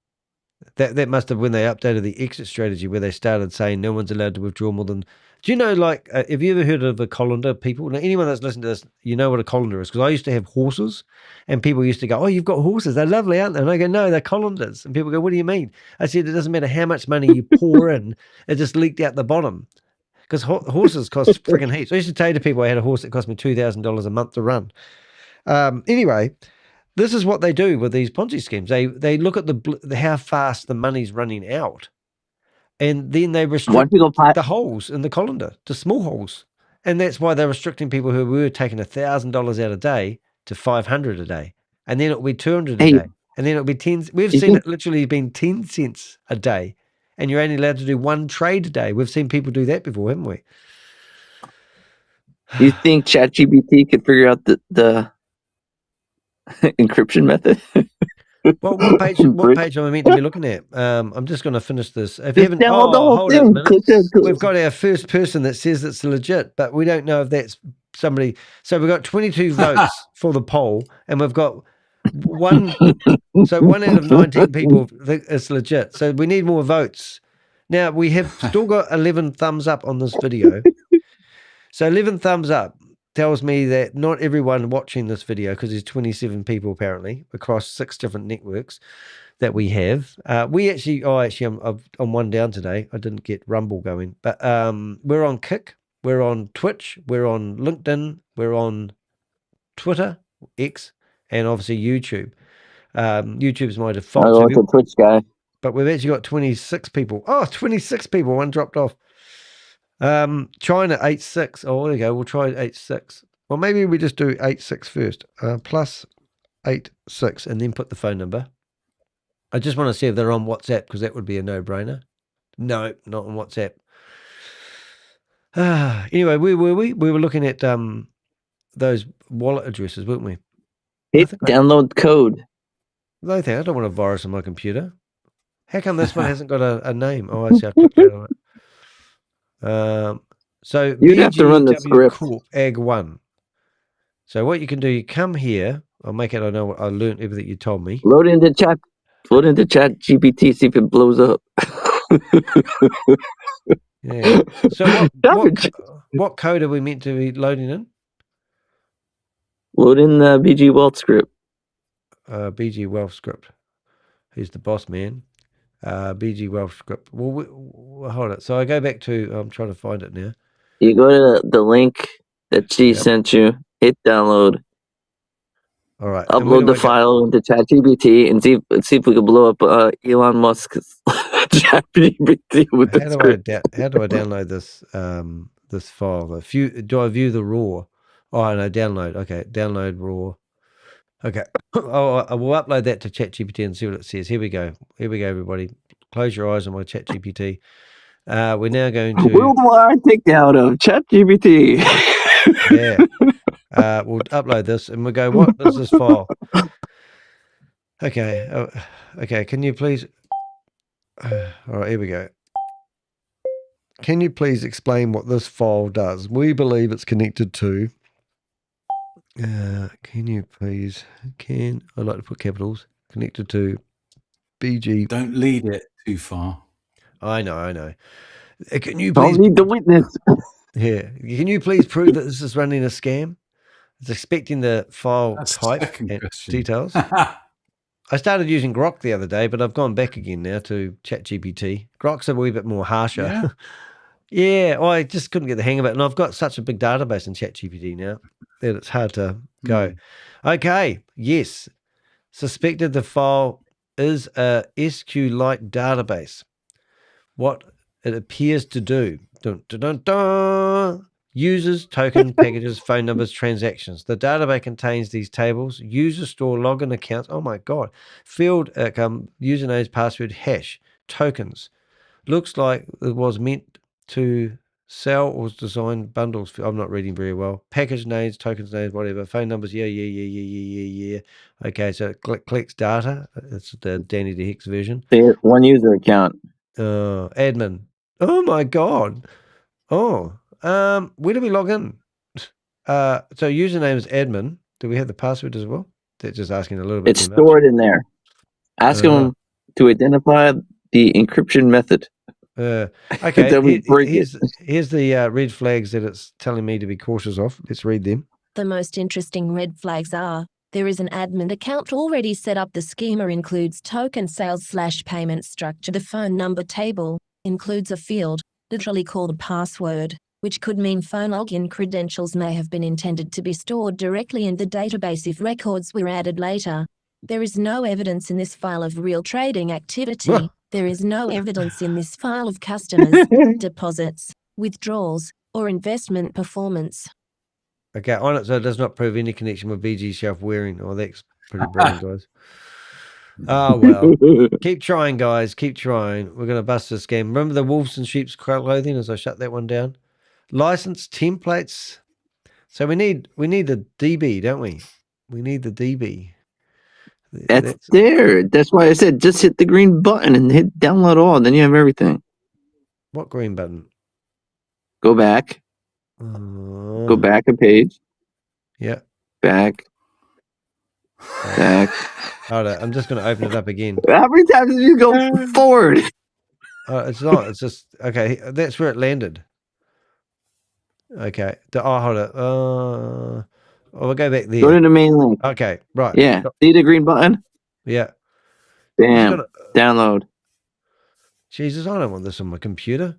That must have when they updated the exit strategy where they started saying no one's allowed to withdraw more than. Do you know, like, have you ever heard of a colander? People, now, anyone that's listening to this, you know what a colander is because I used to have horses, and people used to go, "Oh, you've got horses? They're lovely, aren't they?" And I go, "No, they're colanders." And people go, "What do you mean?" I said, "It doesn't matter how much money you pour in; it just leaked out the bottom." Because horses cost freaking heaps. I used to tell to people I had a horse that cost me $2,000 a month to run. Anyway, this is what they do with these Ponzi schemes. They look at how fast the money's running out, and then they restrict the holes in the colander to small holes, and that's why they're restricting people who were taking $1,000 out a day to 500 a day, and then it'll be 200 a day, and then it'll be 10. We've seen it literally been 10 cents a day, and you're only allowed to do one trade a day. We've seen people do that before, haven't we? You think ChatGPT could figure out the encryption method? Well, what page am I meant to be looking at? I'm just going to finish this. If you haven't, download the whole hold on a thing. minute. We've got our first person that says it's legit, but we don't know if that's somebody. So we've got 22 votes for the poll, and we've got one. So 1 out of 19 people think it's legit. So we need more votes. Now we have still got 11 thumbs up on this video. So 11 thumbs up tells me that not everyone watching this video, because there's 27 people apparently across 6 different networks that we have. I'm one down today. I didn't get Rumble going, but we're on Kick, we're on Twitch, we're on LinkedIn, we're on Twitter, X, and obviously YouTube. YouTube's my default. I'll go with the Twitch guy. But we've actually got 26 people. Oh, 26 people. One dropped off. China 86. Oh, there you go. We'll try 86. Well, maybe we just do 86 first. Plus 86 and then put the phone number. I just want to see if they're on WhatsApp because that would be a no-brainer. No, not on WhatsApp. Anyway, where were we? We were looking at those wallet addresses, weren't we? Download code. I don't want a virus on my computer. How come this one hasn't got a name? Oh, I see. I clicked out on it. So You'd have to run the script. Corp Ag 1. So what you can do, you come here. I'll make it. I know. I learned everything you told me. Load into chat GPT. See if it blows up. Yeah. So what code are we meant to be loading in? Load in the BG Walt script. BG Wealth script. Who's the boss man? BG Wealth script. Well, hold it. So I go back to. I'm trying to find it now. You go to the link that she sent you. Hit download. All right. Upload the file into ChatGPT and see if we can blow up Elon Musk's ChatGPT with the script. How do I download this this file? Do I view the raw? Oh no, download. Okay, download raw. Okay. I will upload that to ChatGPT and see what it says. Here we go. Here we go, everybody. Close your eyes on my ChatGPT. We're now going to worldwide takedown of ChatGPT. Yeah. We'll upload this and we'll go, what is this file? Okay. Okay. Can you please? All right. Here we go. Can you please explain what this file does? We believe it's connected to. Can you please? I like to put capitals. Connected to BG. Don't lead it too far. I know. Can you please? Don't need the witness. Yeah. Can you please prove that this is running a scam? It's expecting the file type and details. I started using Grok the other day, but I've gone back again now to ChatGPT. Grok's a wee bit more harsher. Yeah, well, I just couldn't get the hang of it. And I've got such a big database in ChatGPT now that it's hard to go. Okay, yes. Suspected the file is a SQLite database. What it appears to do. Dun, dun, dun, dun. Users, token, packages, phone numbers, transactions. The database contains these tables. Users store login accounts. Oh my God. Field usernames, password, hash, tokens. Looks like it was meant to sell or was designed bundles. I'm not reading very well. Package names, tokens names, whatever. Phone numbers. Yeah. Okay, so it collects data. It's the Danny the Hicks version. One user account. Admin. Oh my God. Oh. Where do we log in? So username is admin. Do we have the password as well? They're just asking a little bit. It's stored in there. Ask them to identify the encryption method. Okay. Here's the red flags that it's telling me to be cautious of. Let's read them. The most interesting red flags are: there is an admin account already set up. The schema includes token sales/payment structure. The phone number table includes a field, literally called a password, which could mean phone login credentials may have been intended to be stored directly in the database if records were added later. There is no evidence in this file of real trading activity. There is no evidence in this file of customers, deposits, withdrawals, or investment performance. Okay, on it, so it does not prove any connection with BG shelf wearing. Oh, that's pretty brilliant, guys. Oh, well. Keep trying, guys. Keep trying. We're going to bust this scam. Remember the wolves and sheep's clothing as I shut that one down? License templates. So we need the DB, don't we? We need the DB. That's there. That's why I said just hit the green button and hit download all. Then you have everything. What green button? Go back. Go back a page. Yeah. Back. Hold on. I'm just going to open it up again. How many times did you go forward? It's not. It's just okay. That's where it landed. Okay. Hold it. We'll go back there. Go to the main link. Okay. Right. Yeah. See the green button? Yeah. Bam. Download. Jesus, I don't want this on my computer.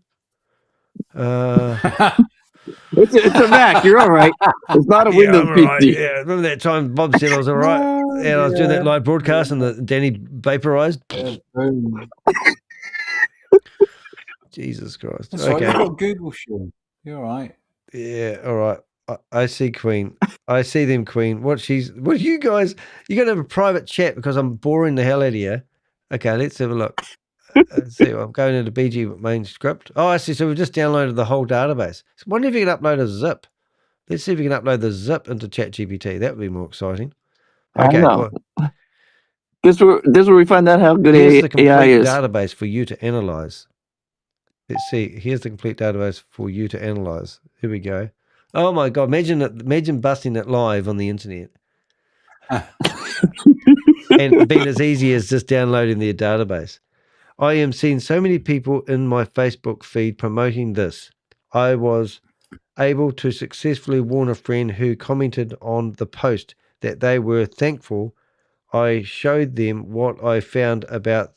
It's a Mac. You're all right. It's not a Windows PC. Right. Yeah. Remember that time Bob said I was all right? I was doing that live broadcast and the Danny vaporized. Jesus Christ. That's right. You've got Google, Sean. You're all right. Yeah. All right. I see Queen. I see them, Queen. What you guys? You got to have a private chat because I'm boring the hell out of you. Okay, let's have a look. Let's see. I'm going into BG main script. Oh, I see. So we've just downloaded the whole database. So I wonder if you can upload a zip. Let's see if you can upload the zip into ChatGPT. That would be more exciting. Okay. Well, this is where we find out how good here's the complete AI is. database for you to analyze. Let's see. Here's the complete database for you to analyze. Here we go. Oh my God! Imagine busting it live on the internet, and being as easy as just downloading their database. I am seeing so many people in my Facebook feed promoting this. I was able to successfully warn a friend who commented on the post that they were thankful I showed them what I found about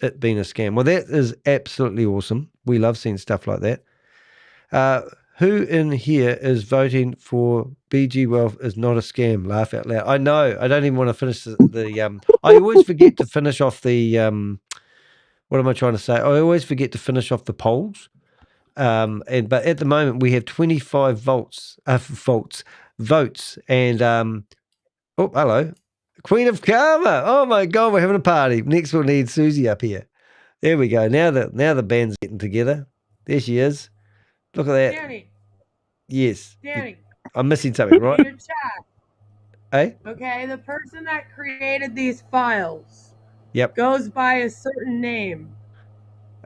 it being a scam. Well, that is absolutely awesome. We love seeing stuff like that. Who in here is voting for BG Wealth is not a scam? Laugh out loud. I know. I don't even want to finish the I always forget to finish off the what am I trying to say? I always forget to finish off the polls. But at the moment we have 25 votes, and oh, hello, Queen of Karma. Oh my God, we're having a party. Next we'll need Susie up here. There we go. Now the band's getting together. There she is. Look at that. Danny. Yes. Danny. I'm missing something, right? In your chat. Hey? Okay, the person that created these files Yep. goes by a certain name.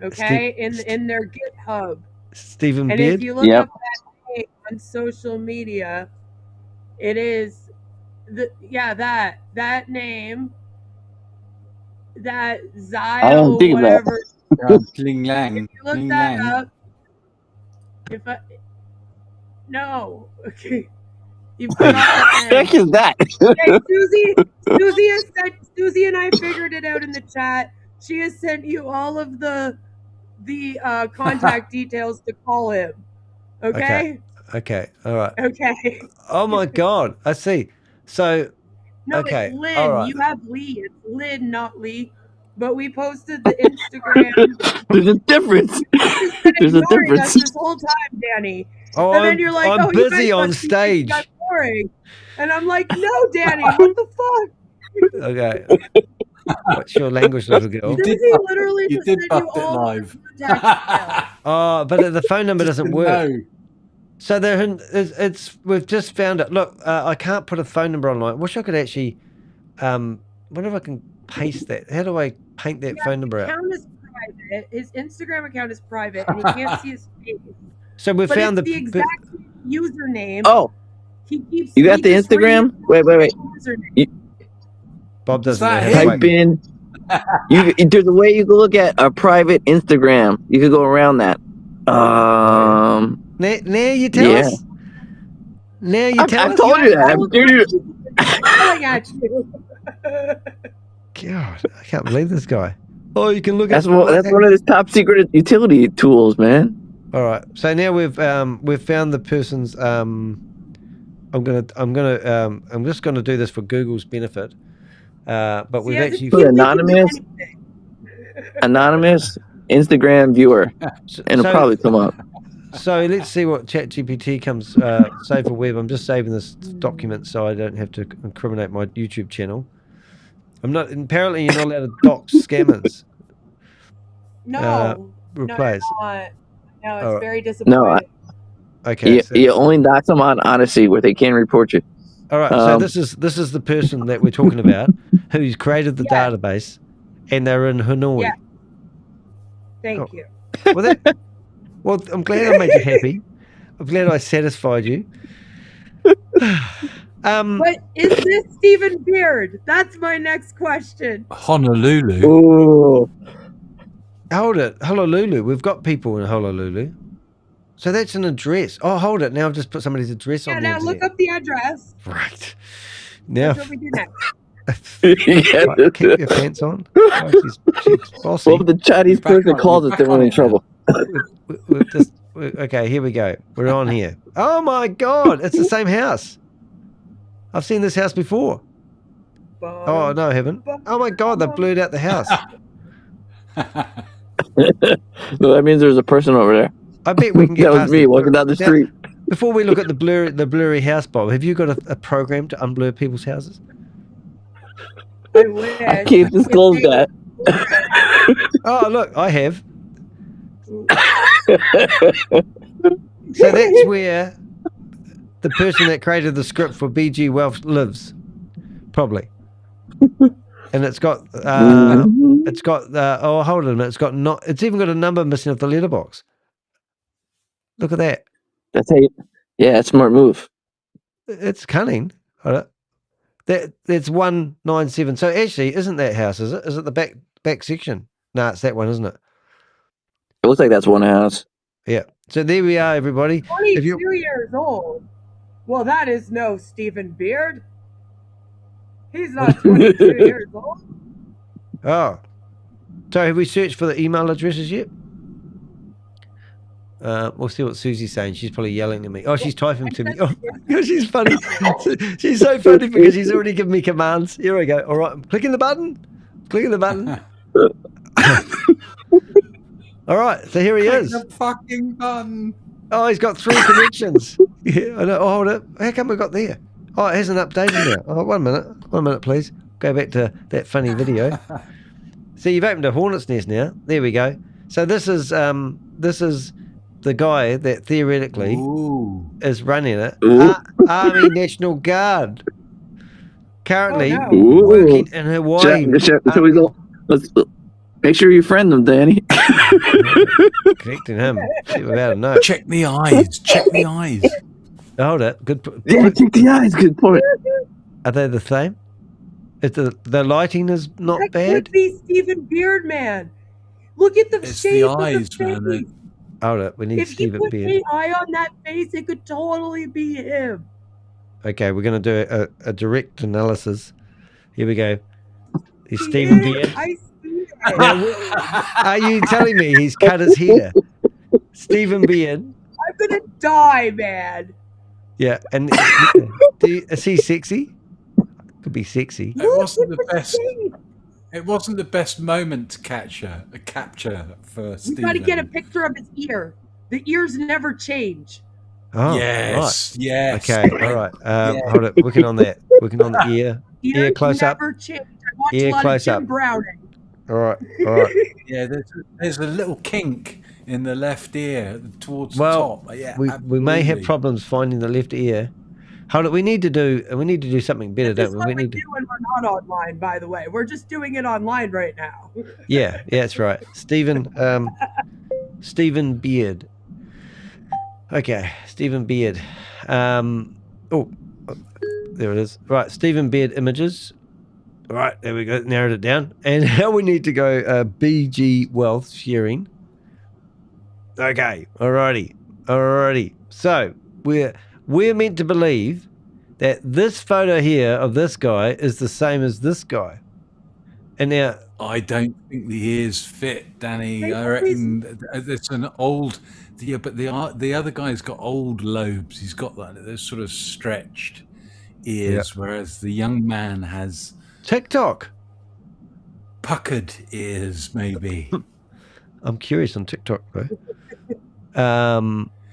Okay, in their GitHub. Stephen And Beard? if you look up that name on social media, it is that name, that I don't Zio think of that. whatever. Ling Lang. If you look Ling that Lang. up, no, okay. You forgot the Heck is that? Okay, Susie and I figured it out in the chat. She has sent you all of the contact details to call him. Okay? Okay. All right. Okay. Oh my God. I see. So No, okay. it's Lynn. All right. You have Lee. It's Lynn, not Lee. But we posted the Instagram. There's a difference. There's a difference. Us this whole time, Danny. Oh, and then you're like, I'm busy you guys on must be thinking stage. I'm boring. And I'm like, no, Danny, what the fuck? Okay. What's your language, little girl? You did bust it live. Oh, but the phone number doesn't work. So we've just found it. Look, I can't put a phone number online. Wish I could actually. Wonder if I can paste that. How do I paint that phone number out? His account is private. His Instagram account is private, and he can't see his face. So we found the exact username. Oh, he keeps. You got the Instagram? Wait. Bob doesn't know. Type in. There's a way you can look at a private Instagram. You could go around that. Now you tell us. Now you tell us. I've told you that. God, I can't believe this guy. Oh, you can look that's at that's one of his top secret utility tools, man. All right. So now we've found the person's. I'm just gonna do this for Google's benefit. But we've actually put anonymous Instagram viewer, and it'll probably come up. So let's see what ChatGPT comes save for web. I'm just saving this document so I don't have to incriminate my YouTube channel. Apparently you're not allowed to dox scammers. Replies. No, it's very disappointing. Okay. You only dox them on Odyssey where they can report you. All right. So this is the person that we're talking about who's created the database, and they're in Hanoi. Yeah. Thank you. Well, I'm glad I made you happy. I'm glad I satisfied you. But is this Stephen Beard? That's my next question. Honolulu. Ooh. Hold it. Honolulu. We've got people in Honolulu. So that's an address. Oh, hold it. Now I've just put somebody's address on the internet. Look up the address. Right. Now. That's what we do next. Right, keep your pants on. Oh, she's bossy. Well, if the Chinese person calls it, then we're in trouble. Okay, here we go. We're on here. Oh my God, it's the same house. I've seen this house before. Oh no, I haven't. Oh my God, they blurred out the house. Well, that means there's a person over there. I bet we can get. That was me walking down the street. Before we look at the blurry house, Bob, have you got a program to unblur people's houses? I wish. I can't disclose that. Oh, look, I have. So that's where the person that created the script for BG Wealth lives, probably. And it's got, oh, hold on a minute. It's even got a number missing off the letterbox. Look at that. That's how yeah, that's a smart move. It's cunning. That's 197. So actually, isn't that house, is it? Is it the back section? No, it's that one, isn't it? It looks like that's one house. Yeah. So there we are, everybody. 22 years old. Well, that is no Stephen Beard. He's not 22 years old. Oh. So have we searched for the email addresses yet? We'll see what Susie's saying. She's probably yelling at me. Oh, she's typing to me. Oh, she's funny. She's so funny because she's already given me commands. Here we go. All right, I'm clicking the button. Clicking the button. All right, so here he is. The fucking button. Oh, he's got 3 connections. Yeah, I know. Oh, hold it. How come we got there? Oh, it hasn't updated now. Oh, 1 minute. 1 minute, please. Go back to that funny video. See, you've opened a hornet's nest now. There we go. So this is the guy that theoretically is running it. Army National Guard. Currently working in Hawaii. Let's make sure you friend them, Danny. Connecting him. Without a note. Check the eyes. Check the eyes. Hold it. Good. Yeah, check the eyes. Good point. Are they the same? If the lighting is not That bad. could be Stephen Beardman. Look at the It's shape the of eyes, the face. man. Hold it. We need If he Stephen put Beard. AI on that face, it could totally be him. Okay, we're going to do a direct analysis. Here we go. He's Stephen Beard. I see it. Now, are you telling me he's cut his hair? Stephen Beard. I'm gonna die, man. Yeah, and is he sexy? Could be sexy. It wasn't the best. It wasn't the best moment to capture for We Stephen. gotta get a picture of his ear. The ears never change. Oh, yes, right. yes. Okay, all right. Hold it. Working on that. Working on the ear. Ear close up. Never change. I watch Ear a lot close of Jim up. Browning. All right. All right. Yeah, there's a little kink in the left ear towards the Well, top. Yeah, we may have absolutely. problems finding the left ear. Hold it. We need to do something better, This is don't we? what We we need do to. when we're not online, by the way. We're just doing it online right now. Yeah, that's right. Stephen Beard. Okay, Stephen Beard. Oh, there it is. Right, Stephen Beard images. All right, there we go. Narrowed it down. And now we need to go BG Wealth sharing. Okay, alrighty. So we're meant to believe that this photo here of this guy is the same as this guy. And now I don't think the ears fit, Danny. I reckon it's an old. Yeah, but the other guy's got old lobes. He's got like those sort of stretched ears, whereas the young man has TikTok puckered ears, maybe. I'm curious on TikTok though.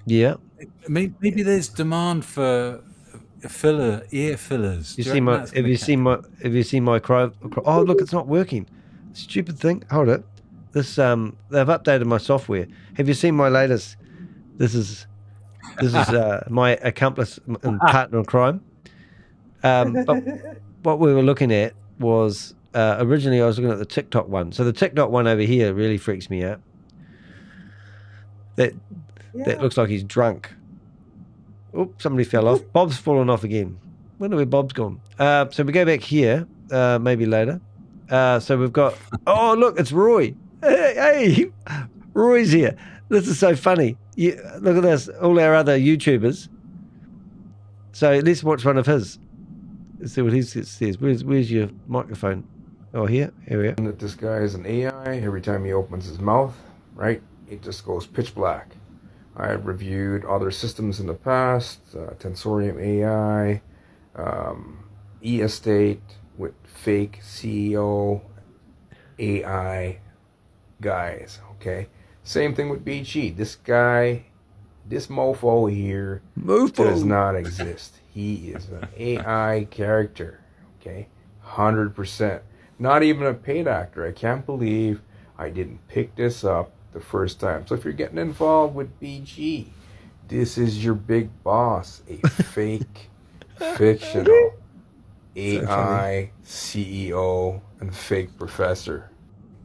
Yeah. Maybe there's demand for ear fillers. Have you seen my cry? Oh, look, it's not working. Stupid thing. Hold it. This they've updated my software. Have you seen my latest? This is my accomplice and partner in crime. But what we were looking at was originally I was looking at the TikTok one. So the TikTok one over here really freaks me out. That looks like he's drunk. Oh, somebody fell off. Bob's fallen off again. Wonder where Bob's gone. So we go back here, maybe later. So we've got, oh, look, it's Roy. Hey, Roy's here. This is so funny. Look at this, all our other YouTubers. So let's watch one of his. Let's see what he says. Where's your microphone? Oh, here we are. That this guy is an AI. Every time he opens his mouth, right, it just goes pitch black. I have reviewed other systems in the past, Tensorium AI, E-Estate with fake CEO AI guys, okay? Same thing with BG. This guy, this mofo here does not exist. He is an AI character, okay? 100%. Not even a paid actor. I can't believe I didn't pick this up the first time. So if you're getting involved with BG, this is your big boss, a fake, fictional AI CEO and fake professor.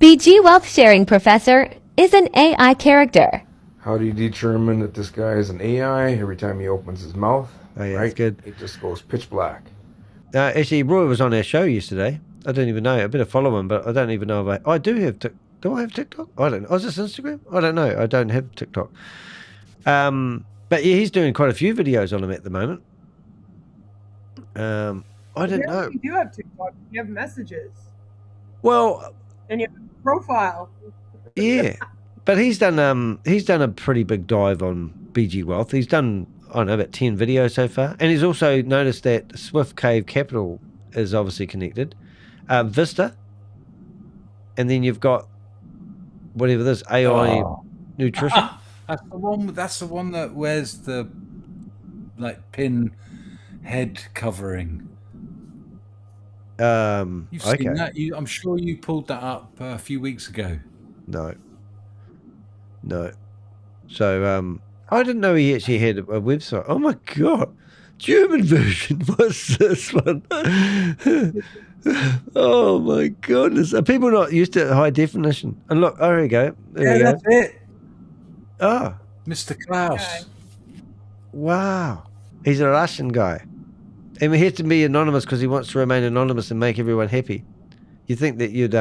BG Wealth Sharing Professor is an AI character. How do you determine that this guy is an AI? Every time he opens his mouth, right? That's good. It just goes pitch black. Actually, Roy was on our show yesterday. I don't even know. I better follow him, but I don't even know if I do have TikTok. Do I have TikTok? I don't know. Oh, is this Instagram? I don't know. I don't have TikTok. But yeah, he's doing quite a few videos on him at the moment. I didn't know. You do have TikTok. You have messages. Well, and you have a profile. Yeah, but he's done a pretty big dive on BG Wealth. He's done, I don't know, about 10 videos so far, and he's also noticed that Swift Cave Capital is obviously connected, Vista, and then you've got whatever this AI nutrition. That's the one that wears the pin head covering. You've seen that? I'm sure you pulled that up a few weeks ago. No. So I didn't know he actually had a website. Oh my god, German version. What's this one? Oh my goodness, are people not used to high definition? And look, there we go. There we go. That's it. Oh, Mr. Klaus. Wow, he's a Russian guy, and he has to be anonymous because he wants to remain anonymous and make everyone happy. You think that you'd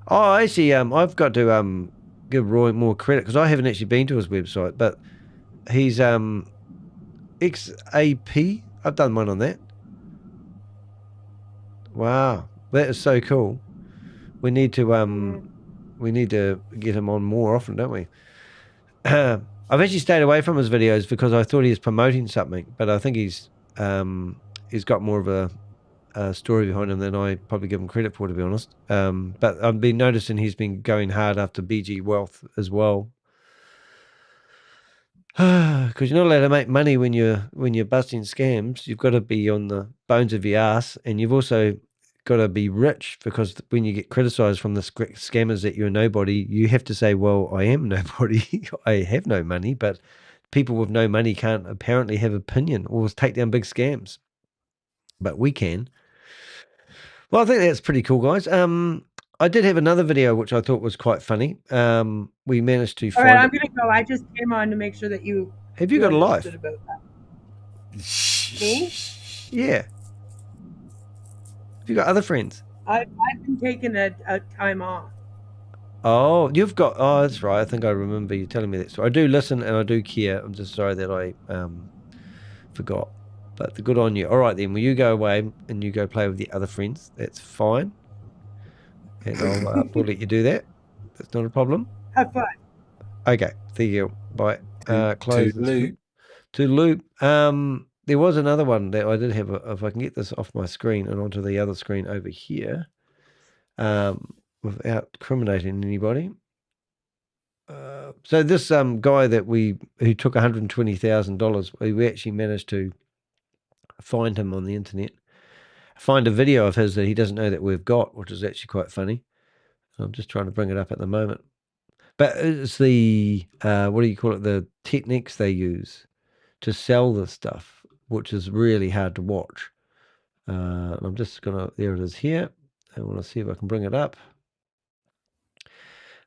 Oh, actually, I've got to give Roy more credit because I haven't actually been to his website, but he's XAP. I've done one on that. Wow, that is so cool. We need to get him on more often, don't we? I've actually stayed away from his videos because I thought he was promoting something, but I think he's got more of a story behind him than I probably give him credit for, to be honest. But I've been noticing he's been going hard after BG Wealth as well. Because you're not allowed to make money when you're busting scams. You've got to be on the bones of your ass, and you've also got to be rich, because when you get criticized from the scammers that you're nobody, you have to say, well, I am nobody. I have no money, but people with no money can't apparently have opinion or take down big scams. But we can. Well, I think that's pretty cool, guys. I did have another video which I thought was quite funny. We managed to find. All right, I'm gonna go. I just came on to make sure that you. Have you got a life? About that. Me? Yeah. Have you got other friends? I've been taking a time off. Oh, you've got. Oh, that's right. I think I remember you telling me that story. I do listen and I do care. I'm just sorry that I forgot. But the good on you. All right, then. Well, you go away and you go play with the other friends. That's fine. And we'll let you do that. That's not a problem. Have fun. Okay. Thank you. Bye. Close. Toodaloo. Toodaloo. There was another one that I did have. If I can get this off my screen and onto the other screen over here, without incriminating anybody. So this guy that who took $120,000, we actually managed to find him on the internet, find a video of his that he doesn't know that we've got, which is actually quite funny. I'm just trying to bring it up at the moment. But it's the, what do you call it, the techniques they use to sell this stuff, which is really hard to watch. I'm just going to, there it is here. I want to see if I can bring it up.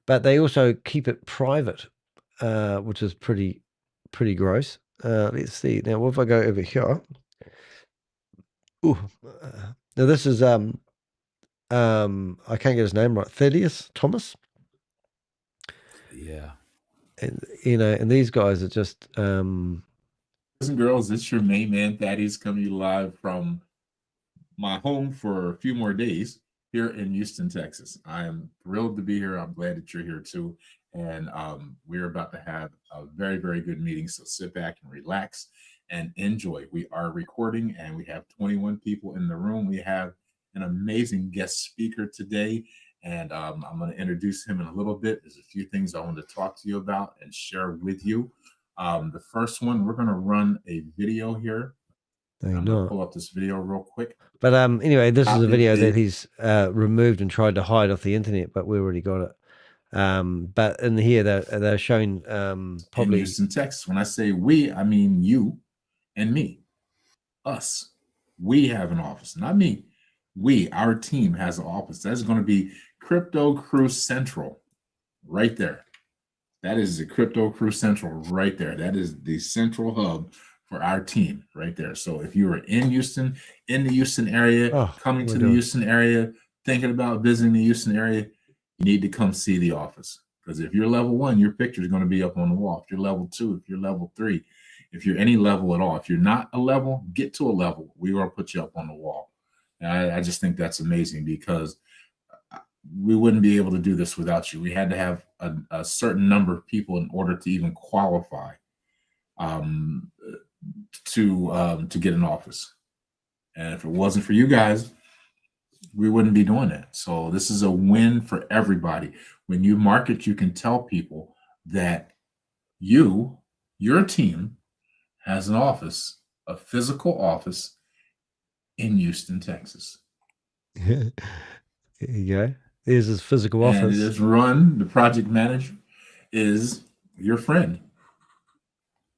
But they also keep it private, which is pretty gross. Let's see. Now, if I go over here. Ooh, now this is I can't get his name right. Thaddeus Thomas. Yeah. And and these guys are just Boys and girls, it's your main man Thaddeus coming live from my home for a few more days here in Houston, Texas. I am thrilled to be here. I'm glad that you're here too. And we're about to have a very, very good meeting. So sit back and relax and enjoy. We are recording and we have 21 people in the room. We have an amazing guest speaker today. And I'm going to introduce him in a little bit. There's a few things I want to talk to you about and share with you. The first one, we're going to run a video here. I'm going to pull up this video real quick. But anyway, this is a video that he's removed and tried to hide off the internet, but we already got it. But in here, they're showing probably in Houston, Texas. When I say we, I mean you and me, us. We have an office, not me. Our team has an office. That's going to be Crypto Crew Central right there. That is the Crypto Crew Central right there. That is the central hub for our team right there. So if you are in Houston, in the Houston area, coming to the Houston area, thinking about visiting the Houston area, you need to come see the office. Because if you're level 1, your picture is going to be up on the wall. If you're level 2, if you're level 3, If you're any level at all, if you're not a level, get to a level. We're going to put you up on the wall. And I just think that's amazing, because we wouldn't be able to do this without you. We had to have a certain number of people in order to even qualify to get an office. And if it wasn't for you guys, we wouldn't be doing that. So this is a win for everybody. When you market, you can tell people that your team has an office, a physical office in Houston, Texas. There you go. There's his physical office. And it is run, the project manager is your friend.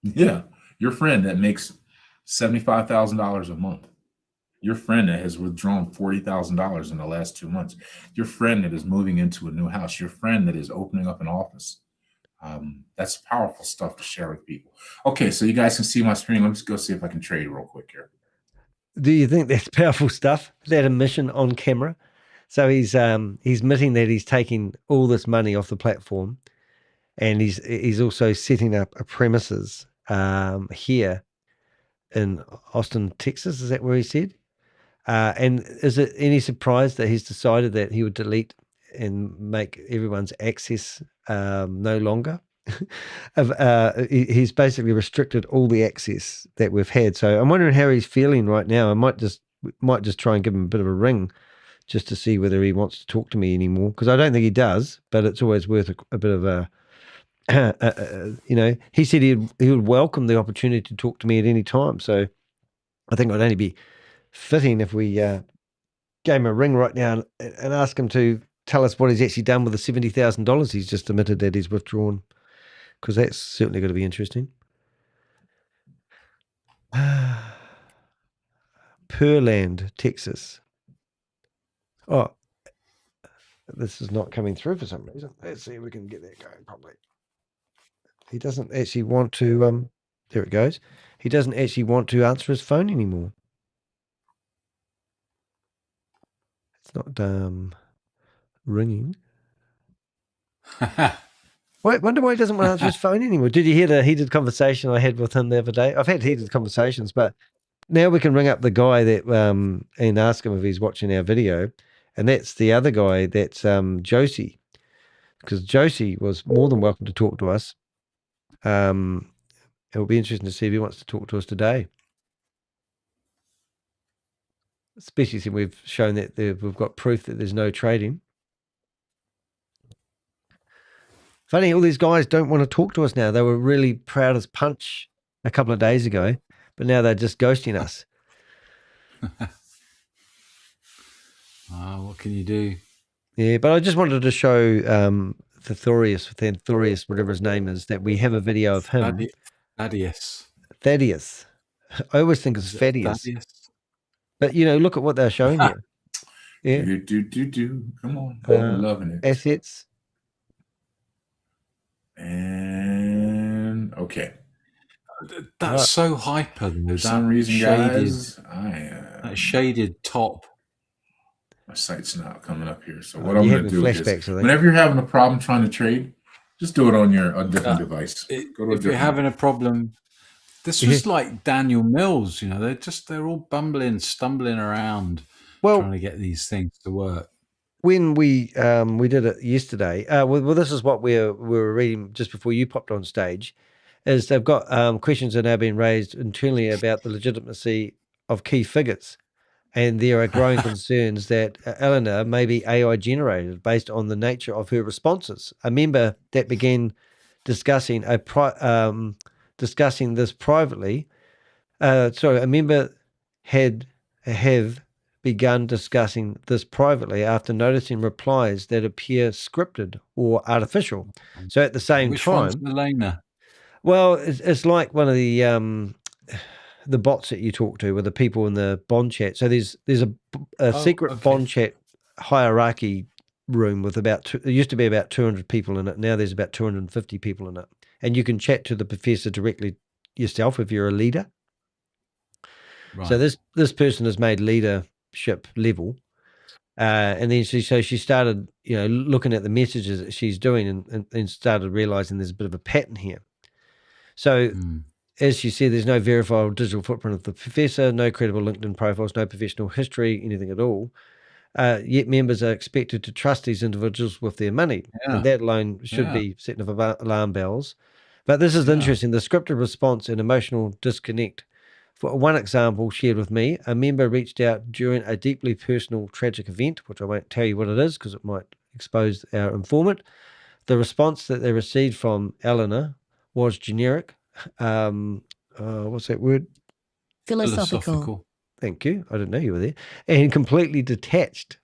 Yeah, your friend that makes $75,000 a month. Your friend that has withdrawn $40,000 in the last 2 months. Your friend that is moving into a new house. Your friend that is opening up an office. That's powerful stuff to share with people. Okay, so you guys can see my screen. Let me just go see if I can trade real quick here. Do you think that's powerful stuff? That admission on camera? So he's admitting that he's taking all this money off the platform, and he's also setting up a premises here in Austin, Texas. Is that where he said? And is it any surprise that he's decided that he would delete and make everyone's access no longer? He's basically restricted all the access that we've had. So I'm wondering how he's feeling right now. I might just try and give him a bit of a ring just to see whether he wants to talk to me anymore, because I don't think he does, but it's always worth a bit of a he said he would welcome the opportunity to talk to me at any time. So I think I'd only be fitting if we gave him a ring right now and ask him to tell us what he's actually done with the $70,000 he's just admitted that he's withdrawn, because that's certainly going to be interesting. Pearland, Texas. Oh, this is not coming through for some reason. Let's see if we can get that going properly. He doesn't actually want to, there it goes. He doesn't actually want to answer his phone anymore. It's not ringing. Wonder why he doesn't want to answer his phone anymore. Did you hear the heated conversation I had with him the other day? I've had heated conversations, but now we can ring up the guy that and ask him if he's watching our video. And that's the other guy, that's Josie. Because Josie was more than welcome to talk to us. It will be interesting to see if he wants to talk to us today. Especially since we've shown that we've got proof that there's no trading. Funny, all these guys don't want to talk to us now. They were really proud as punch a couple of days ago, but now they're just ghosting us. What can you do? Yeah, but I just wanted to show Thaddeus, whatever his name is, that we have a video of him. Thaddeus. I always think it's Thaddeus. But, look at what they're showing here. Yeah. Come on. I'm loving it. Assets. And, okay. That's so hyper, though. For some reason, guys, that shaded top. My site's not coming up here. So what I'm going to do is, whenever you're having a problem trying to trade, just do it on a different device. If you're having a problem, this was like Daniel Mills. They're all stumbling around, trying to get these things to work. When we did it yesterday, well, this is what we were reading just before you popped on stage, is they've got questions that are now being raised internally about the legitimacy of key figures. And there are growing concerns that Eleanor may be AI generated based on the nature of her responses. A member that began discussing this privately. A member have begun discussing this privately after noticing replies that appear scripted or artificial. So at the same Which time, one's Elena? Well, it's like one of the bots that you talk to with the people in the bond chat. So there's a secret bond chat hierarchy room with it used to be about 200 people in it. Now there's about 250 people in it. And you can chat to the professor directly yourself if you're a leader. Right. So this person has made leadership level. And then she started, looking at the messages that she's doing and started realizing there's a bit of a pattern here. So as she said, there's no verifiable digital footprint of the professor, no credible LinkedIn profiles, no professional history, anything at all. Yet members are expected to trust these individuals with their money. Yeah. And that alone should be setting off alarm bells. But this is interesting. The scripted response and emotional disconnect. For one example shared with me, a member reached out during a deeply personal tragic event, which I won't tell you what it is because it might expose our informant. The response that they received from Eleanor was generic. What's that word? Philosophical. Thank you. I didn't know you were there. And completely detached,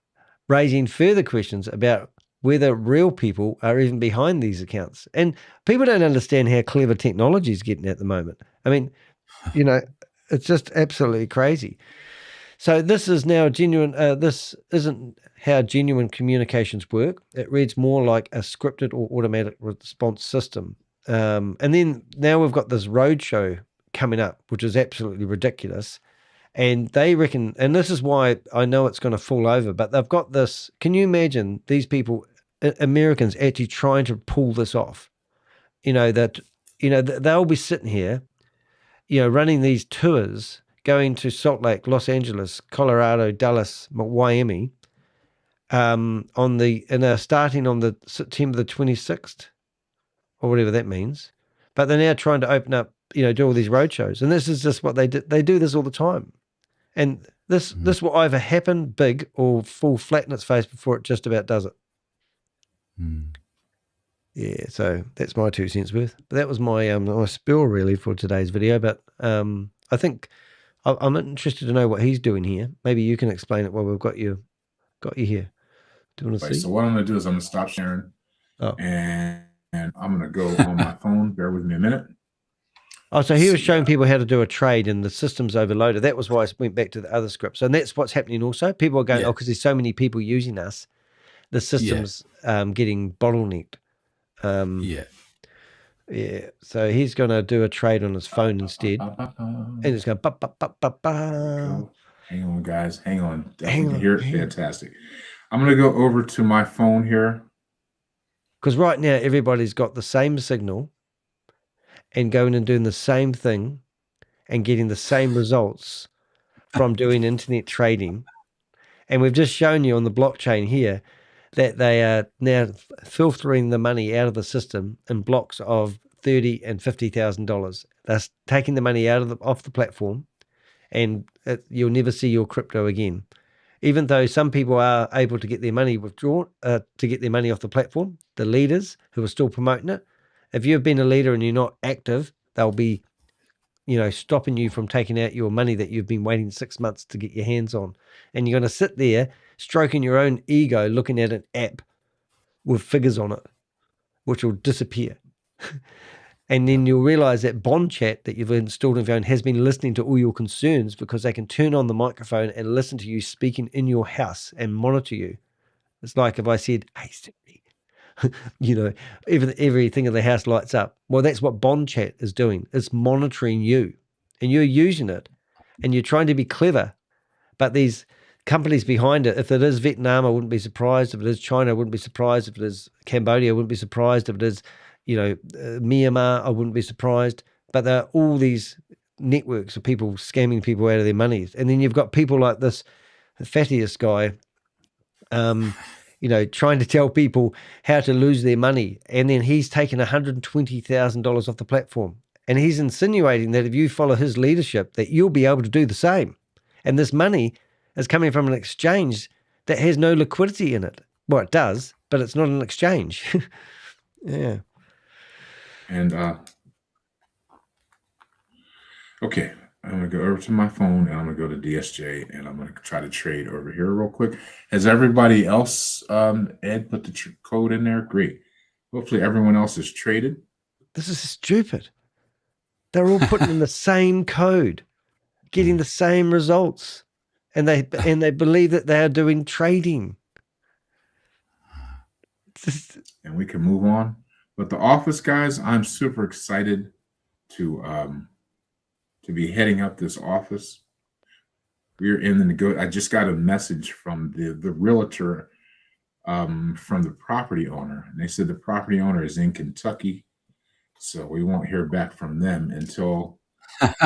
raising further questions about whether real people are even behind these accounts. And people don't understand how clever technology is getting at the moment. I mean, you know, it's just absolutely crazy. So this is now genuine. This isn't how genuine communications work. It reads more like a scripted or automatic response system. And then now we've got this roadshow coming up, which is absolutely ridiculous. And they reckon, and this is why I know it's going to fall over, but they've got this. Can you imagine these people, Americans, actually trying to pull this off? They'll be sitting here, running these tours, going to Salt Lake, Los Angeles, Colorado, Dallas, Miami, starting on the September the 26th, or whatever that means. But they're now trying to open up, do all these road shows. And this is just what they do. They do this all the time. And this will either happen big or fall flat in its face before it just about does it. Yeah, so that's my 2 cents worth. But that was my my spiel really for today's video. But I think I'm interested to know what he's doing here. Maybe you can explain it while we've got you here. Do you want to see? So what I'm going to do is I'm going to stop sharing, and I'm going to go on my phone. Bear with me a minute. Oh, so he was showing people how to do a trade and the system's overloaded. That was why I went back to the other scripts. And that's what's happening also. People are going, because there's so many people using us, the system's getting bottlenecked. Yeah. So he's going to do a trade on his phone instead. And it's going Hang on, guys. Hang on. Definitely hear it. Fantastic. I'm going to go over to my phone here. Because right now, everybody's got the same signal and going and doing the same thing and getting the same results from doing internet trading. And we've just shown you on the blockchain here that they are now filtering the money out of the system in blocks of $30,000 and $50,000. They're taking the money off the platform, and you'll never see your crypto again. Even though some people are able to get their money withdrawn, to get their money off the platform, the leaders who are still promoting it, if you've been a leader and you're not active, they'll be, stopping you from taking out your money that you've been waiting 6 months to get your hands on. And you're going to sit there stroking your own ego, looking at an app with figures on it, which will disappear. And then you'll realize that bond chat that you've installed on your phone has been listening to all your concerns because they can turn on the microphone and listen to you speaking in your house and monitor you. It's like if I said, "Hey, Siri," everything in the house lights up. Well, that's what bond chat is doing. It's monitoring you, and you're using it, and you're trying to be clever. But these companies behind it, if it is Vietnam, I wouldn't be surprised. If it is China, I wouldn't be surprised. If it is Cambodia, I wouldn't be surprised. If it is, Myanmar, I wouldn't be surprised. But there are all these networks of people scamming people out of their money. And then you've got people like this Fattiest guy, trying to tell people how to lose their money. And then he's taken $120,000 off the platform. And he's insinuating that if you follow his leadership, that you'll be able to do the same. And this money is coming from an exchange that has no liquidity in it. Well, it does, but it's not an exchange. Yeah. And okay, I'm going to go over to my phone and I'm going to go to DSJ and I'm going to try to trade over here real quick. Has everybody else, Ed, put the code in there? Great. Hopefully everyone else is traded. This is stupid. They're all putting in the same code, getting the same results, and they believe that they are doing trading. And we can move on. But the office guys, I'm super excited to be heading up this office. We're in the I just got a message from the realtor, from the property owner, and they said the property owner is in Kentucky, so we won't hear back from them until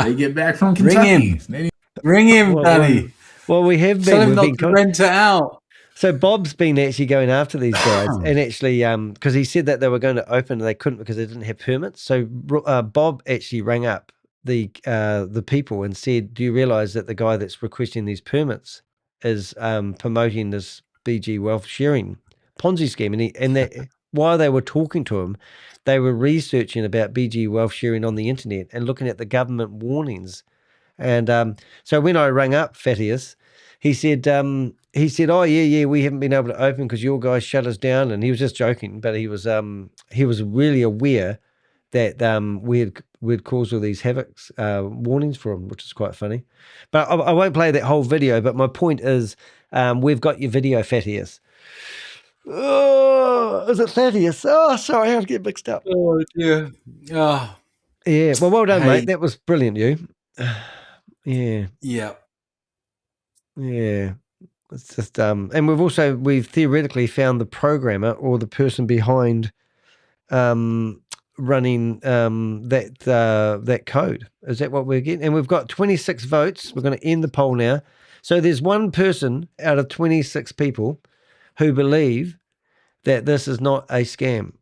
They get back from Ring Kentucky. him. Ring him, Danny. Well, we have Tell been. him We've not been to rent it out. So Bob's been actually going after these guys, and actually, because he said that they were going to open and they couldn't because they didn't have permits. So Bob actually rang up the people and said, "Do you realise that the guy that's requesting these permits is promoting this BG wealth sharing Ponzi scheme?" And that while they were talking to him, they were researching about BG wealth sharing on the internet and looking at the government warnings. And so when I rang up Fatius, he said, "Oh yeah, we haven't been able to open because your guys shut us down." And he was just joking, but he was really aware that we'd caused all these havocs warnings for him, which is quite funny. But I won't play that whole video. But my point is, we've got your video, Fatius. Oh, is it Thaddeus? Oh, sorry, I was getting mixed up. Oh dear. Oh. Yeah, well done, Hey. mate. That was brilliant, you. Yeah. Yeah. Yeah. It's just and we've theoretically found the programmer or the person behind running that code. Is that what we're getting? And we've got 26 votes. We're going to end the poll now. So there's one person out of 26 people who believe that this is not a scam.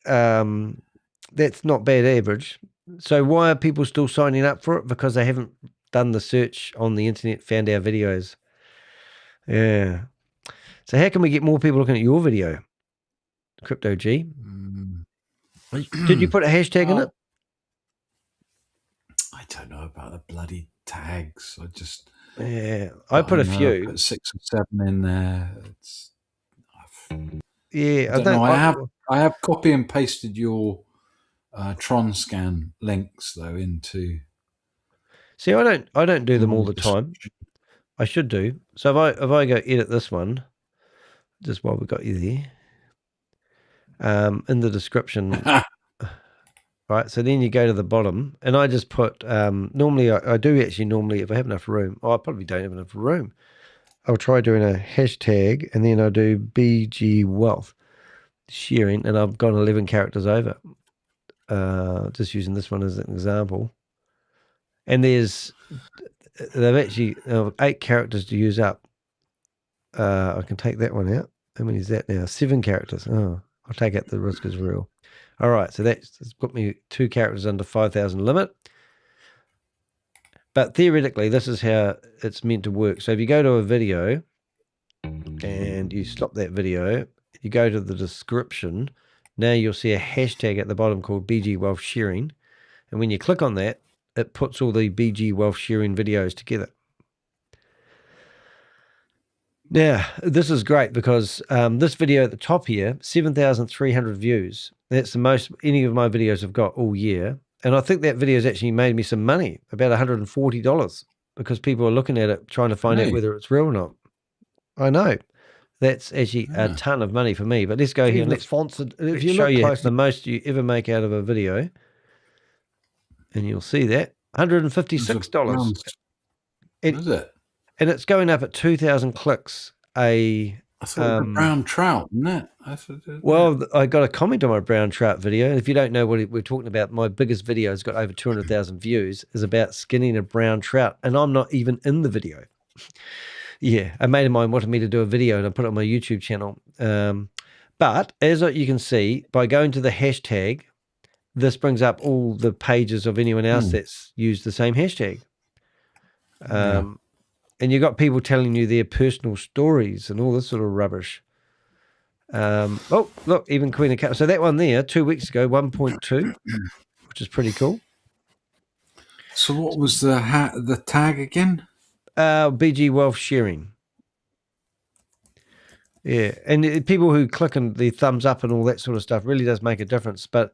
That's not bad average. So why are people still signing up for it? Because they haven't done the search on the internet, found our videos. Yeah. So how can we get more people looking at your video, Crypto G? Did you put a hashtag in it? I don't know about the bloody tags. I put a few. I put 6 or 7 in there. I don't know. I have copy and pasted your Tron scan links though into. See, I don't do them all the time. I should do. So if I go edit this one, just while we got you there, in the description, right? So then you go to the bottom, and I just put. Normally, I do actually normally if I have enough room. I probably don't have enough room. I'll try doing a hashtag, and then I'll do BG Wealth sharing, and I've gone 11 characters over. Just using this one as an example. And they've actually 8 characters to use up. I can take that one out. How many is that now? 7 characters. Oh, I'll take out the risk is real. All right, so that's put me 2 characters under 5,000 limit. But theoretically, this is how it's meant to work. So if you go to a video and you stop that video, you go to the description, now you'll see a hashtag at the bottom called BG Wealth Sharing. And when you click on that, it puts all the BG Wealth Sharing videos together. Now, this is great because this video at the top here, 7,300 views. That's the most any of my videos have got all year. And I think that video has actually made me some money, about $140, because people are looking at it, trying to find out whether it's real or not. I know. That's actually a ton of money for me. But let's go here and let's sponsored. If you show you the most you ever make out of a video, and you'll see that $156. Is it? And it's going up at 2,000 clicks. I thought it was a brown trout, isn't it? Well, I got a comment on my brown trout video. And if you don't know what we're talking about, my biggest video has got over 200,000 views, is about skinning a brown trout. And I'm not even in the video. Yeah, a mate of mine wanted me to do a video and I put it on my YouTube channel. But as you can see, by going to the hashtag, this brings up all the pages of anyone else that's used the same hashtag. And you've got people telling you their personal stories and all this sort of rubbish. Oh, look, even Queen of Cups. So that one there, 2 weeks ago, 1.2, which is pretty cool. So what was the tag again? BG Wealth Sharing. Yeah, and people who click on the thumbs up and all that sort of stuff really does make a difference. But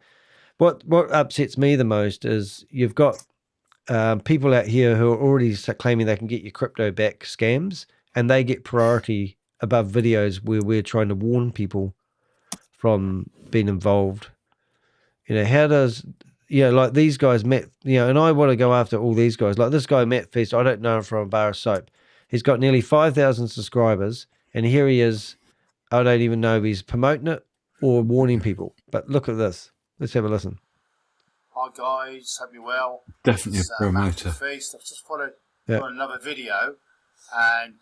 what upsets me the most is you've got people out here who are already claiming they can get your crypto back scams, and they get priority above videos where we're trying to warn people from being involved. You know, how does, like these guys, Matt, and I want to go after all these guys. Like this guy, Matt Feast, I don't know him from a bar of soap. He's got nearly 5,000 subscribers, and here he is. I don't even know if he's promoting it or warning people. But look at this. Let's have a listen. Hi guys, hope you're well. Definitely It's, a promoter. Feast. I've just wanted to Yeah. do another video and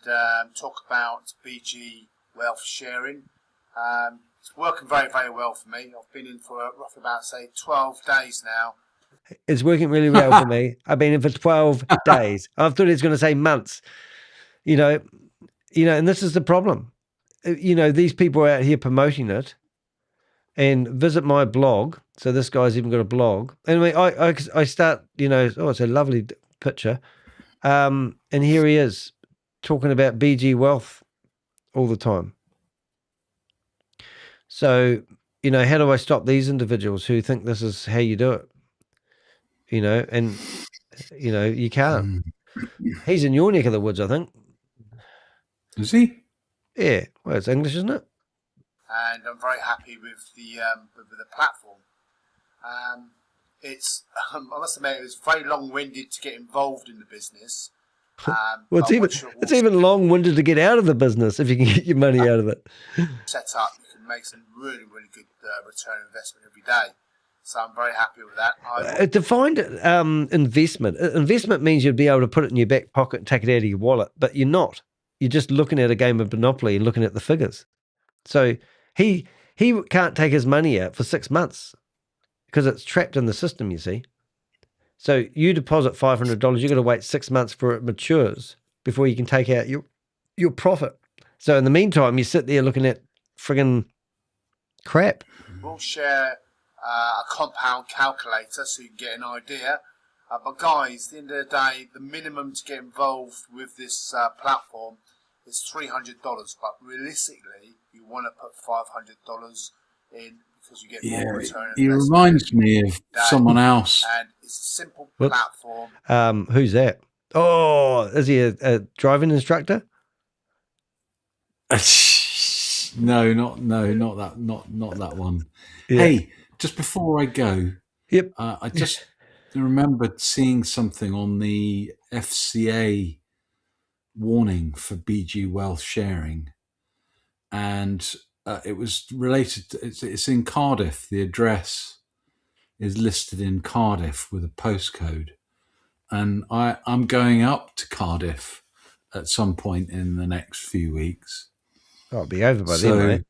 talk about BG wealth sharing. It's working very, very well for me. I've been in for roughly about, say, 12 days now. It's working really well for me. I've been in for 12 days. I thought he was going to say months. You know, and this is the problem. These people are out here promoting it, and visit my blog. So this guy's even got a blog. Anyway, I start, it's a lovely picture. And here he is talking about BG wealth all the time. So, how do I stop these individuals who think this is how you do it? You can't. He's in your neck of the woods, I think. Is he? Yeah. Well, it's English, isn't it? And I'm very happy with the platform. It's I must admit, it was very long-winded to get involved in the business. Well, it's even long-winded to get out of the business if you can get your money out of it. Set up, you can make some really, really good return on investment every day. So I'm very happy with that. Defined investment. Investment means you'd be able to put it in your back pocket and take it out of your wallet, but you're not. You're just looking at a game of Monopoly and looking at the figures. So he can't take his money out for 6 months because it's trapped in the system, you see. So you deposit $500, you've got to wait 6 months for it matures before you can take out your profit. So in the meantime, you sit there looking at friggin' crap. We'll share a compound calculator so you can get an idea. But guys, at the end of the day, the minimum to get involved with this platform is $300. But realistically, you want to put $500 in because you get more return. He reminds me of someone else. And it's a simple platform. Who's that? Oh, is he a driving instructor? No, not that one. Yeah. Hey, just before I go, yep, I just remembered seeing something on the FCA warning for BG wealth sharing, and it was related to, it's in Cardiff. The address is listed in Cardiff with a postcode, and I'm going up to Cardiff at some point in the next few weeks. I'll be over by then,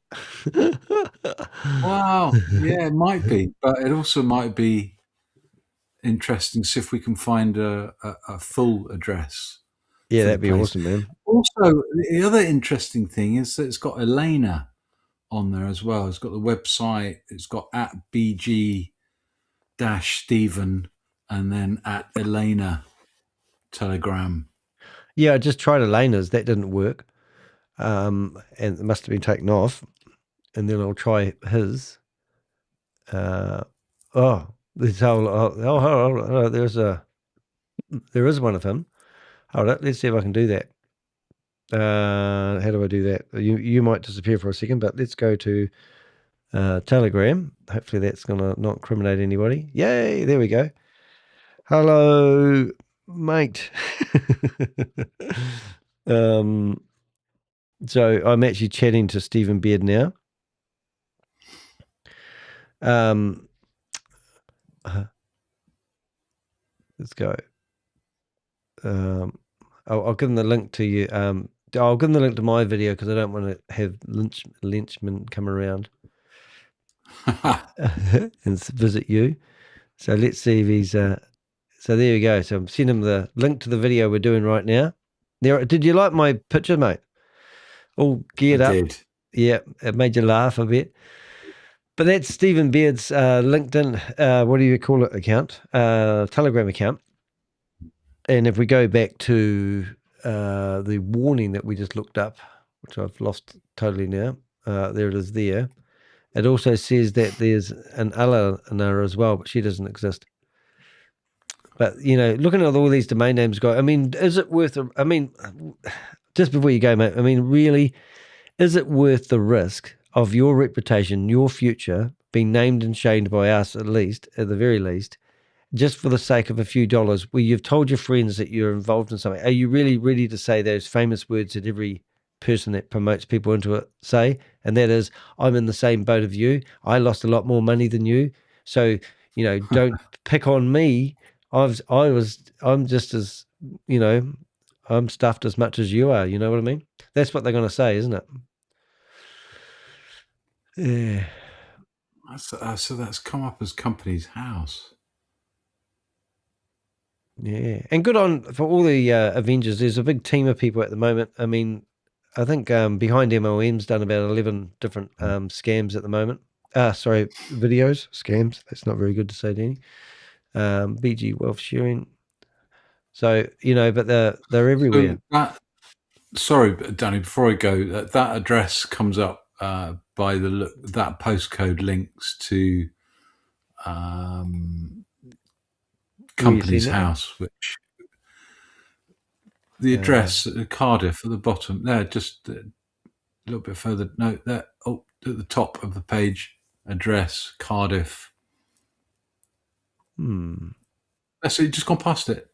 mate. Wow, yeah, it might be, but it also might be interesting to see if we can find a full address. Yeah, that'd be awesome, man. Also, the other interesting thing is that it's got Elena on there as well. It's got the website. It's got at BG-Stephen and then at Elena Telegram. Yeah, I just tried Elena's. That didn't work. And it must have been taken off. And then I'll try his. There is one of him. Hold on, let's see if I can do that. How do I do that? You might disappear for a second, but let's go to Telegram. Hopefully that's going to not incriminate anybody. Yay, there we go. Hello, mate. So I'm actually chatting to Stephen Beard now. Let's go. I'll give them the link to you. I'll give them the link to my video because I don't want to have lynchmen come around and visit you. So let's see if he's. So there you go. So I'm sending him the link to the video we're doing right now. There. Did you like my picture, mate? All geared up. Did. Yeah, it made you laugh a bit. But that's Stephen Beard's LinkedIn. What do you call it? Account, Telegram account. And if we go back to the warning that we just looked up, which I've lost totally now, there it is there. It also says that there's an Elena as well, but she doesn't exist. But, looking at all these domain names, is it worth, just before you go, mate, really, is it worth the risk of your reputation, your future, being named and shamed by us at the very least, just for the sake of a few dollars, where you've told your friends that you're involved in something? Are you really ready to say those famous words that every person that promotes people into it say? And that is, I'm in the same boat of you. I lost a lot more money than you. So don't pick on me. I'm just as, I'm stuffed as much as you are. You know what I mean? That's what they're going to say, isn't it? Yeah. So that's come up as Company's House. Yeah, and good on for all the Avengers. There's a big team of people at the moment. I mean, I think behind MLM's done about 11 different scams at the moment. Sorry, videos, scams. That's not very good to say, Danny. BG Wealth Sharing. So, but they're everywhere. Sorry, Danny, before I go, that address comes up by that postcode links to Company's House, which the address Cardiff at the bottom there, just a little bit further. No, there at the top of the page, address Cardiff. So you just gone past it.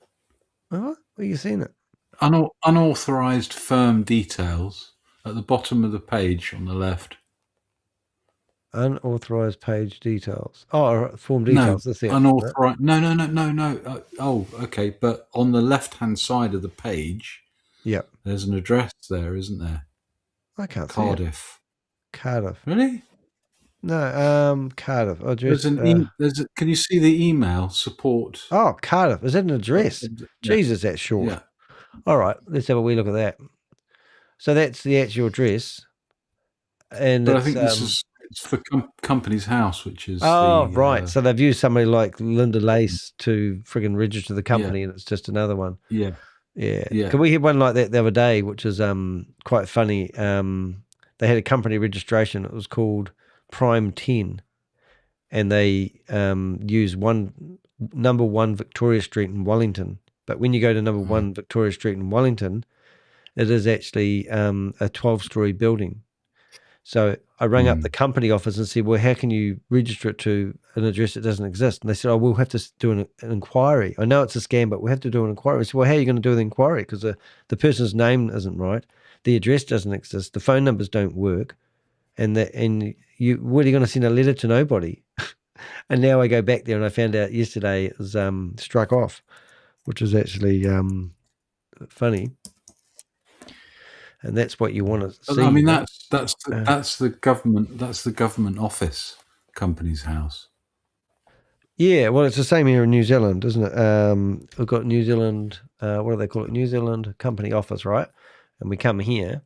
Oh, where you seen it? Unauthorized firm details at the bottom of the page on the left. Unauthorized page details. Oh, form details. No, That's it. unauthorized. No. Okay. But on the left-hand side of the page, there's an address there, isn't there? I can't see Cardiff. it. Cardiff. Really? No. Cardiff. Address. Can you see the email support? Oh, Cardiff. Is that an address? Yeah. Jesus, that's short. Yeah. All right. Let's have a wee look at that. So that's the actual address. And I think it's for Company's House, which is right. So they've used somebody like Linda Lace to friggin' register the company, and it's just another one. Yeah. Can we have one like that the other day, which is quite funny? They had a company registration. It was called Prime 10, and they use number 1 Victoria Street in Wellington. But when you go to number 1 Victoria Street in Wellington, it is actually a 12-story building. So I rang up the company office and said, well, how can you register it to an address that doesn't exist? And they said, we'll have to do an inquiry. I know it's a scam, but we have to do an inquiry. I said, well, how are you going to do the inquiry? Because the person's name isn't right. The address doesn't exist. The phone numbers don't work. And what are you going to send a letter to nobody? And now I go back there and I found out yesterday it was struck off, which is actually funny. And that's what you want to see. I mean, that's the government. That's the government office, Company's House. Yeah, well, it's the same here in New Zealand, isn't it? We've got New Zealand. What do they call it? New Zealand Company Office, right? And we come here,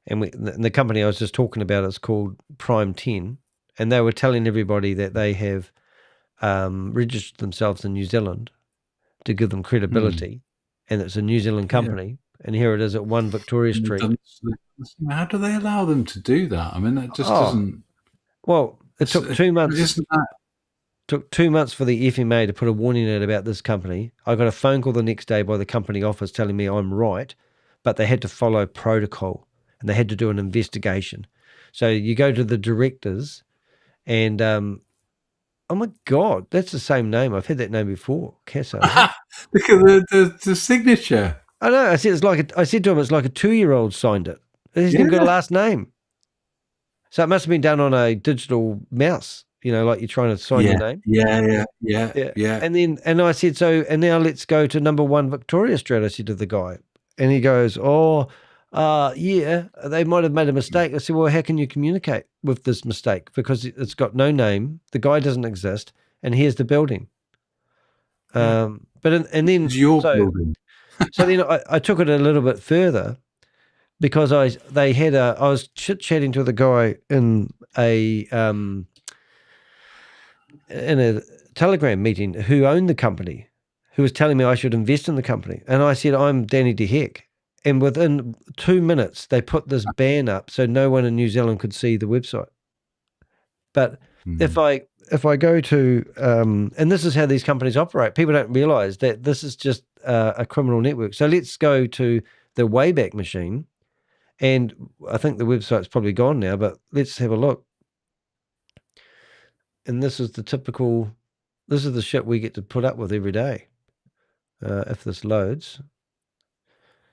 and the company I was just talking about is called Prime 10, and they were telling everybody that they have registered themselves in New Zealand to give them credibility, and it's a New Zealand company. Yeah. And here it is at 1 Victoria Street. How do they allow them to do that? I mean, that just doesn't. Well, it took 2 months. Isn't that? Took 2 months for the FMA to put a warning out about this company. I got a phone call the next day by the company office telling me I'm right, but they had to follow protocol and they had to do an investigation. So you go to the directors, and oh my God, that's the same name. I've had that name before. Casso. Look at the signature. I know. I said to him, it's like a 2-year-old signed it. He's even got a last name. So it must have been done on a digital mouse, like you're trying to sign your name. Yeah. And I said, and now let's go to number 1 Victoria Street, I said to the guy. And he goes, yeah, they might have made a mistake. I said, well, how can you communicate with this mistake? Because it's got no name, the guy doesn't exist, and here's the building. But then it's your building. So then I took it a little bit further, because I was chit-chatting to the guy in a Telegram meeting who owned the company, who was telling me I should invest in the company. And I said, I'm Danny DeHeck. And within 2 minutes, they put this ban up so no one in New Zealand could see the website. But if I go to, and this is how these companies operate, people don't realize that this is just a criminal network. So let's go to the Wayback Machine, and I think the website's probably gone now, but let's have a look. And this is the shit we get to put up with every day, if this loads.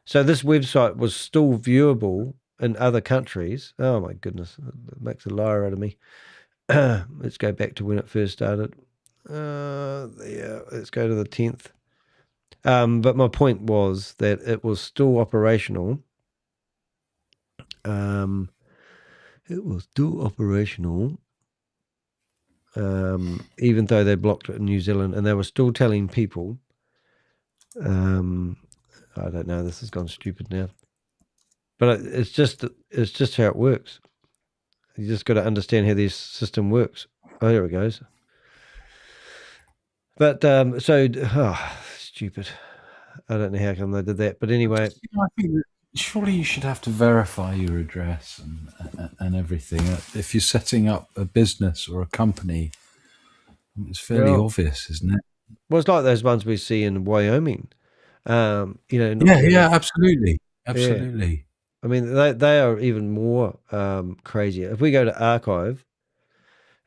So this website was still viewable in other countries. Oh my goodness, it makes a liar out of me. Let's go back to when it first started. Yeah, let's go to the 10th. But my point was that it was still operational. It was still operational, even though they blocked it in New Zealand, and they were still telling people. I don't know. This has gone stupid now, but it's just how it works. You just got to understand how this system works. Oh, there it goes. But stupid. I don't know how come they did that, but anyway. I think that surely you should have to verify your address and everything. If you're setting up a business or a company, it's fairly obvious, isn't it? Well, it's like those ones we see in Wyoming. Yeah, absolutely. Absolutely. Yeah. I mean, they are even more crazy. If we go to archive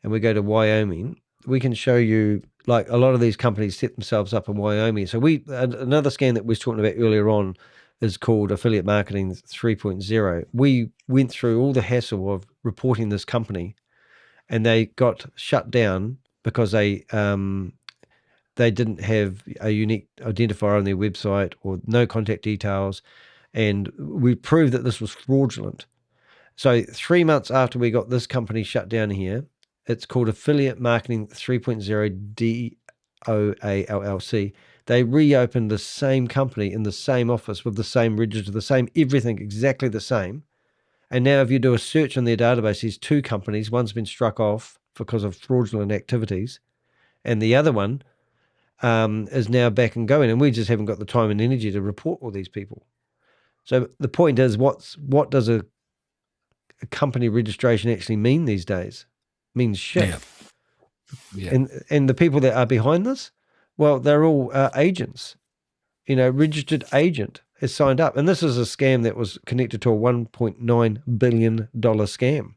and we go to Wyoming, we can show you, like, a lot of these companies set themselves up in Wyoming. So another scam that we was talking about earlier on is called affiliate marketing 3.0. We went through all the hassle of reporting this company, and they got shut down because they didn't have a unique identifier on their website or no contact details. And we proved that this was fraudulent. So 3 months after we got this company shut down here, it's called Affiliate Marketing 3.0 DOALLC. They reopened the same company in the same office with the same register, the same everything, exactly the same. And now if you do a search on their database, there's two companies. One's been struck off because of fraudulent activities, and the other one is now back and going. And we just haven't got the time and energy to report all these people. So the point is, what does a company registration actually mean these days? It means shit. Yeah. And the people that are behind this, well, they're all agents. Registered agent has signed up. And this is a scam that was connected to a $1.9 billion scam.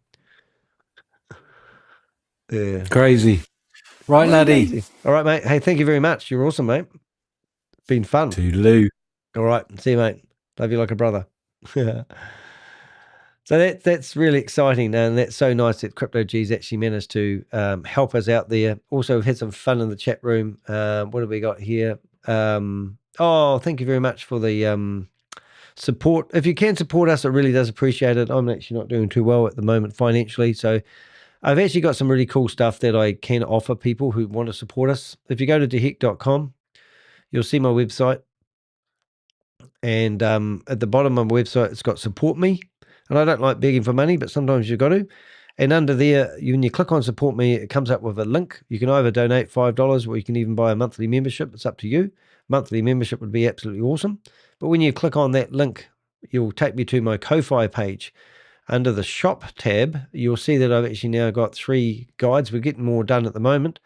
Yeah. Crazy. Right, laddie. All right, mate. Hey, thank you very much. You're awesome, mate. Been fun. Toodaloo. All right. See you, mate. Love you like a brother. So that's really exciting, and that's so nice that Crypto G's actually managed to help us out there. Also, we've had some fun in the chat room. What have we got here? Thank you very much for the support. If you can support us, it really does appreciate it. I'm actually not doing too well at the moment financially, so I've actually got some really cool stuff that I can offer people who want to support us. If you go to dehec.com, you'll see my website, and at the bottom of my website, it's got support me. And I don't like begging for money, but sometimes you've got to. And under there, when you click on support me, it comes up with a link. You can either donate $5 or you can even buy a monthly membership. It's up to you. Monthly membership would be absolutely awesome. But when you click on that link, you'll take me to my Ko-Fi page. Under the shop tab, you'll see that I've actually now got 3 guides. We're getting more done at the moment.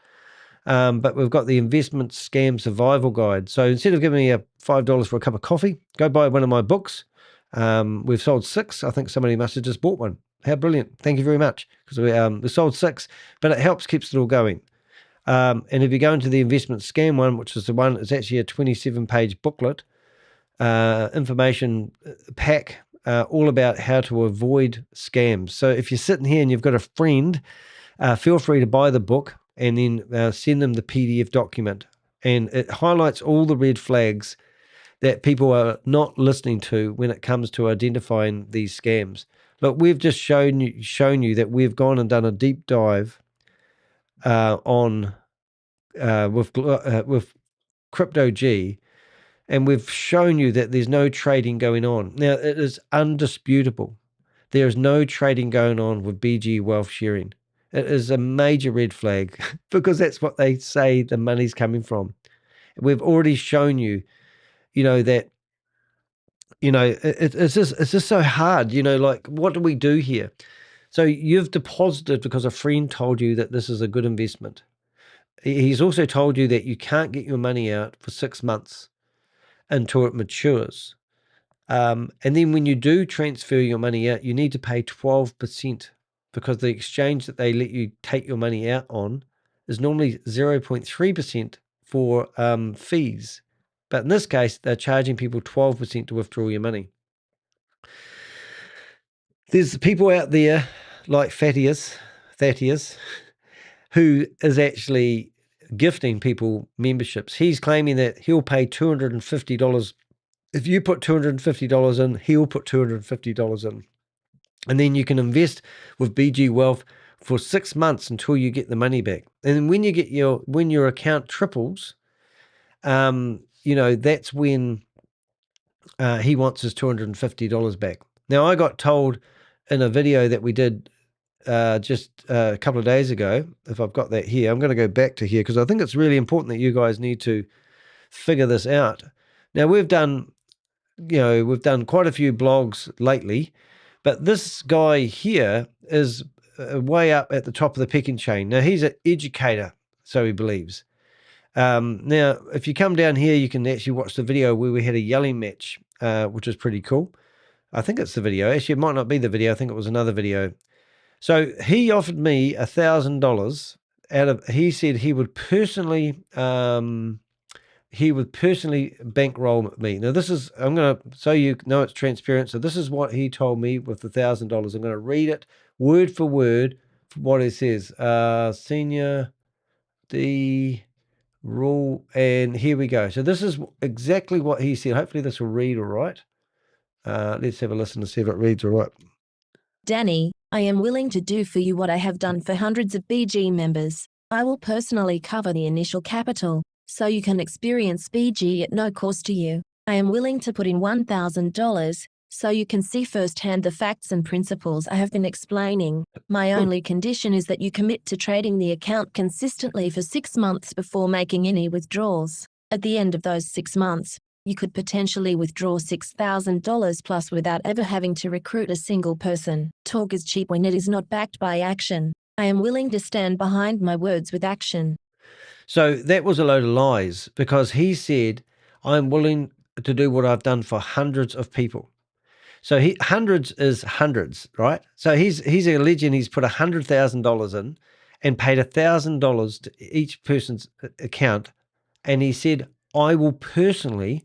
But we've got the investment scam survival guide. So instead of giving me $5 for a cup of coffee, go buy one of my books. We've sold 6. I think somebody must have just bought one. How brilliant. Thank you very much. Because we sold 6, but it helps, keeps it all going. And if you go into the investment scam one, which is the one, it's actually a 27-page booklet, information pack, all about how to avoid scams. So if you're sitting here and you've got a friend, feel free to buy the book and then send them the PDF document. And it highlights all the red flags that people are not listening to when it comes to identifying these scams. Look, we've just shown you that we've gone and done a deep dive with Crypto G, and we've shown you that there's no trading going on. Now, it is undisputable. There is no trading going on with BG Wealth Sharing. It is a major red flag because that's what they say the money's coming from. We've already shown you, that, it's just so hard, like, what do we do here? So you've deposited because a friend told you that this is a good investment. He's also told you that you can't get your money out for 6 months until it matures. And then when you do transfer your money out, you need to pay 12% because the exchange that they let you take your money out on is normally 0.3% for fees. But in this case, they're charging people 12% to withdraw your money. There's people out there like Thaddeus, who is actually gifting people memberships. He's claiming that he'll pay $250. If you put $250 in, he'll put $250 in. And then you can invest with BG Wealth for 6 months until you get the money back. And then when your account triples, that's when he wants his $250 back. Now, I got told in a video that we did just a couple of days ago, if I've got that here, I'm going to go back to here because I think it's really important that you guys need to figure this out. Now, we've done quite a few blogs lately, but this guy here is way up at the top of the pecking chain. Now, he's an educator, so he believes. Now, if you come down here, you can actually watch the video where we had a yelling match, which is pretty cool. I think it's the video. Actually, it might not be the video. I think it was another video. So he offered me $1,000 he said he would personally bankroll me. Now I'm going to, so you know it's transparent. So this is what he told me with the $1,000. I'm going to read it word for word what it says. Senior D rule, and here we go. So this is exactly what he said. Hopefully this will read all right. Let's have a listen to see if it reads all right. Danny, I am willing to do for you what I have done for hundreds of BG members. I will personally cover the initial capital, so you can experience BG at no cost to you. I am willing to put in $1,000, so you can see firsthand the facts and principles I have been explaining. My only condition is that you commit to trading the account consistently for 6 months before making any withdrawals. At the end of those 6 months, you could potentially withdraw $6,000 plus without ever having to recruit a single person. Talk is cheap when it is not backed by action. I am willing to stand behind my words with action. So that was a load of lies because he said, I'm willing to do what I've done for hundreds of people. So hundreds is hundreds, right? So he's a legend. He's put $100,000 in and paid $1,000 to each person's account. And he said, I will personally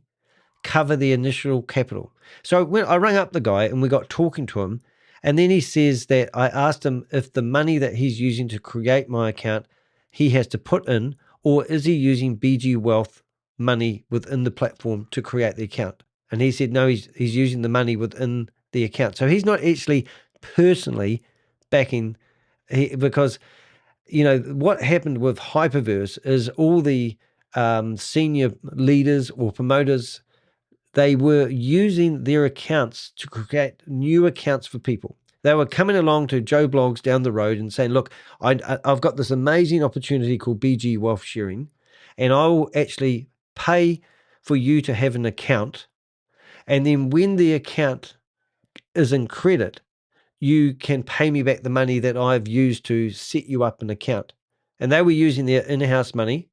cover the initial capital. So when I rang up the guy and we got talking to him, and then he says that I asked him if the money that he's using to create my account, he has to put in, or is he using BG Wealth money within the platform to create the account? And he said, no, he's using the money within the account. So he's not actually personally backing, because, what happened with Hyperverse is all the senior leaders or promoters, they were using their accounts to create new accounts for people. They were coming along to Joe Blogs down the road and saying, look, I've got this amazing opportunity called BG Wealth Sharing, and I will actually pay for you to have an account. And then when the account is in credit, you can pay me back the money that I've used to set you up an account. And they were using their in-house money.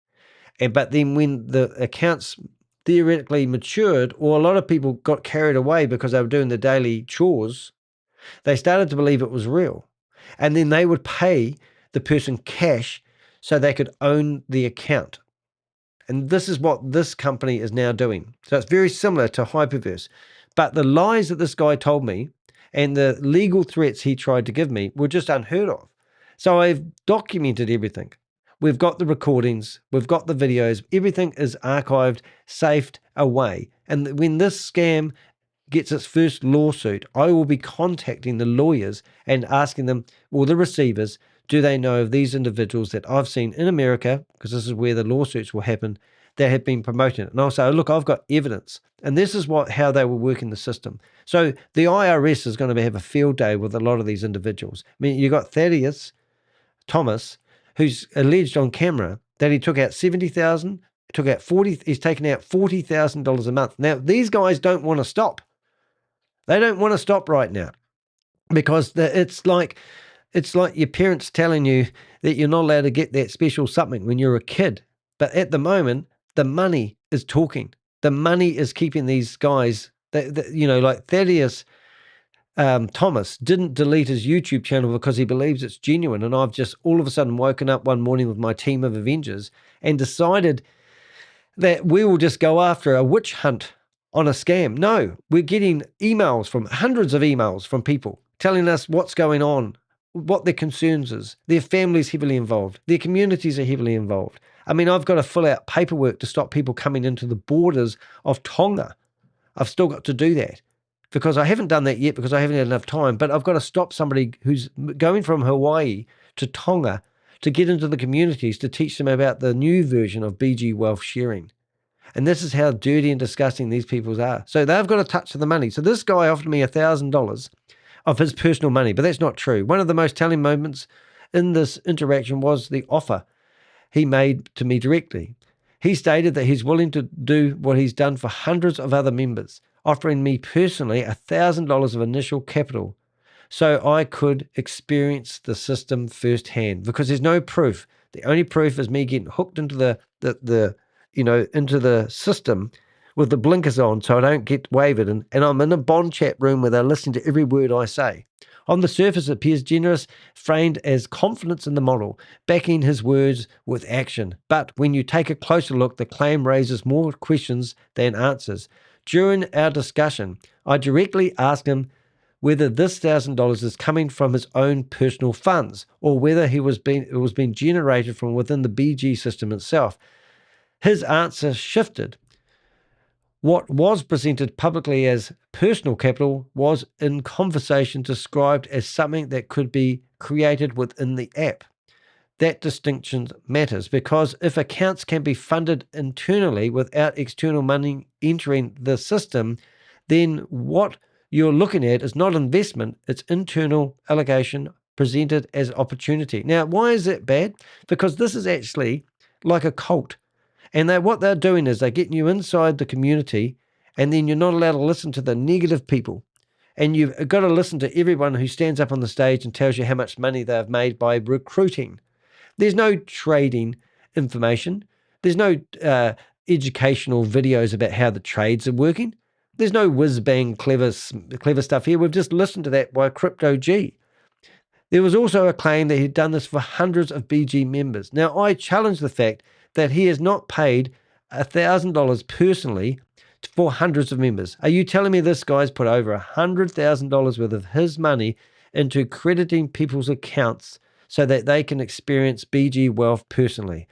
But then when the accounts theoretically matured, or a lot of people got carried away because they were doing the daily chores, they started to believe it was real. And then they would pay the person cash so they could own the account. And this is what this company is now doing. So it's very similar to Hyperverse. But the lies that this guy told me and the legal threats he tried to give me were just unheard of. So I've documented everything. We've got the recordings, we've got the videos, everything is archived, saved away. And when this scam gets its first lawsuit, I will be contacting the lawyers and asking them, or the receivers, do they know of these individuals that I've seen in America, because this is where the lawsuits will happen, that have been promoting it. And I'll say, look, I've got evidence. And this is how they will work in the system. So the IRS is going to have a field day with a lot of these individuals. I mean, you got Thaddeus Thomas, who's alleged on camera that he took out $70,000, he's taken out $40,000 a month. Now, these guys don't want to stop. They don't want to stop right now because it's like your parents telling you that you're not allowed to get that special something when you're a kid. But at the moment, the money is talking. The money is keeping these guys, like Thaddeus Thomas didn't delete his YouTube channel because he believes it's genuine. And I've just all of a sudden woken up one morning with my team of Avengers and decided that we will just go after a witch hunt on a scam. No, we're getting hundreds of emails from people telling us what's going on, what their concerns is. Their family's heavily involved. Their communities are heavily involved. I mean, I've got to fill out paperwork to stop people coming into the borders of Tonga. I've still got to do that because I haven't done that yet because I haven't had enough time, but I've got to stop somebody who's going from Hawaii to Tonga to get into the communities to teach them about the new version of BG wealth sharing. And this is how dirty and disgusting these people are. So they've got a touch of the money. So this guy offered me $1,000 of his personal money, but that's not true. One of the most telling moments in this interaction was the offer he made to me directly. He stated that he's willing to do what he's done for hundreds of other members, offering me personally $1,000 of initial capital so I could experience the system firsthand, because there's no proof. The only proof is me getting hooked into into the system with the blinkers on so I don't get wavered. And I'm in a bond chat room where they're listening to every word I say. On the surface, it appears generous, framed as confidence in the model, backing his words with action. But when you take a closer look, the claim raises more questions than answers. During our discussion, I directly asked him whether this $1,000 is coming from his own personal funds or whether it was being generated from within the BG system itself. His answer shifted. What was presented publicly as personal capital was in conversation described as something that could be created within the app. That distinction matters because if accounts can be funded internally without external money entering the system, then what you're looking at is not investment, it's internal allocation presented as opportunity. Now, why is that bad? Because this is actually like a cult. And what they're doing is they're getting you inside the community, and then you're not allowed to listen to the negative people. And you've got to listen to everyone who stands up on the stage and tells you how much money they've made by recruiting. There's no trading information. There's no educational videos about how the trades are working. There's no whiz-bang clever stuff here. We've just listened to that by Crypto G. There was also a claim that he'd done this for hundreds of BG members. Now, I challenge the fact that he has not paid $1,000 personally for hundreds of members. Are you telling me this guy's put over $100,000 worth of his money into crediting people's accounts so that they can experience BG wealth personally?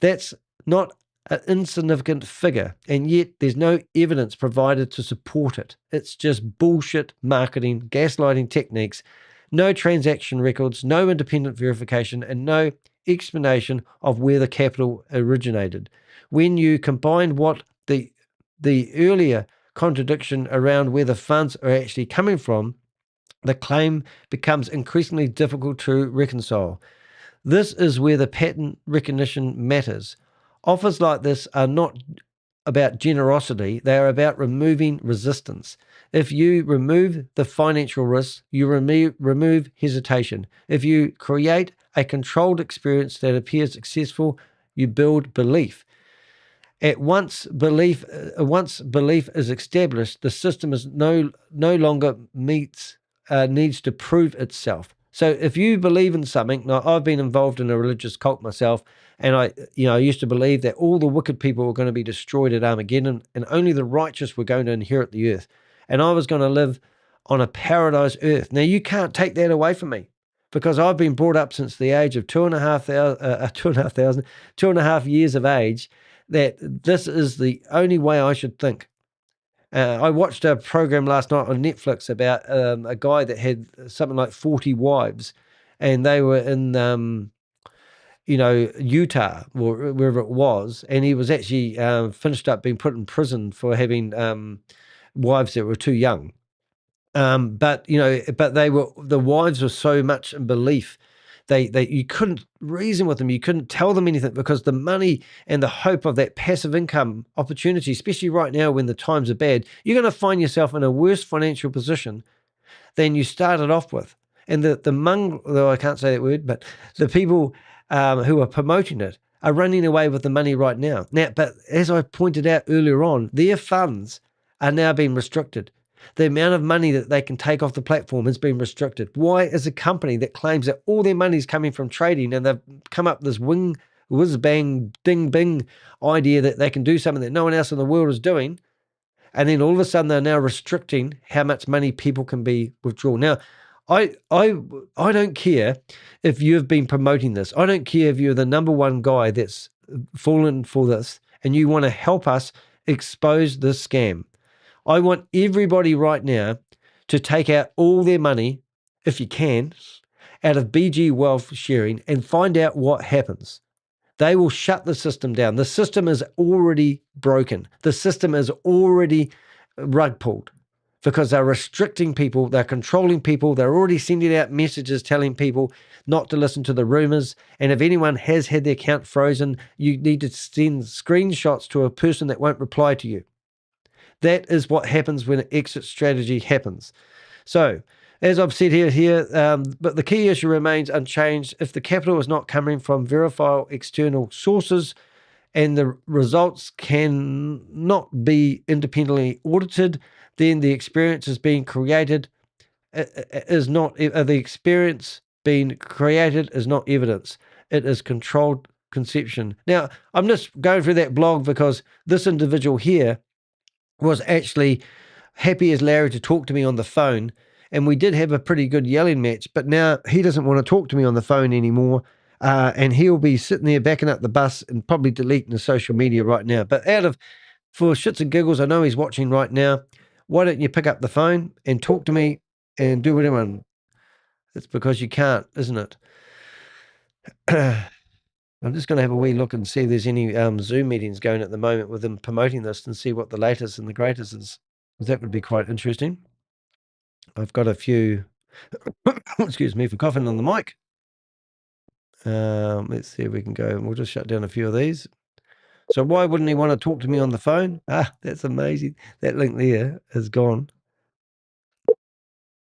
That's not an insignificant figure, and yet there's no evidence provided to support it. It's just bullshit marketing, gaslighting techniques, no transaction records, no independent verification, and no explanation of where the capital originated. When you combine what the earlier contradiction around where the funds are actually coming from, the claim becomes increasingly difficult to reconcile. This is where the pattern recognition matters. Offers like this are not about generosity, they are about removing resistance. If you remove the financial risk, you remove hesitation. If you create a controlled experience that appears successful, you build belief. Once belief is established, the system is no longer needs to prove itself. So if you believe in something, now I've been involved in a religious cult myself, and I used to believe that all the wicked people were going to be destroyed at Armageddon, and only the righteous were going to inherit the earth, and I was going to live on a paradise earth. Now you can't take that away from me, because I've been brought up since the age of 2.5 years of age, that this is the only way I should think. I watched a program last night on Netflix about a guy that had something like 40 wives, and they were in, Utah or wherever it was, and he was actually finished up being put in prison for having wives that were too young. But the wives were so much in belief. You couldn't reason with them. You couldn't tell them anything because the money and the hope of that passive income opportunity, especially right now when the times are bad, you're going to find yourself in a worse financial position than you started off with. And though I can't say that word, but the people who are promoting it are running away with the money right now. But as I pointed out earlier on, their funds are now being restricted. The amount of money that they can take off the platform has been restricted. Why is a company that claims that all their money is coming from trading and they've come up with this whiz bang ding bing idea that they can do something that no one else in the world is doing, and then all of a sudden they're now restricting how much money people can be withdrawn? Now, I don't care if you've been promoting this. I don't care if you're the number one guy that's fallen for this and you want to help us expose this scam, I want everybody right now to take out all their money, if you can, out of BG Wealth Sharing and find out what happens. They will shut the system down. The system is already broken. The system is already rug pulled because they're restricting people, they're controlling people, they're already sending out messages telling people not to listen to the rumors. And if anyone has had their account frozen, you need to send screenshots to a person that won't reply to you. That is what happens when an exit strategy happens. So, as I've said here, but the key issue remains unchanged. If the capital is not coming from verifiable external sources and the results cannot be independently audited, then the experience is being created is not the experience being created is not evidence. It is controlled conception. Now, I'm just going through that blog because this individual here was actually happy as Larry to talk to me on the phone. And we did have a pretty good yelling match, but now he doesn't want to talk to me on the phone anymore. And he'll be sitting there backing up the bus and probably deleting the social media right now. But for shits and giggles, I know he's watching right now. Why don't you pick up the phone and talk to me and do whatever? It's because you can't, isn't it? I'm just going to have a wee look and see if there's any Zoom meetings going at the moment with them promoting this and see what the latest and the greatest is. That would be quite interesting. I've got a few, excuse me for coughing on the mic. Let's see if we can go. We'll just shut down a few of these. So why wouldn't he want to talk to me on the phone? That's amazing. That link there is gone.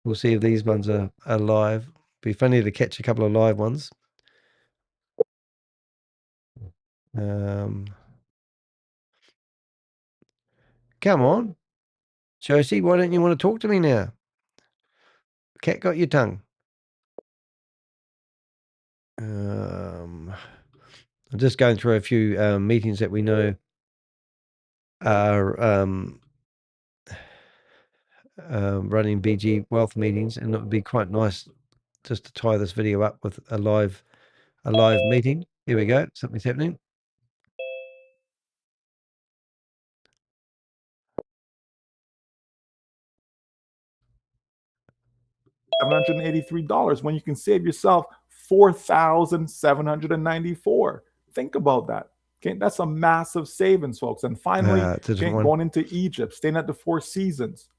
We'll see if these ones are live. Be funny to catch a couple of live ones. Come on. Josie, why don't you want to talk to me now? Cat got your tongue. I'm just going through a few meetings that we know are running BG Wealth meetings, and it would be quite nice just to tie this video up with a live meeting. Here we go. Something's happening. $783 when you can save yourself $4,794. Think about that. Okay, that's a massive savings, folks. And finally, going into Egypt, staying at the Four Seasons,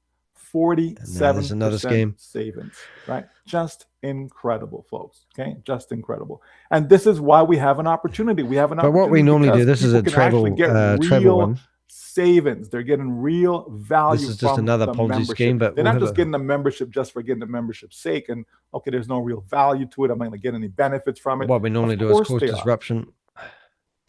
47% savings, right? Just incredible, folks. Okay, just incredible. And this is why we have an opportunity. We have an opportunity. But what we normally do, this is a travel one. Savings. They're getting real value. This is just another Ponzi scheme, but they're not just getting a membership just for getting the membership's sake. And okay, there's no real value to it. I'm not going to get any benefits from it. What we normally do is cause disruption.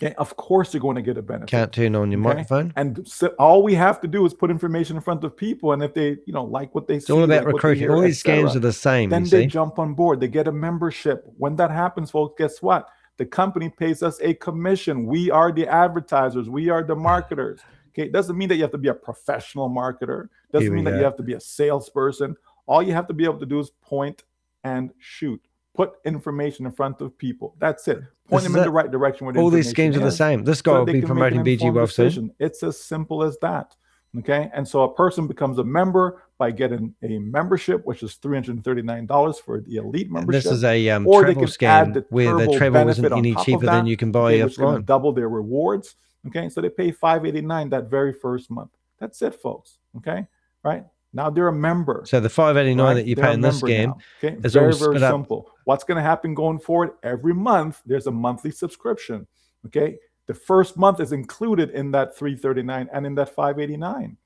Okay, of course you're going to get a benefit. Can't turn on your microphone. And so all we have to do is put information in front of people, and if they, like what they see, it's all about recruiting. All these scams are the same. Then they jump on board. They get a membership. When that happens, folks, guess what? The company pays us a commission. We are the advertisers. We are the marketers. Okay, it doesn't mean that you have to be a professional marketer. Doesn't mean that you have to be a salesperson. All you have to be able to do is point and shoot. Put information in front of people. That's it. Point them in the right direction. Where all these schemes are the same. This guy will be promoting BG Wealth soon. It's as simple as that. Okay, and so a person becomes a member by getting a membership, which is $339 for the elite membership. And this is a travel scam where the travel isn't any cheaper than you can buy a flight. Double their rewards. Okay, so they pay $589 that very first month. That's it, folks. Okay, right? Now they're a member. So the $589 that you pay in this scam is very, all very split simple. What's going to happen going forward? Every month, there's a monthly subscription. Okay, the first month is included in that $339 and in that $589.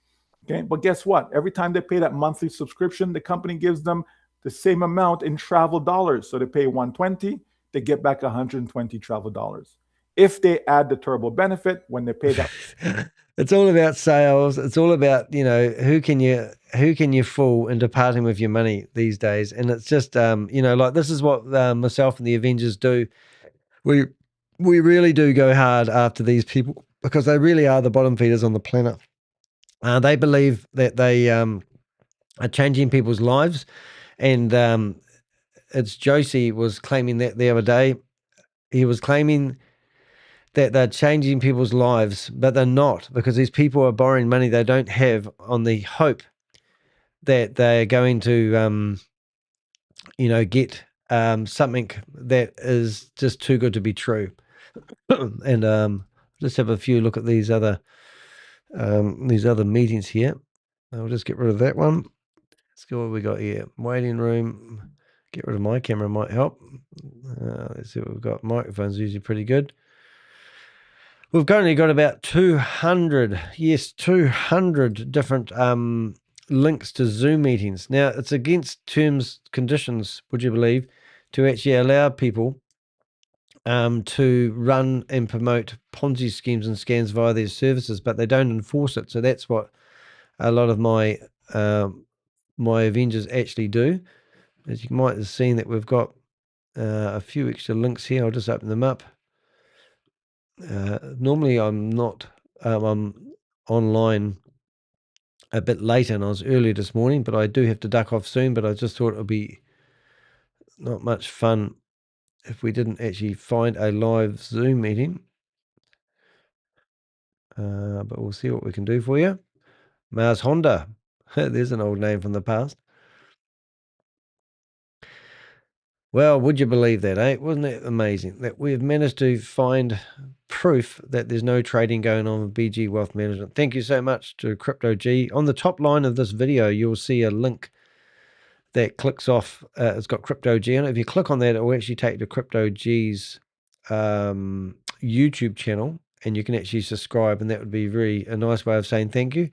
Okay, but guess what? Every time they pay that monthly subscription, the company gives them the same amount in travel dollars. So they pay $120, they get back $120 travel dollars. If they add the turbo benefit when they pay that. It's all about sales. It's all about, who can you fool into parting with your money these days. And it's just, like this is what myself and the Avengers do. We really do go hard after these people because they really are the bottom feeders on the planet. They believe that they are changing people's lives. And it's Josie was claiming that the other day. He was claiming that they're changing people's lives, but they're not, because these people are borrowing money they don't have on the hope that they're going to, get something that is just too good to be true. And just have a few look at these other meetings here. I'll just get rid of that one. Let's go what we got here. Waiting room. Get rid of my camera might help. Let's see what we've got. Microphone's usually pretty good. We've only got about 200 different links to Zoom meetings. Now, it's against terms, conditions, would you believe, to actually allow people to run and promote Ponzi schemes and scams via their services, but they don't enforce it. So that's what a lot of my my Avengers actually do. As you might have seen, that we've got a few extra links here. I'll just open them up. Normally I'm not, I'm online a bit later, and I was earlier this morning, but I do have to duck off soon. But I just thought it would be not much fun if we didn't actually find a live Zoom meeting. But we'll see what we can do for you. Mars Honda. There's an old name from the past. Well, would you believe that, eh? Wasn't it amazing that we've managed to find proof that there's no trading going on with BG Wealth Management? Thank you so much to Crypto G. On the top line of this video, you'll see a link that clicks off. It's got Crypto G on it. If you click on that, it will actually take you to Crypto G's YouTube channel, and you can actually subscribe, and that would be a nice way of saying thank you.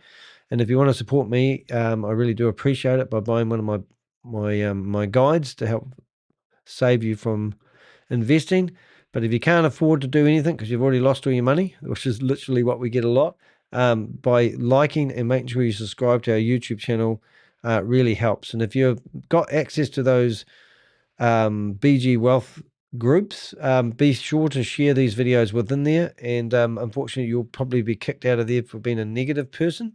And if you want to support me, I really do appreciate it by buying one of my guides to help save you from investing. But if you can't afford to do anything because you've already lost all your money, which is literally what we get a lot, by liking and making sure you subscribe to our YouTube channel really helps. And if you've got access to those BG Wealth groups, be sure to share these videos within there. And unfortunately, you'll probably be kicked out of there for being a negative person.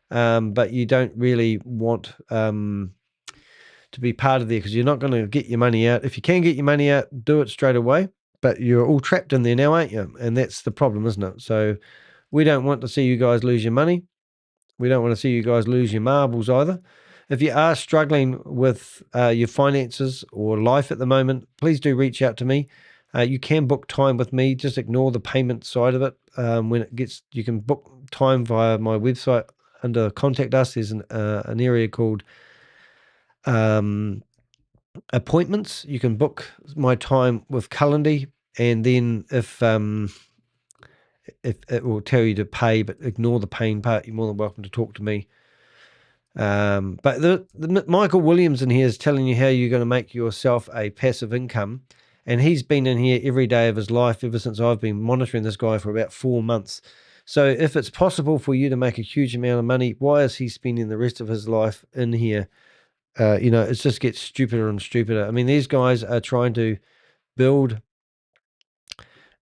But you don't really want to be part of there, because you're not going to get your money out. If you can get your money out, do it straight away. But you're all trapped in there now, aren't you? And that's the problem, isn't it? So we don't want to see you guys lose your money. We don't want to see you guys lose your marbles either. If you are struggling with your finances or life at the moment, please do reach out to me. You can book time with me. Just ignore the payment side of it. You can book time via my website under Contact Us. There's an area called appointments. You can book my time with Calendly, and then if it will tell you to pay, but ignore the paying part, you're more than welcome to talk to me. But the Michael Williams in here is telling you how you're going to make yourself a passive income, and he's been in here every day of his life ever since I've been monitoring this guy for about 4 months. So if it's possible for you to make a huge amount of money, why is he spending the rest of his life in here? It just gets stupider and stupider. I mean, these guys are trying to build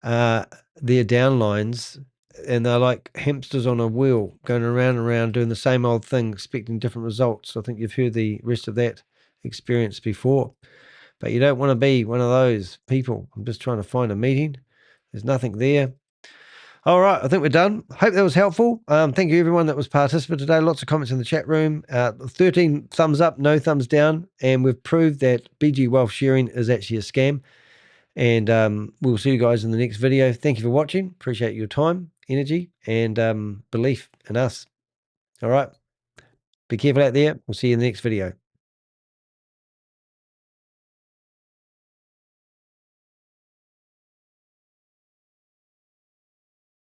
their downlines, and they're like hamsters on a wheel, going around and around, doing the same old thing, expecting different results. I think you've heard the rest of that experience before. But you don't want to be one of those people. I'm just trying to find a meeting. There's nothing there. All right, I think we're done. Hope that was helpful. Thank you, everyone that was participating today. Lots of comments in the chat room. 13 thumbs up, no thumbs down. And we've proved that BG Wealth sharing is actually a scam. And we'll see you guys in the next video. Thank you for watching. Appreciate your time, energy, and belief in us. All right. Be careful out there. We'll see you in the next video.